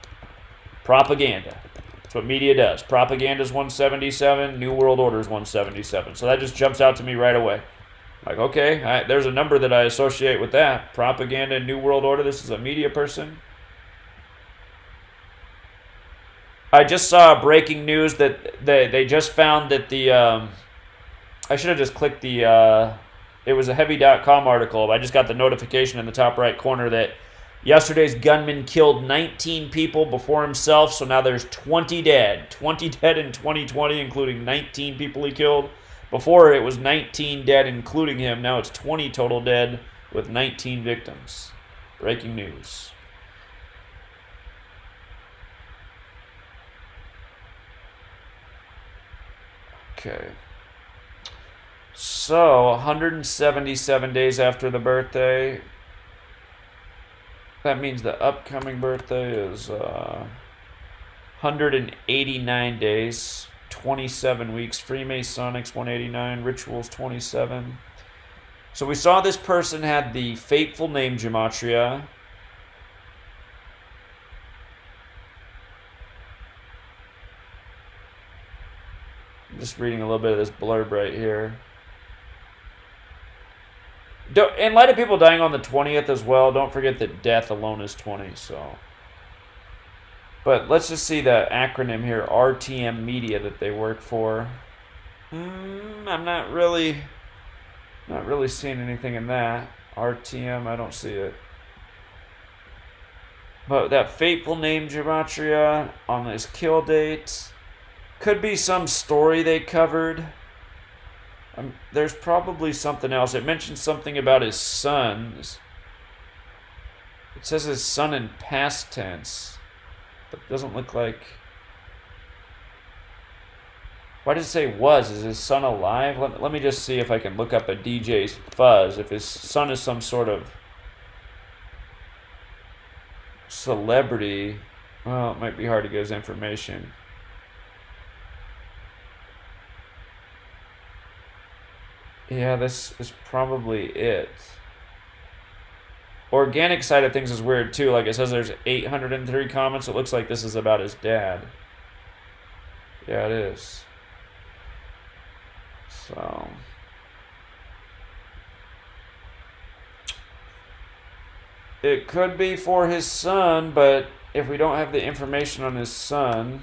Propaganda. That's what media does. Propaganda is 177. New World Order is 177. So that just jumps out to me right away. Like, okay, there's a number that I associate with that. Propaganda and New World Order. This is a media person. I just saw breaking news that they just found that the... I should have just clicked the... it was a heavy.com article, but I just got the notification in the top right corner that yesterday's gunman killed 19 people before himself, so now there's 20 dead. 20 dead in 2020, including 19 people he killed. Before, it was 19 dead, including him. Now it's 20 total dead with 19 victims. Breaking news. Okay. So, 177 days after the birthday. That means the upcoming birthday is 189 days, 27 weeks. Freemasonics 189, rituals 27. So we saw this person had the fateful name Gematria. I'm just reading a little bit of this blurb right here. In light of people dying on the 20th as well, don't forget that death alone is 20, so. But let's just see the acronym here, RTM Media, that they work for. I'm not really seeing anything in that. RTM, I don't see it. But that fateful name Gematria on this kill date could be some story they covered. There's probably something else. It mentions something about his sons. It says his son in past tense. But it doesn't look like... Why does it say was? Is his son alive? Let me just see if I can look up a DJ's fuzz. If his son is some sort of celebrity, well, it might be hard to get his information. Yeah, this is probably it. Organic side of things is weird too. Like it says there's 803 comments. It looks like this is about his dad. Yeah, it is. So. It could be for his son, but if we don't have the information on his son,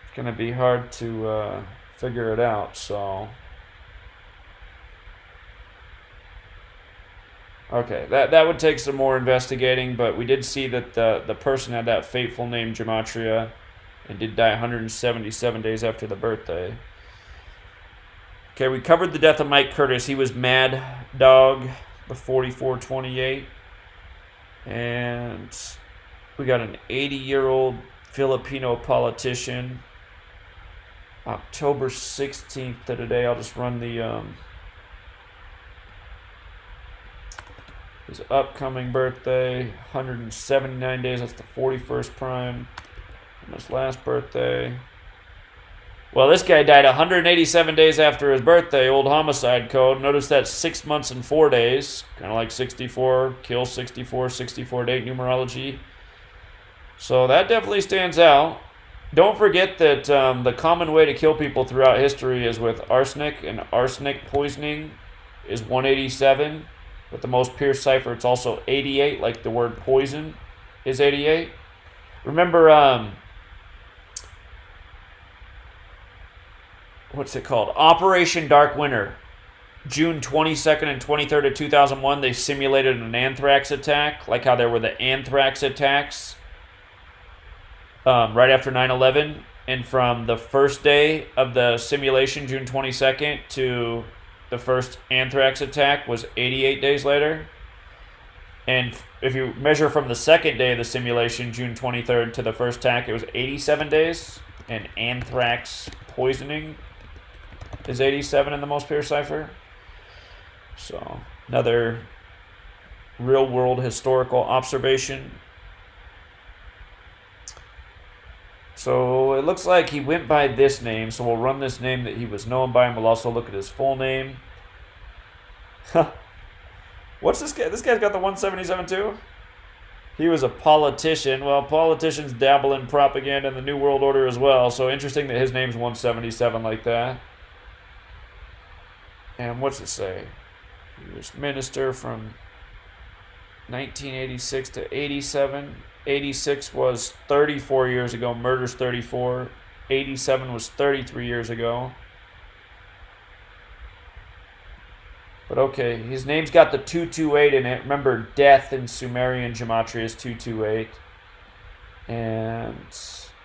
it's going to be hard to... figure it out, so. Okay, that would take some more investigating, but we did see that the person had that fateful name Gematria and did die 177 days after the birthday. Okay, we covered the death of Mike Curtis. He was Mad Dog, the 4428. And we got an 80-year-old Filipino politician. October 16th to today. I'll just run the his upcoming birthday, 179 days. That's the 41st prime. And his last birthday. Well, this guy died 187 days after his birthday. Old homicide code. Notice that's 6 months and 4 days. Kind of like 64, kill 64, 64 date numerology. So that definitely stands out. Don't forget that the common way to kill people throughout history is with arsenic, and arsenic poisoning is 187. With the most pierced cipher, it's also 88, like the word poison is 88. Remember, what's it called? Operation Dark Winter. June 22nd and 23rd of 2001, they simulated an anthrax attack, like how there were the anthrax attacks right after 9/11, and from the first day of the simulation, June 22nd, to the first anthrax attack was 88 days later. And if you measure from the second day of the simulation, June 23rd, to the first attack, it was 87 days. And anthrax poisoning is 87 in the most pure cipher. So, another real-world historical observation. So, it looks like he went by this name, so we'll run this name that he was known by, and we'll also look at his full name. What's this guy? This guy's got the 177 too? He was a politician. Well, politicians dabble in propaganda in the New World Order as well, so interesting that his name's 177 like that. And what's it say? He was minister from 1986 to 87. 86 was 34 years ago. Murder's 34. 87 was 33 years ago. But okay, his name's got the 228 in it. Remember, death in Sumerian Gematria is 228. And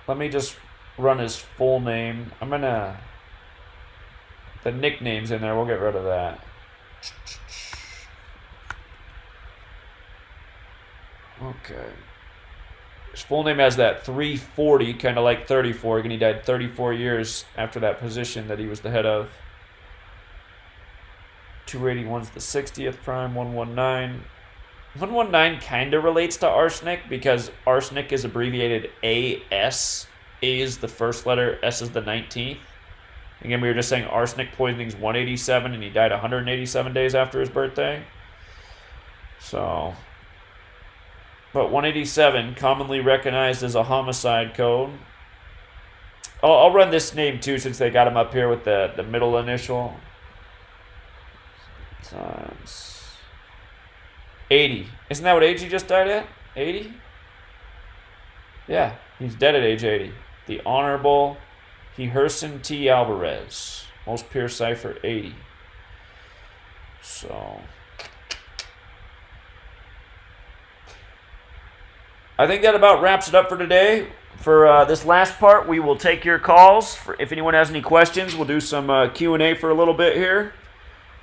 let me just run his full name. I'm gonna... The nickname's in there. We'll get rid of that. Okay. His full name has that 340, kind of like 34. Again, he died 34 years after that position that he was the head of. 281's the 60th prime, 119. 119 kind of relates to arsenic because arsenic is abbreviated AS. A is the first letter, S is the 19th. Again, we were just saying arsenic poisoning is 187 and he died 187 days after his birthday. So, but 187, commonly recognized as a homicide code. I'll run this name too since they got him up here with the middle initial. Times 80. Isn't that what age he just died at? 80? Yeah, he's dead at age 80. The Honorable Herzl T. Alvarez. Most pure cipher 80. So, I think that about wraps it up for today. For this last part, we will take your calls. If anyone has any questions, we'll do some Q&A for a little bit here.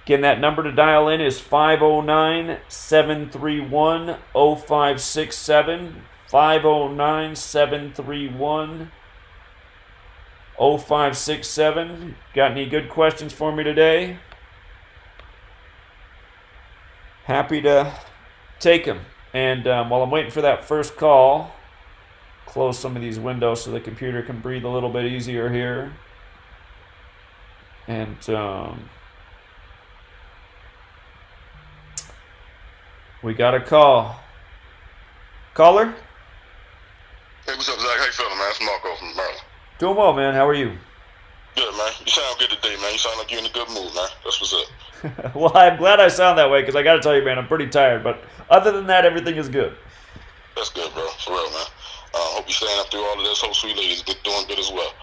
Again, that number to dial in is 509-731-0567. 509-731-0567. Got any good questions for me today? Happy to take them. And while I'm waiting for that first call, close some of these windows so the computer can breathe a little bit easier here. And we got a call. Caller? Hey, what's up, Zach? How you feeling, man? It's Marco from Maryland. Doing well, man. How are you? Good, man. You sound good today, man. You sound like you're in a good mood, man. That's what's up. Well, I'm glad I sound that way because I got to tell you, man, I'm pretty tired. But other than that, everything is good. That's good, bro. For real, man. Hope you're staying up through all of this. Hope sweet ladies doing good as well.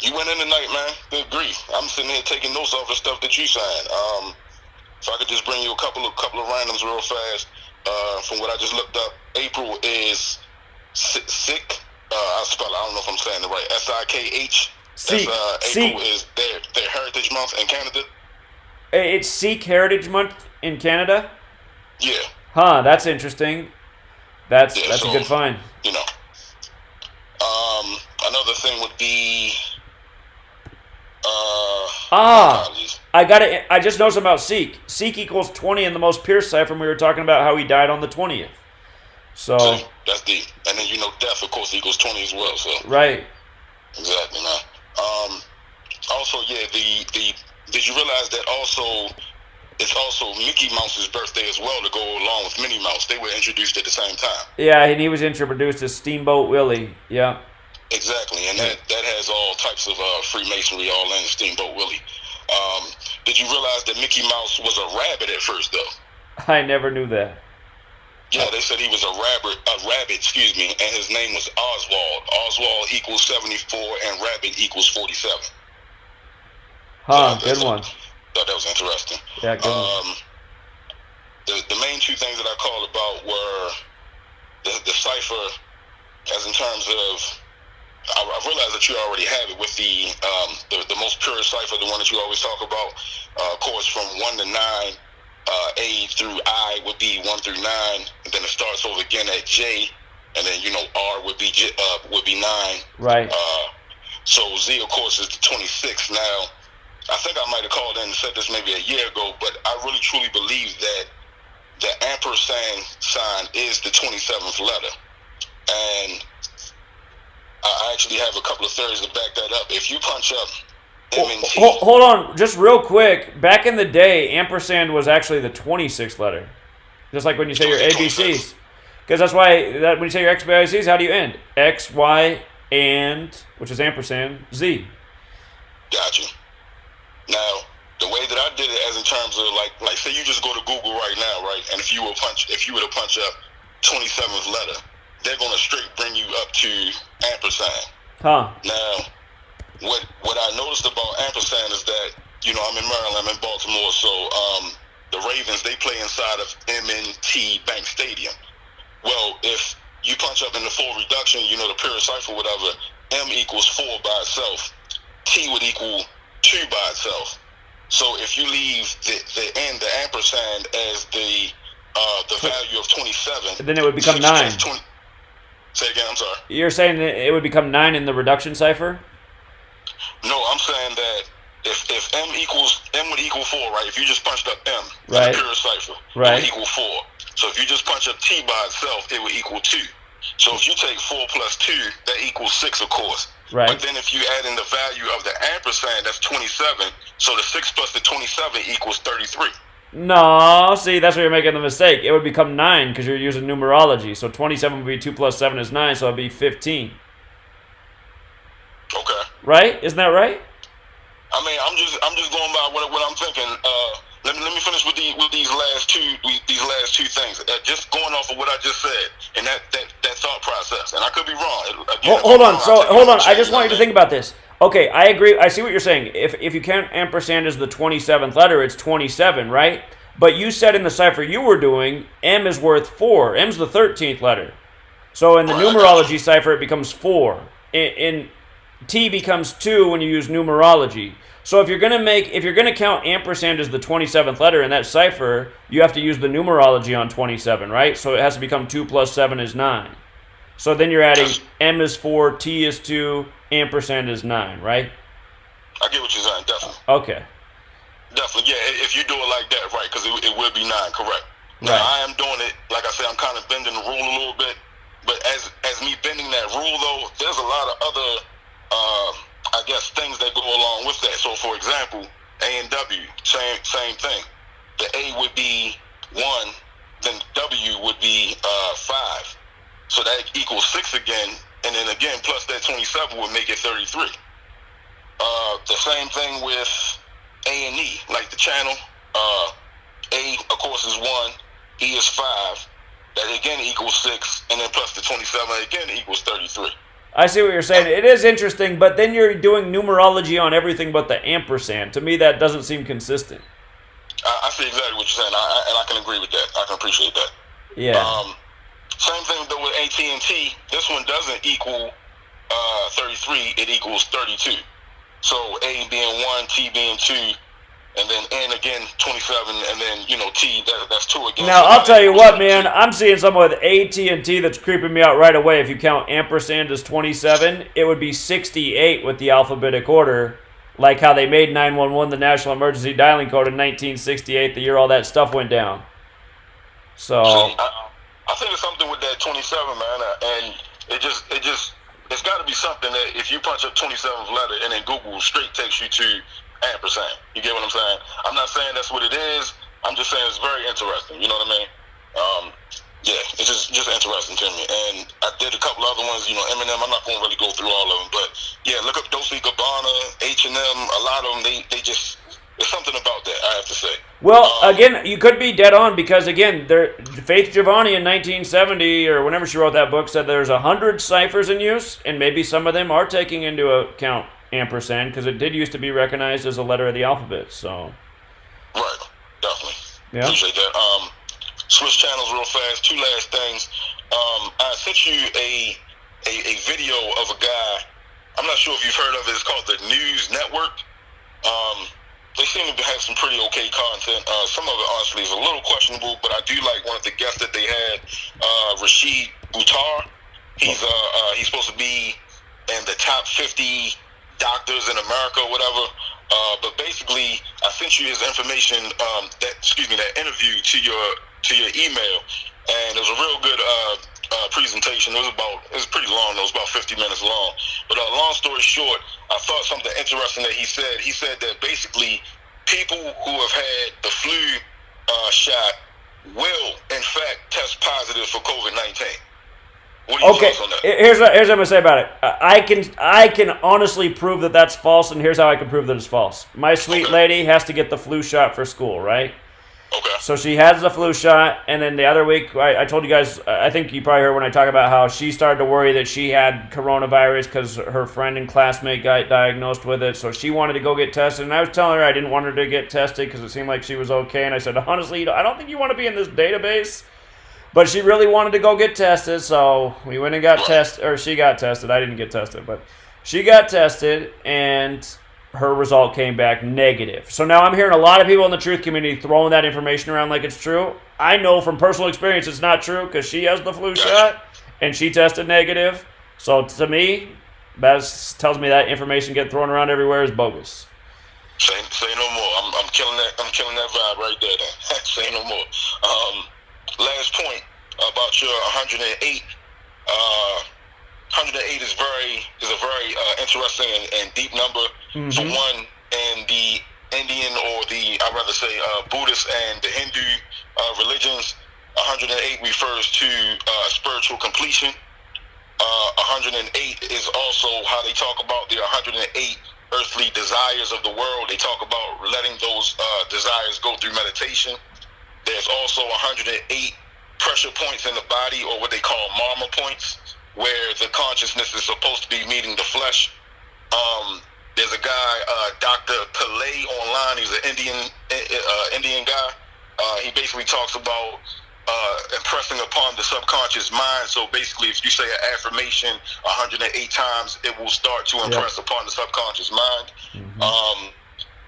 You went in tonight, man. Good grief. I'm sitting here taking notes off the stuff that you signed. If I could just bring you a couple of randoms real fast. From what I just looked up, April is Sikh. I don't know if I'm saying it right. Sikh. Sikh. April is their Heritage Month in Canada. It's Sikh Heritage Month in Canada? Yeah. Huh, that's interesting. That's so, a good find. You know. Another thing would be I got it. I just know something about Sikh. Sikh equals 20 in the most pure cipher, and we were talking about how he died on the 20th. So that's deep. And then death of course equals 20 as well. So right. Exactly, man. Also, yeah, did you realize that it's also Mickey Mouse's birthday as well to go along with Minnie Mouse? They were introduced at the same time. Yeah, and he was introduced as Steamboat Willie. Yeah. Exactly, and that has all types of Freemasonry all in Steamboat Willie. Did you realize that Mickey Mouse was a rabbit at first, though? I never knew that. Yeah, they said he was a rabbit, and his name was Oswald. Oswald equals 74, and rabbit equals 47. Huh, good one. Thought that was interesting. Yeah, good one. The main two things that I called about were the cipher as in terms of, I realize that you already have it with the most pure cipher, the one that you always talk about. Of course, from 1 to 9, A through I would be 1 through 9, and then it starts over again at J, and then R would be 9. Right. So Z, of course, is the 26. Now, I think I might have called in and said this maybe a year ago, but I really truly believe that the ampersand sign is the 27th letter, and I actually have a couple of theories to back that up. If you punch up M and T, hold on, just real quick. Back in the day, ampersand was actually the 26th letter, just like when you say your ABCs, because that's why when you say your XYZs, how do you end? X, Y, and, which is ampersand, Z. Gotcha. Now, the way that I did it, as in terms of like say you just go to Google right now, right? And if you were to punch up 27th letter, they're gonna straight bring you up to ampersand. Huh. Now, what I noticed about ampersand is that I'm in Maryland, I'm in Baltimore, so the Ravens, they play inside of M&T Bank Stadium. Well, if you punch up in the full reduction, the pure cipher, whatever, M equals 4 by itself, T would equal 2 by itself. So if you leave the ampersand as the value of 27, then it would become 9. Say again, I'm sorry. You're saying that it would become 9 in the reduction cipher? No, I'm saying that if M would equal 4, right? If you just punched up M, right, in the pure cipher, right, it would equal 4. So if you just punch up T by itself, it would equal 2. So if you take 4 plus 2, that equals 6, of course. Right. But then if you add in the value of the ampersand, that's 27. So the 6 plus the 27 equals 33. No, see, that's where you're making the mistake. It would become 9 because you're using numerology. So 27 would be 2 plus 7 is 9, so it'd be 15. Okay. Right? Isn't that right? I mean, I'm just going by what I'm thinking. Let me finish with these last two things. Just going off of what I just said and that thought process. And I could be wrong. Again, hold on. Hold on. I just want you to think about this. Okay, I agree. I see what you're saying. If you count ampersand as the 27th letter, it's 27, right? But you said in the cipher you were doing, M is worth 4. M's the 13th letter. So in the numerology cipher, it becomes 4. In T becomes 2 when you use numerology. So if you're gonna count ampersand as the 27th letter in that cipher, you have to use the numerology on 27, right? So it has to become 2 plus 7 is 9. So then you're adding M is 4, T is 2, ampersand is 9, right? I get what you're saying, definitely. Okay. Definitely, yeah. If you do it like that, right? Because it will be 9, correct. Right. Now I am doing it, like I said, I'm kind of bending the rule a little bit. But as me bending that rule, though, there's a lot of other I guess things that go along with that. So for example, A and W, same thing. The A would be 1, then W would be 5. So that equals 6 again, and then again plus that 27 would make it 33. The same thing with A and E, like the channel. A of course is 1, E is 5. That again equals 6, and then plus the 27 again equals 33. I see what you're saying. It is interesting, but then you're doing numerology on everything but the ampersand. To me, that doesn't seem consistent. I see exactly what you're saying, and I can agree with that. I can appreciate that. Yeah. Same thing though with AT&T. This one doesn't equal 33. It equals 32. So A being 1, T being 2, and then N again 27, and then T that's 2 again. Now so I'll tell you what, man. I'm seeing someone with AT&T that's creeping me out right away. If you count ampersand as 27, it would be 68 with the alphabetic order, like how they made 911 the national emergency dialing code in 1968, the year all that stuff went down. So I think it's something with that 27, man, and it's got to be something that if you punch up 27th letter and then Google straight takes you to ampersand. You get what I'm saying? I'm not saying that's what it is. I'm just saying it's very interesting. You know what I mean? Yeah, it's just interesting to me. And I did a couple other ones. Eminem. I'm not going to really go through all of them, but yeah, look up Dolce Gabbana, H&M. A lot of them, they just. There's something about that, I have to say. Well, again, you could be dead on because, again, Faith Giovanni in 1970 or whenever she wrote that book said there's 100 ciphers in use, and maybe some of them are taking into account ampersand because it did used to be recognized as a letter of the alphabet. So, right, definitely. Yeah. Appreciate that. Switch channels real fast. 2 last things. I sent you a a video of a guy. I'm not sure if you've heard of it. It's called the News Network. They seem to have some pretty okay content. Some of it, honestly, is a little questionable, but I do like one of the guests that they had, Rashid Buttar. He's supposed to be in the top 50 doctors in America or whatever. But basically, I sent you his information, that interview to your email, and it was a real good presentation. It was pretty long. It was about 50 minutes long. But long story short, I thought something interesting that he said. He said that basically people who have had the flu shot will, in fact, test positive for COVID-19. What are your thoughts on that? Here's what I'm gonna say about it. I can honestly prove that that's false, and here's how I can prove that it's false. My sweet lady has to get the flu shot for school, right? Okay. So she has the flu shot, and then the other week, I told you guys, I think you probably heard when I talk about how she started to worry that she had coronavirus because her friend and classmate got diagnosed with it. So she wanted to go get tested, and I was telling her I didn't want her to get tested because it seemed like she was okay. And I said, honestly, I don't think you want to be in this database. But she really wanted to go get tested, so we went and got tested, or she got tested. I didn't get tested, but she got tested, and her result came back negative. So now I'm hearing a lot of people in the truth community throwing that information around like it's true. I know from personal experience it's not true because she has the flu shot, and she tested negative. So to me, that tells me that information getting thrown around everywhere is bogus. Say no more. I'm killing that. I'm killing that vibe right there. Then. Say no more. Last point about your 108. 108 is a very interesting and deep number. For one, in the Indian, or I'd rather say Buddhist and the Hindu religions, 108 refers to spiritual completion. 108 is also how they talk about the 108 earthly desires of the world. They talk about letting those desires go through meditation. There's also 108 pressure points in the body, or what they call marma points, where the consciousness is supposed to be meeting the flesh. There's a guy, Dr. Pillay, online. He's an Indian guy. He basically talks about impressing upon the subconscious mind. So basically, if you say an affirmation 108 times, it will start to impress upon the subconscious mind.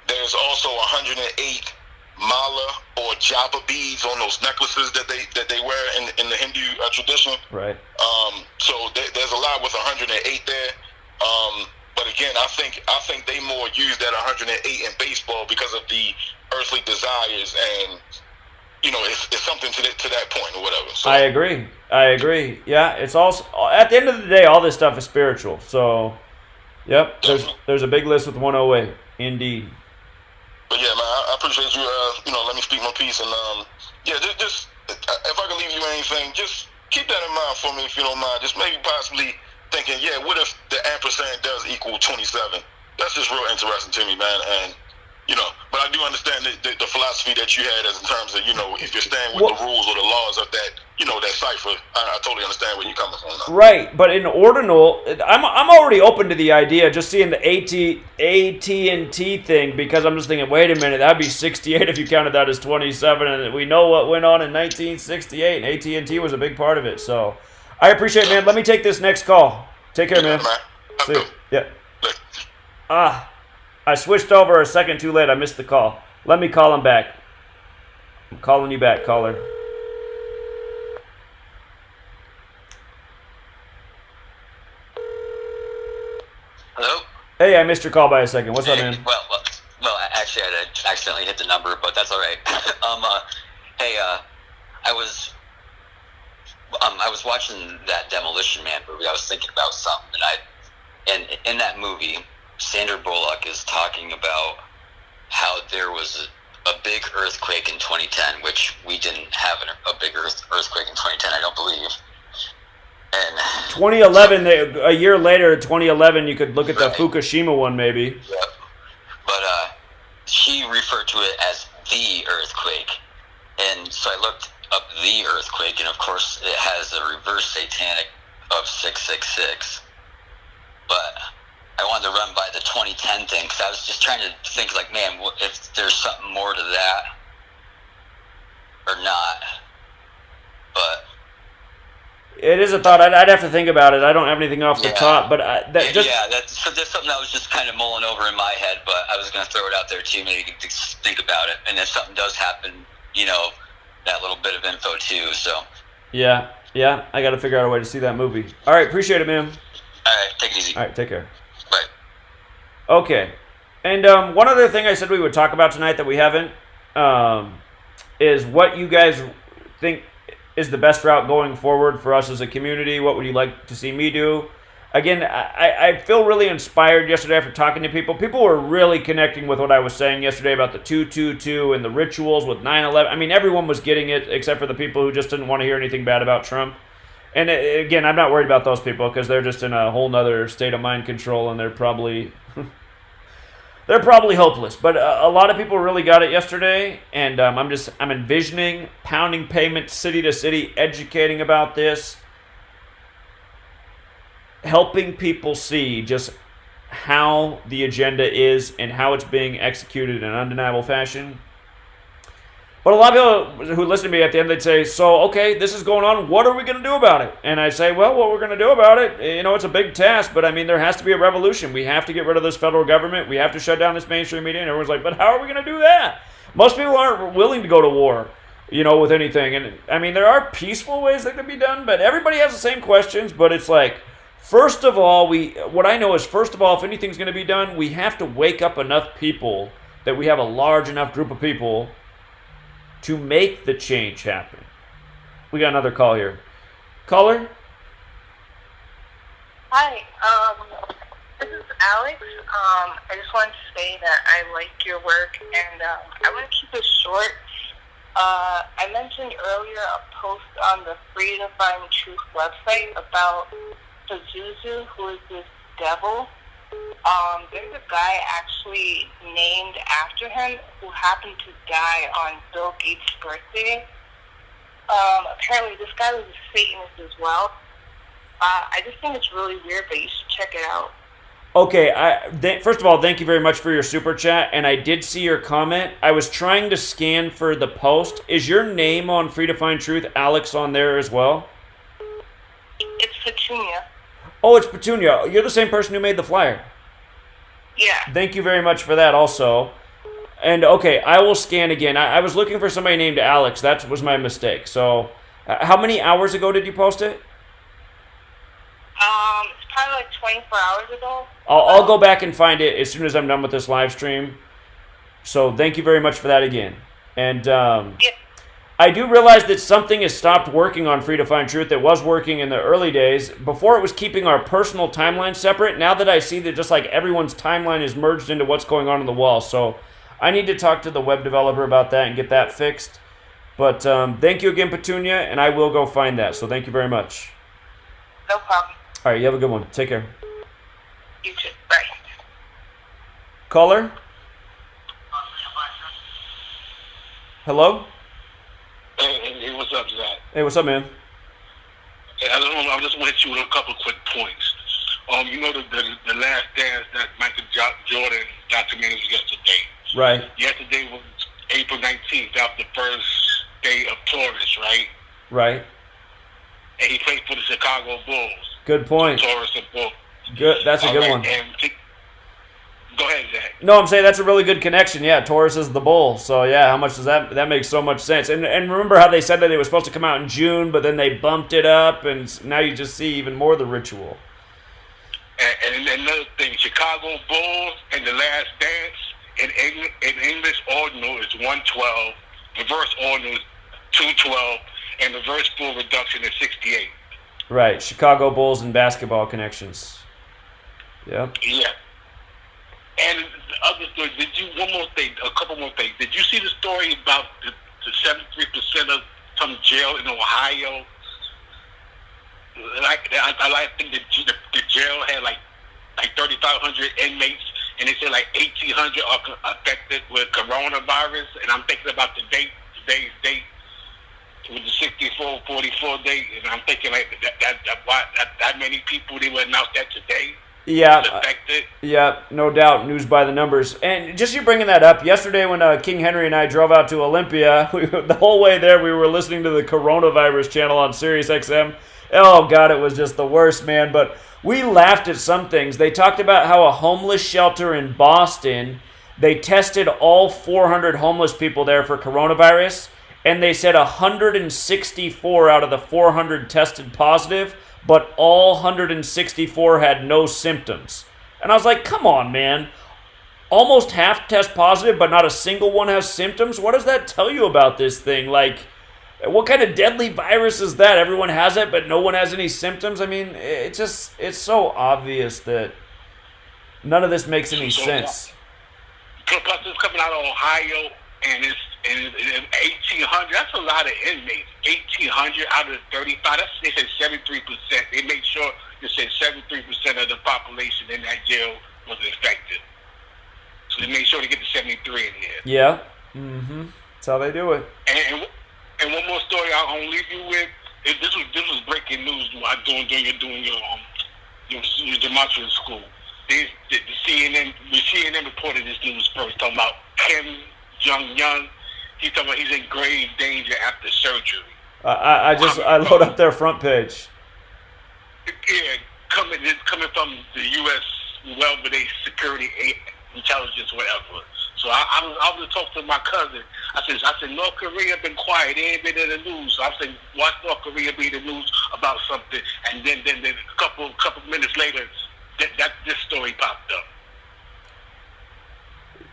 There's also 108 mala or japa beads on those necklaces that they wear in the Hindu tradition. Right. So there's a lot with 108 there. But again, I think they more use that 108 in baseball because of the earthly desires, and it's something to that point or whatever. So, I agree. Yeah, it's also, at the end of the day, all this stuff is spiritual. So, yep, there's a big list with 108, indeed. But yeah, man, I appreciate you. Let me speak my piece, and just if I can leave you anything, just keep that in mind for me, if you don't mind. Just maybe possibly thinking, what if the ampersand does equal 27? That's just real interesting to me, man. And but I do understand the philosophy that you had, as in terms of if you're staying with the rules or the laws of that that cipher. I totally understand where you're coming from now. Right, but in ordinal, I'm already open to the idea, just seeing the AT&T thing, because I'm just thinking, wait a minute, that'd be 68 if you counted that as 27, and we know what went on in 1968, and AT&T was a big part of it. So I appreciate it, man. Let me take this next call. Take care, man. See you. Yeah. I switched over a second too late. I missed the call. Let me call him back. I'm calling you back, caller. Hello? Hey, I missed your call by a second. What's up, man? Well, actually, I accidentally hit the number, but that's all right. I was watching that Demolition Man movie. I was thinking about something, and in that movie, Sandra Bullock is talking about how there was a big earthquake in 2010, which we didn't have a big earthquake in 2010, I don't believe. And 2011, a year later, 2011, you could look at the Fukushima one, maybe. Yep. But she referred to it as the earthquake. And so I looked up the earthquake, and of course it has a reverse satanic of 666. But I wanted to run by the 2010 thing, because I was just trying to think, like, man, if there's something more to that or not. But It is a thought. I'd have to think about it. I don't have anything off the top, but that's something I was just kind of mulling over in my head. But I was going to throw it out there too. Maybe you can think about it, and if something does happen, that little bit of info too. So yeah, I got to figure out a way to see that movie. All right, appreciate it, man. All right, take it easy. All right, take care. Bye. Okay, and one other thing I said we would talk about tonight that we haven't is what you guys think is the best route going forward for us as a community. What would you like to see me do? Again, I feel really inspired yesterday after talking to people. People were really connecting with what I was saying yesterday about the 222 and the rituals with 9/11. I mean, everyone was getting it except for the people who just didn't want to hear anything bad about Trump. And again, I'm not worried about those people because they're just in a whole nother state of mind control, and they're probably hopeless. But a lot of people really got it yesterday, and I'm envisioning pounding pavement city to city, educating about this, helping people see just how the agenda is and how it's being executed in an undeniable fashion. But a lot of people who listen to me at the end, they'd say, so, okay, this is going on. What are we going to do about it? And I say, well, what we're going to do about it, it's a big task, but I mean, there has to be a revolution. We have to get rid of this federal government. We have to shut down this mainstream media. And everyone's like, but how are we going to do that? Most people aren't willing to go to war, with anything. And I mean, there are peaceful ways that can be done, but everybody has the same questions. But it's like, first of all, if anything's going to be done, we have to wake up enough people that we have a large enough group of people to make the change happen. We got another call here. Caller? Hi, this is Alex. I just wanted to say that I like your work, and I want to keep it short. I mentioned earlier a post on the Free to Find Truth website about Pazuzu, who is this devil. There's a guy actually named after him who happened to die on Bill Gates' birthday. Apparently this guy was a Satanist as well. I just think it's really weird, but you should check it out. Okay, first of all, thank you very much for your super chat, and I did see your comment. I was trying to scan for the post. Is your name on Free to Find Truth, Alex, on there as well? It's Petunia. Oh, it's Petunia. You're the same person who made the flyer. Yeah. Thank you very much for that also. And okay, I will scan again. I was looking for somebody named Alex. That was my mistake. So, how many hours ago did you post it? It's probably like 24 hours ago. I'll go back and find it as soon as I'm done with this live stream. So, thank you very much for that again. And yeah. I do realize that something has stopped working on Free to Find Truth. It was working in the early days. Before, it was keeping our personal timeline separate. Now that I see that just like everyone's timeline is merged into what's going on the wall. So I need to talk to the web developer about that and get that fixed. But thank you again, Petunia, and I will go find that. So thank you very much. No problem. All right, you have a good one. Take care. You too. Bye. Caller? Hello? Hey, what's up, Zach? Hey, what's up, man? Hey, I just want to hit you with a couple of quick points. The last dance that Michael Jordan documented was yesterday. Right. Yesterday was April 19th. That was the first day of Taurus, right? Right. And he played for the Chicago Bulls. Good point. Taurus and Bulls. Good. That's a good one. Go ahead, Zach. No, I'm saying that's a really good connection. Yeah, Taurus is the bull. So, yeah, how much does that makes so much sense. And remember how they said that it was supposed to come out in June, but then they bumped it up, and now you just see even more of the ritual. And another thing, Chicago Bulls and the last dance in English ordinal is 112, reverse ordinal is 212, and reverse full reduction is 68. Right, Chicago Bulls and basketball connections. Yeah. Yeah. And the other story, a couple more things. Did you see the story about the 73% of some jail in Ohio? I think the jail had like 3,500 inmates, and they said like 1,800 are affected with coronavirus. And I'm thinking about today's date with the 64-44 date, and I'm thinking like that many people they would announce that today. Yeah, no doubt. News by the numbers. And just you bringing that up, yesterday when King Henry and I drove out to Olympia, the whole way there we were listening to the coronavirus channel on Sirius XM. Oh, God, it was just the worst, man. But we laughed at some things. They talked about how a homeless shelter in Boston, they tested all 400 homeless people there for coronavirus, and they said 164 out of the 400 tested positive, but all 164 had no symptoms. And I was like, come on, man. Almost half test positive, but not a single one has symptoms? What does that tell you about this thing? Like, what kind of deadly virus is that? Everyone has it, but no one has any symptoms? I mean, it's so obvious that none of this makes any sense. Plus, it's coming out of Ohio, and it's 1,800. That's a lot of inmates. 1,800 out of 35. They said 73%. They made sure they said 73% of the population in that jail was infected. So they made sure to get the 73 in here. Yeah. Mm-hmm. That's how they do it. And one more story I'll leave you with. This was breaking news while doing your Gematria School. The CNN reported this news first, talking about Kim Jong-un. He's talking about he's in grave danger after surgery. I load up their front page. Yeah, coming from the U.S. whatever they security intelligence, whatever. So I was talking to my cousin. I said North Korea been quiet. They ain't been in the news. So I said, watch North Korea be in the news about something. And then a couple minutes later, this story popped up.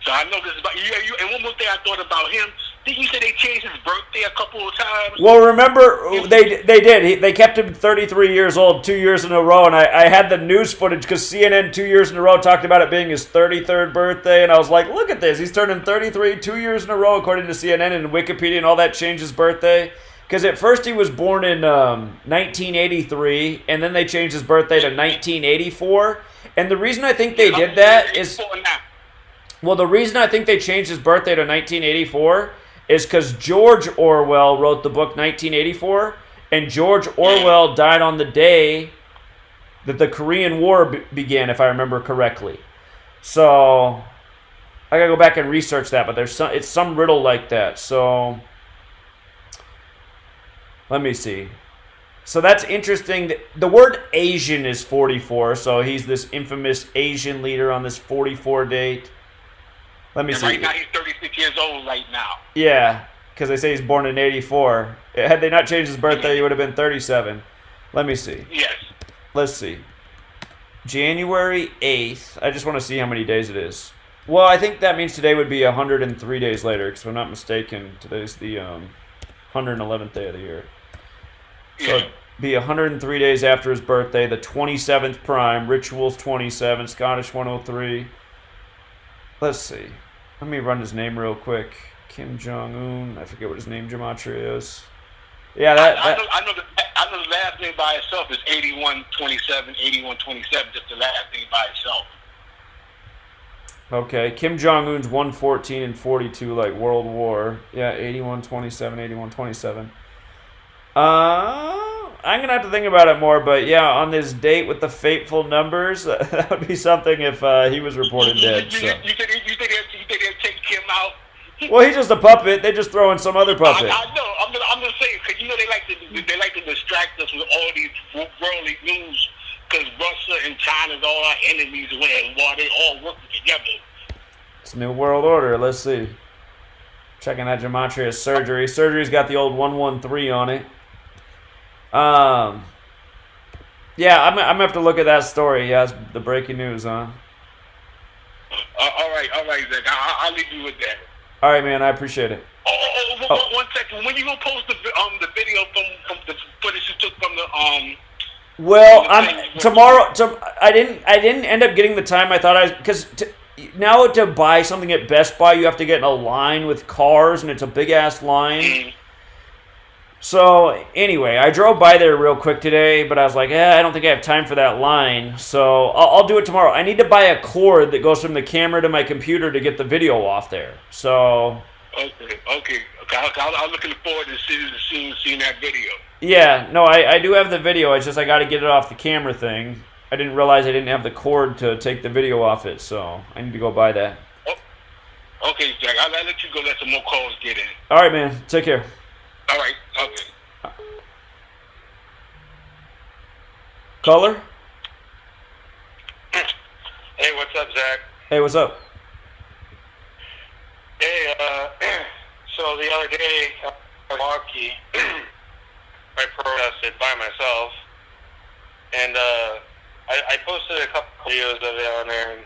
So I know this about you. And one more thing I thought about him. Did you say they changed his birthday a couple of times? Well, remember, they did. They kept him 33 years old 2 years in a row, and I had the news footage because CNN 2 years in a row talked about it being his 33rd birthday, and I was like, look at this. He's turning 33 2 years in a row, according to CNN and Wikipedia and all that, changed his birthday. Because at first he was born in 1983, and then they changed his birthday to 1984. And the reason I think they did that is... Well, the reason I think they changed his birthday to 1984 is because George Orwell wrote the book 1984, and George Orwell died on the day that the Korean War began, if I remember correctly. So I gotta go back and research that, but it's some riddle like that. So let me see. So that's interesting. The word Asian is 44, so he's this infamous Asian leader on this 44 date. Let me see. Right now, he's 36 years old right now. Yeah, because they say he's born in 84. Had they not changed his birthday, he would have been 37. Let me see. Yes. Let's see. January 8th. I just want to see how many days it is. Well, I think that means today would be 103 days later, because if I'm not mistaken, today's the 111th day of the year. So it'd be 103 days after his birthday, the 27th prime, rituals 27, Scottish 103. Let's see. Let me run his name real quick. Kim Jong-un. I forget what his name Gematria is. Yeah, I know the last name by itself is 8127, 8127, just the last name by itself. Okay, Kim Jong-un's 114 and 42, like World War. Yeah, 8127, 8127. I'm going to have to think about it more, but yeah, on this date with the fateful numbers, that would be something if he was reported dead. So. You think they'll take Kim out? Well, he's just a puppet. They just throw in some other puppet. I know. I'm just saying, because you know they like to distract us with all these worldly news, because Russia and China is all our enemies, and while they all working together. It's a new world order. Let's see. Checking that Gematria surgery. Surgery's got the old 113 on it. Yeah, I'm gonna have to look at that story. Yeah, it's the breaking news, huh? All right, Zach. I'll leave you with that. All right, man. I appreciate it. One second. When you gonna post the video from the footage you took from the Well, tomorrow. I didn't end up getting the time I thought because now to buy something at Best Buy you have to get in a line with cars and it's a big ass line. Mm-hmm. So, anyway, I drove by there real quick today, but I was like, I don't think I have time for that line, so I'll do it tomorrow. I need to buy a cord that goes from the camera to my computer to get the video off there, so... Okay. I'm looking forward to seeing that video. Yeah, no, I do have the video, it's just I got to get it off the camera thing. I didn't realize I didn't have the cord to take the video off it, so I need to go buy that. Oh, okay, Jack, I'll let you go let some more calls get in. All right, man, take care. All right, okay. Caller? Hey, what's up, Zach? Hey, what's up? Hey, so the other day, Milwaukee, I protested by myself, and I posted a couple videos of it on there, and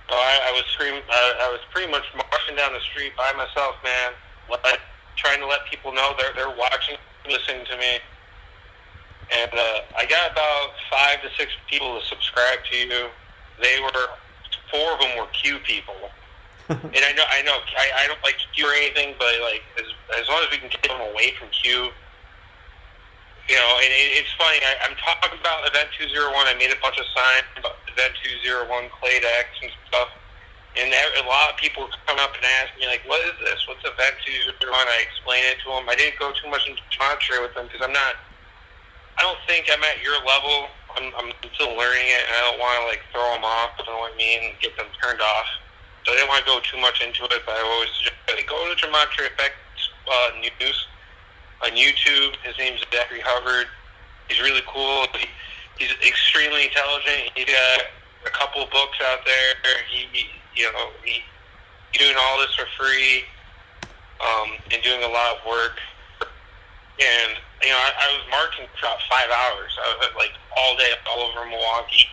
I was screaming. I was pretty much marching down the street by myself, man, trying to let people know they're watching, listening to me. And I got about 5 to 6 people to subscribe to you. They were 4 of them were Q people. And I know, I don't like Q or anything, but like as long as we can get them away from Q, you know. And it's funny. I'm talking about Event 201. I made a bunch of signs about Event 201, Clade X and stuff. And a lot of people come up and ask me like, "What is this? What's Event 201?" I explain it to them. I didn't go too much into Gematria with them because I don't think I'm at your level. I'm still learning it, and I don't want to like throw them off. You know what I mean? Get them turned off. So I didn't want to go too much into it, but I always suggest go to Gematria Effect News on YouTube. His name's Zachary Hubbard. He's really cool. He's extremely intelligent. He's got a couple of books out there. He's doing all this for free, and doing a lot of work. And you know, I was marching for about 5 hours. I was like all day, all over Milwaukee.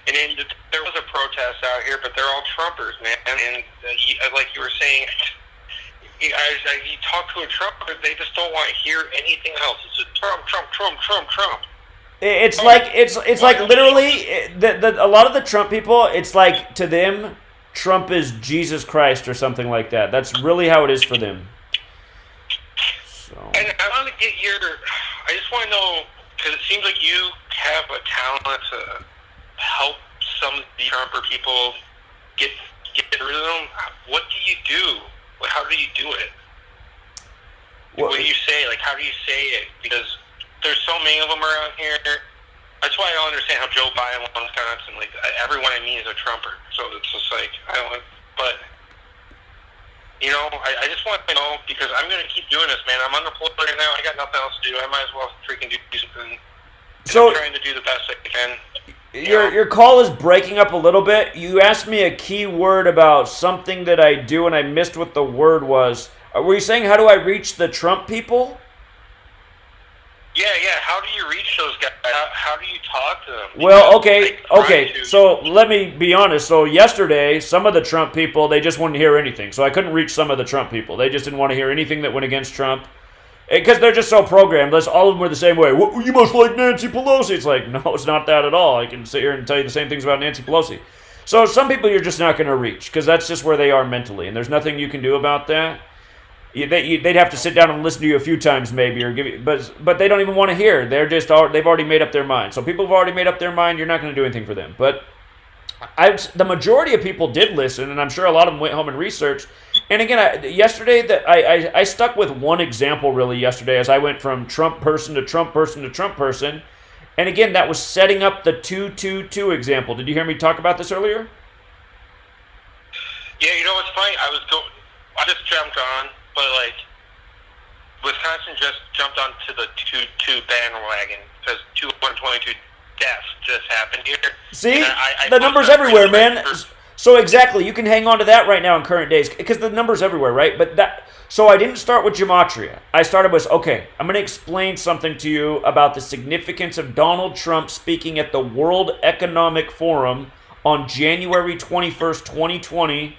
And then there was a protest out here, but they're all Trumpers, man. And like you were saying, you talk to a Trumper, they just don't want to hear anything else. It's just Trump, Trump, Trump, Trump, Trump. It's like literally a lot of the Trump people. It's like to them, Trump is Jesus Christ or something like that. That's really how it is for them. So. And I want to get I just want to know, because it seems like you have a talent to help some of the Trumper people get rid of them. What do you do? How do you do it? What do you say? Like, how do you say it? Because there's so many of them around here. That's why I don't understand how Joe Biden won Wisconsin. Like, everyone I meet is a Trumper. So it's just like, I don't. But you know, I just want to know, because I'm going to keep doing this, man. I'm unemployed right now. I got nothing else to do. I might as well freaking do something. So I'm trying to do the best I can. Your call is breaking up a little bit. You asked me a key word about something that I do, and I missed what the word was. Were you saying, how do I reach the Trump people? Yeah. How do you reach those guys? How do you talk to them? Well, okay. So let me be honest. So yesterday, some of the Trump people, they just wouldn't hear anything. So I couldn't reach some of the Trump people. They just didn't want to hear anything that went against Trump. Because they're just so programmed. All of them were the same way. Well, you must like Nancy Pelosi. It's like, no, it's not that at all. I can sit here and tell you the same things about Nancy Pelosi. So some people you're just not going to reach, because that's just where they are mentally. And there's nothing you can do about that. They'd have to sit down and listen to you a few times maybe, or give you, but they don't even want to hear. They've already made up their mind. So people have already made up their mind. You're not going to do anything for them. But the majority of people did listen, and I'm sure a lot of them went home and researched. And again, yesterday, I stuck with one example really yesterday as I went from Trump person to Trump person to Trump person. And again, that was setting up the 222 example. Did you hear me talk about this earlier? Yeah, you know what's funny? I just jumped on, but like Wisconsin just jumped onto the 2-2 bandwagon because 222 deaths just happened here. See, the numbers everywhere, man. So exactly, you can hang on to that right now in current days because the numbers everywhere, right? So I didn't start with Gematria. I started with, okay, I'm going to explain something to you about the significance of Donald Trump speaking at the World Economic Forum on January 21st, 2020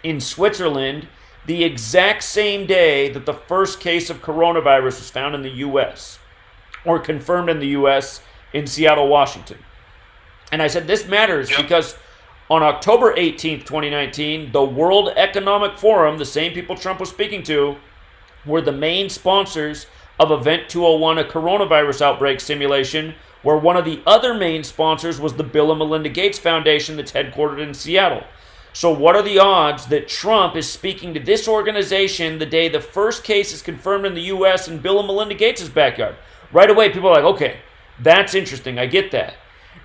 in Switzerland, the exact same day that the first case of coronavirus was found in the U.S. or confirmed in the U.S. in Seattle, Washington. And I said, this matters because on October 18th, 2019, the World Economic Forum, the same people Trump was speaking to, were the main sponsors of Event 201, a coronavirus outbreak simulation, where one of the other main sponsors was the Bill and Melinda Gates Foundation that's headquartered in Seattle. So what are the odds that Trump is speaking to this organization the day the first case is confirmed in the U.S. in Bill and Melinda Gates' backyard? Right away, people are like, okay, that's interesting. I get that.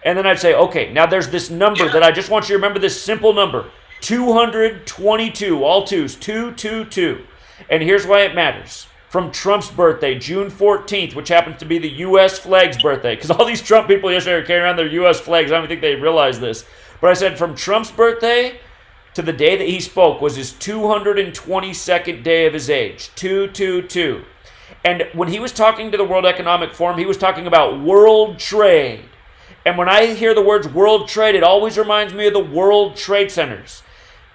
And then I'd say, okay, now there's this number that I just want you to remember, this simple number, 222, all twos, 222. And here's why it matters. from Trump's birthday, June 14th, which happens to be the U.S. flag's birthday. Because all these Trump people yesterday are carrying around their U.S. flags. I don't think they realize this. But I said from Trump's birthday to the day that he spoke was his 222nd day of his age. 222. And when he was talking to the World Economic Forum, he was talking about world trade. And when I hear the words world trade, it always reminds me of the World Trade Centers.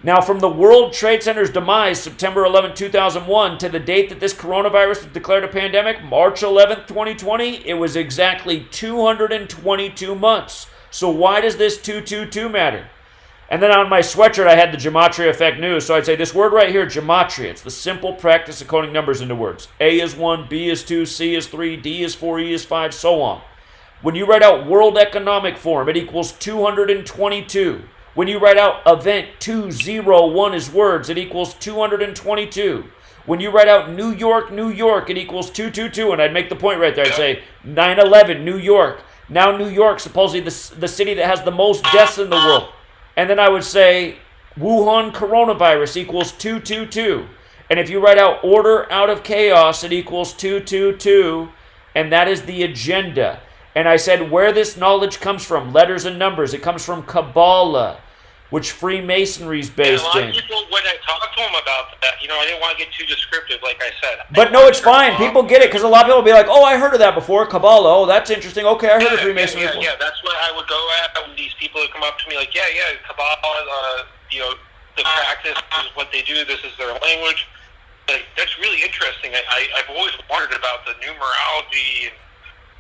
Now, from the World Trade Center's demise, September 11, 2001, to the date that this coronavirus was declared a pandemic, March 11, 2020, it was exactly 222 months. So why does this 222 matter? And then on my sweatshirt, I had the Gematria Effect News. So I'd say this word right here, Gematria, it's the simple practice of coding numbers into words. A is 1, B is 2, C is 3, D is 4, E is 5, so on. When you write out World Economic Forum, it equals 222. When you write out event 201 as words, it equals 222. When you write out New York, New York, it equals 222. And I'd make the point right there. I'd say 9/11, New York. Now New York, supposedly the city that has the most deaths in the world. And then I would say Wuhan coronavirus equals 222. And if you write out order out of chaos, it equals 222. And that is the agenda. And I said where this knowledge comes from, letters and numbers, it comes from Kabbalah, which Freemasonry is based in. A lot of people, when I talked to them about that, I didn't want to get too descriptive, like I said. But no, it's fine. People get it, because a lot of people will be like, oh, I heard of that before, Kabbalah. Oh, that's interesting. Okay, I heard of Freemasonry before. Yeah, that's what I would go at when these people would come up to me like, Kabbalah, the practice is what they do. This is their language. Like, that's really interesting. I've always wondered about the numerology and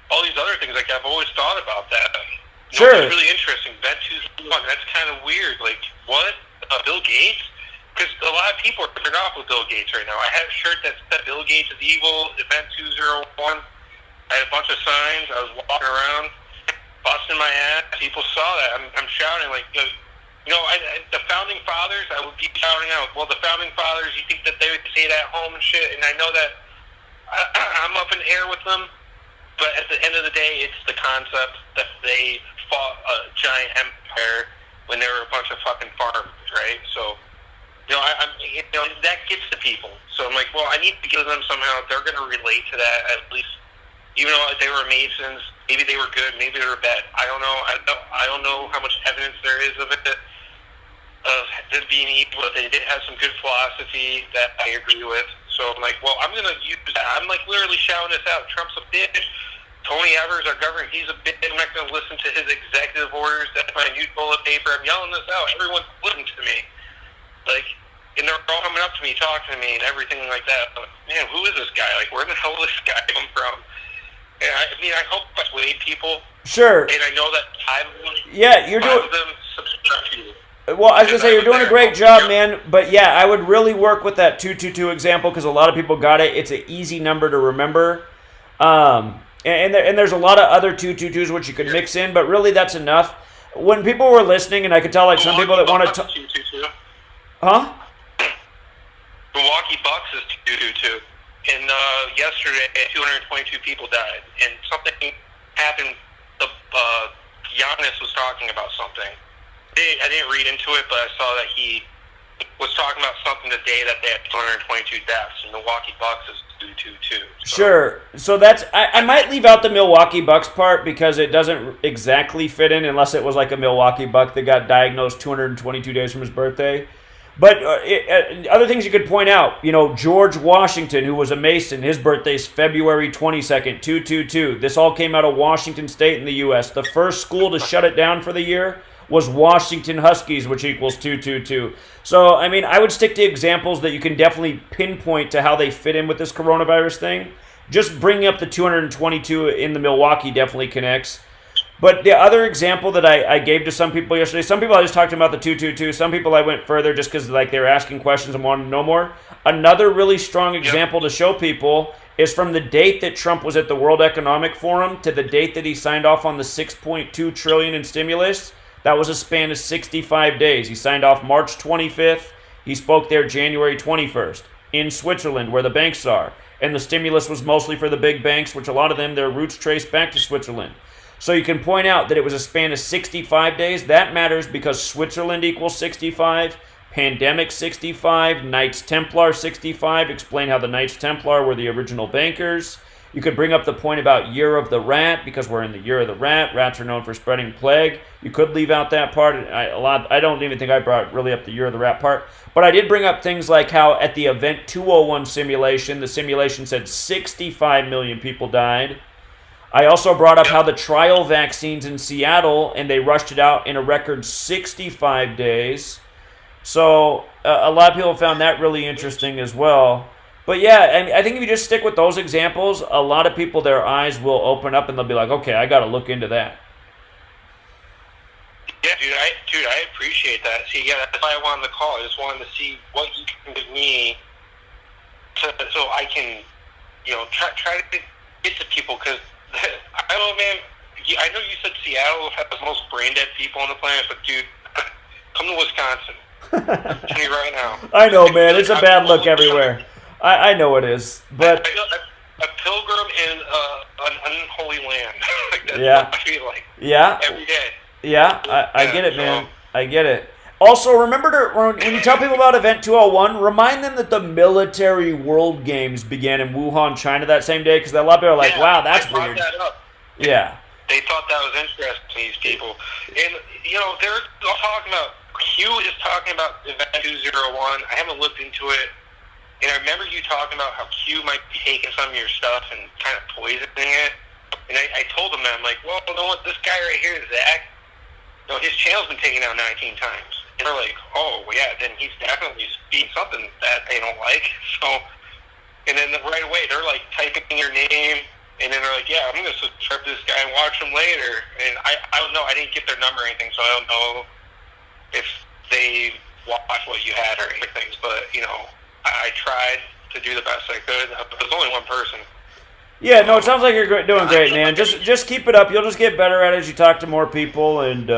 all these other things. Like, I've always thought about that. Sure. It's really interesting. That's kind of weird. Like, what? Bill Gates? Because a lot of people are turned off with Bill Gates right now. I had a shirt that said Bill Gates is evil, event 201. I had a bunch of signs. I was walking around, busting my ass. People saw that. I'm shouting, like, the Founding Fathers, I would be shouting out, well, the Founding Fathers, you think that they would say that at home and shit? And I know that I'm up in the air with them. But at the end of the day, it's the concept that they fought a giant empire when they were a bunch of fucking farmers, right? So, that gets to people. So I'm like, well, I need to give them somehow. They're going to relate to that at least. Even though they were Masons, maybe they were good, maybe they were bad. I don't know. I don't know how much evidence there is of it, of this being evil. But they did have some good philosophy that I agree with. So I'm like, well, I'm going to use that. I'm like literally shouting this out. Trump's a bitch. Tony Evers, our governor, he's a bitch. I'm not going to listen to his executive orders. That's my new bullet paper. I'm yelling this out. Everyone's listening to me. Like, and they're all coming up to me, talking to me, and everything like that. But, man, who is this guy? Like, where the hell did this guy come from? And I hope I swayed people. Sure. And I know that you're doing. Them subscribe to you. Well, I was going to say, you're doing a great job, man. But yeah, I would really work with that 222 example because a lot of people got it. It's an easy number to remember. And there's a lot of other 222s which you could mix in, but really that's enough. When people were listening, and I could tell like some people that want to... Huh? Milwaukee Bucks is 222. And yesterday, 222 people died. And something happened. Giannis was talking about something. I didn't read into it, but I saw that he was talking about something the day that they had 222 deaths, and Milwaukee Bucks is 222. So. Sure. So that's I might leave out the Milwaukee Bucks part because it doesn't exactly fit in unless it was like a Milwaukee Buck that got diagnosed 222 days from his birthday. But other things you could point out, George Washington, who was a Mason, his birthday's February 22nd, 222. This all came out of Washington State in the U.S. The first school to shut it down for the year was Washington Huskies, which equals 222. So, I would stick to examples that you can definitely pinpoint to how they fit in with this coronavirus thing. Just bringing up the 222 in the Milwaukee definitely connects. But the other example that I gave to some people yesterday, some people I just talked about the 222, some people I went further just because they were asking questions and wanted to know more. Another really strong example to show people is from the date that Trump was at the World Economic Forum to the date that he signed off on the $6.2 trillion in stimulus. That was a span of 65 days. He signed off March 25th. He spoke there January 21st in Switzerland, where the banks are. And the stimulus was mostly for the big banks, which a lot of them, their roots trace back to Switzerland. So you can point out that it was a span of 65 days. That matters because Switzerland equals 65, Pandemic 65, Knights Templar 65, explain how the Knights Templar were the original bankers. You could bring up the point about Year of the Rat, because we're in the Year of the Rat. Rats are known for spreading plague. You could leave out that part. I don't even think I brought really up the Year of the Rat part. But I did bring up things like how at the Event 201 simulation, the simulation said 65 million people died. I also brought up how the trial vaccines in Seattle, and they rushed it out in a record 65 days. So a lot of people found that really interesting as well. But yeah, and I think if you just stick with those examples, a lot of people, their eyes will open up and they'll be like, okay, I got to look into that. Yeah, dude, I appreciate that. See, yeah, that's why I wanted the call. I just wanted to see what you can give me so I can, try to get to people. Because, I don't know, man, I know you said Seattle has the most brain-dead people on the planet, but, dude, come to Wisconsin. I'm telling you right now. I know, man. It's a bad look everywhere. I know it is, but a pilgrim in an unholy land. That's yeah, what I feel like. Yeah, every day. Yeah, I get it, man. I get it. Also, remember when you tell people about Event 201, remind them that the Military World Games began in Wuhan, China that same day, because a lot of people are like, "Wow, that's weird." That up. Yeah. They thought that was interesting, these people, and they're talking about. Q is talking about Event 201. I haven't looked into it. And I remember you talking about how Q might be taking some of your stuff and kind of poisoning it. And I told them that. I'm like, well, you know what? This guy right here, Zach, his channel's been taken out 19 times. And they're like, oh, well, yeah, then he's definitely speaking something that they don't like. So, and then right away, they're like typing your name. And then they're like, yeah, I'm going to subscribe to this guy and watch him later. And I don't know. I didn't get their number or anything, so I don't know if they watched what you had or anything. But, I tried to do the best I could. There's only one person. Yeah, no, it sounds like you're doing great, man. Just keep it up. You'll just get better at it as you talk to more people, and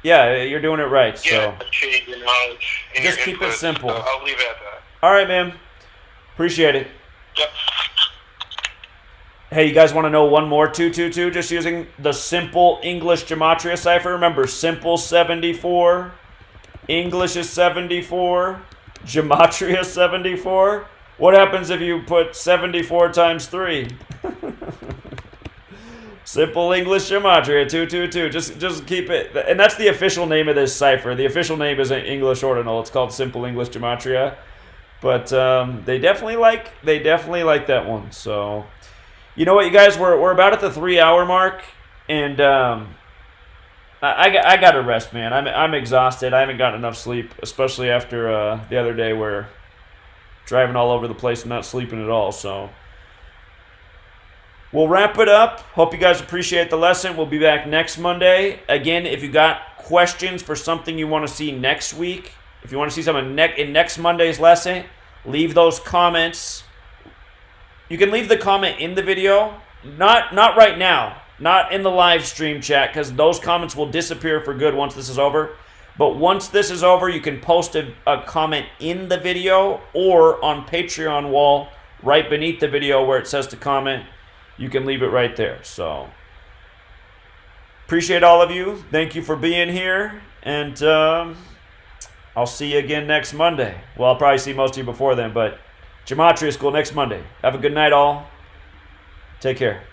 yeah, you're doing it right. Yeah, so appreciate your knowledge. And just your keep input, it simple. So I'll leave it at that. All right, man. Appreciate it. Yep. Hey, you guys want to know one more 222? Just using the simple English Gematria cipher. Remember, simple 74, English is 74. Gematria 74. What happens if you put 74 times 3? Simple English Gematria 222. Just keep it. And that's the official name of this cipher. The official name isn't English Ordinal. It's called Simple English Gematria. But they definitely like that one. So, you know what, you guys? We're about at the 3-hour mark, and I got to rest, man. I'm exhausted. I haven't gotten enough sleep, especially after the other day where driving all over the place and not sleeping at all. So we'll wrap it up. Hope you guys appreciate the lesson. We'll be back next Monday. Again, if you got questions for something you want to see next week, if you want to see something in next Monday's lesson, leave those comments. You can leave the comment in the video, not right now. Not in the live stream chat, because those comments will disappear for good once this is over. But once this is over, you can post a comment in the video or on Patreon wall right beneath the video where it says to comment. You can leave it right there. So, appreciate all of you. Thank you for being here. And I'll see you again next Monday. Well, I'll probably see most of you before then, but Gematria School next Monday. Have a good night, all. Take care.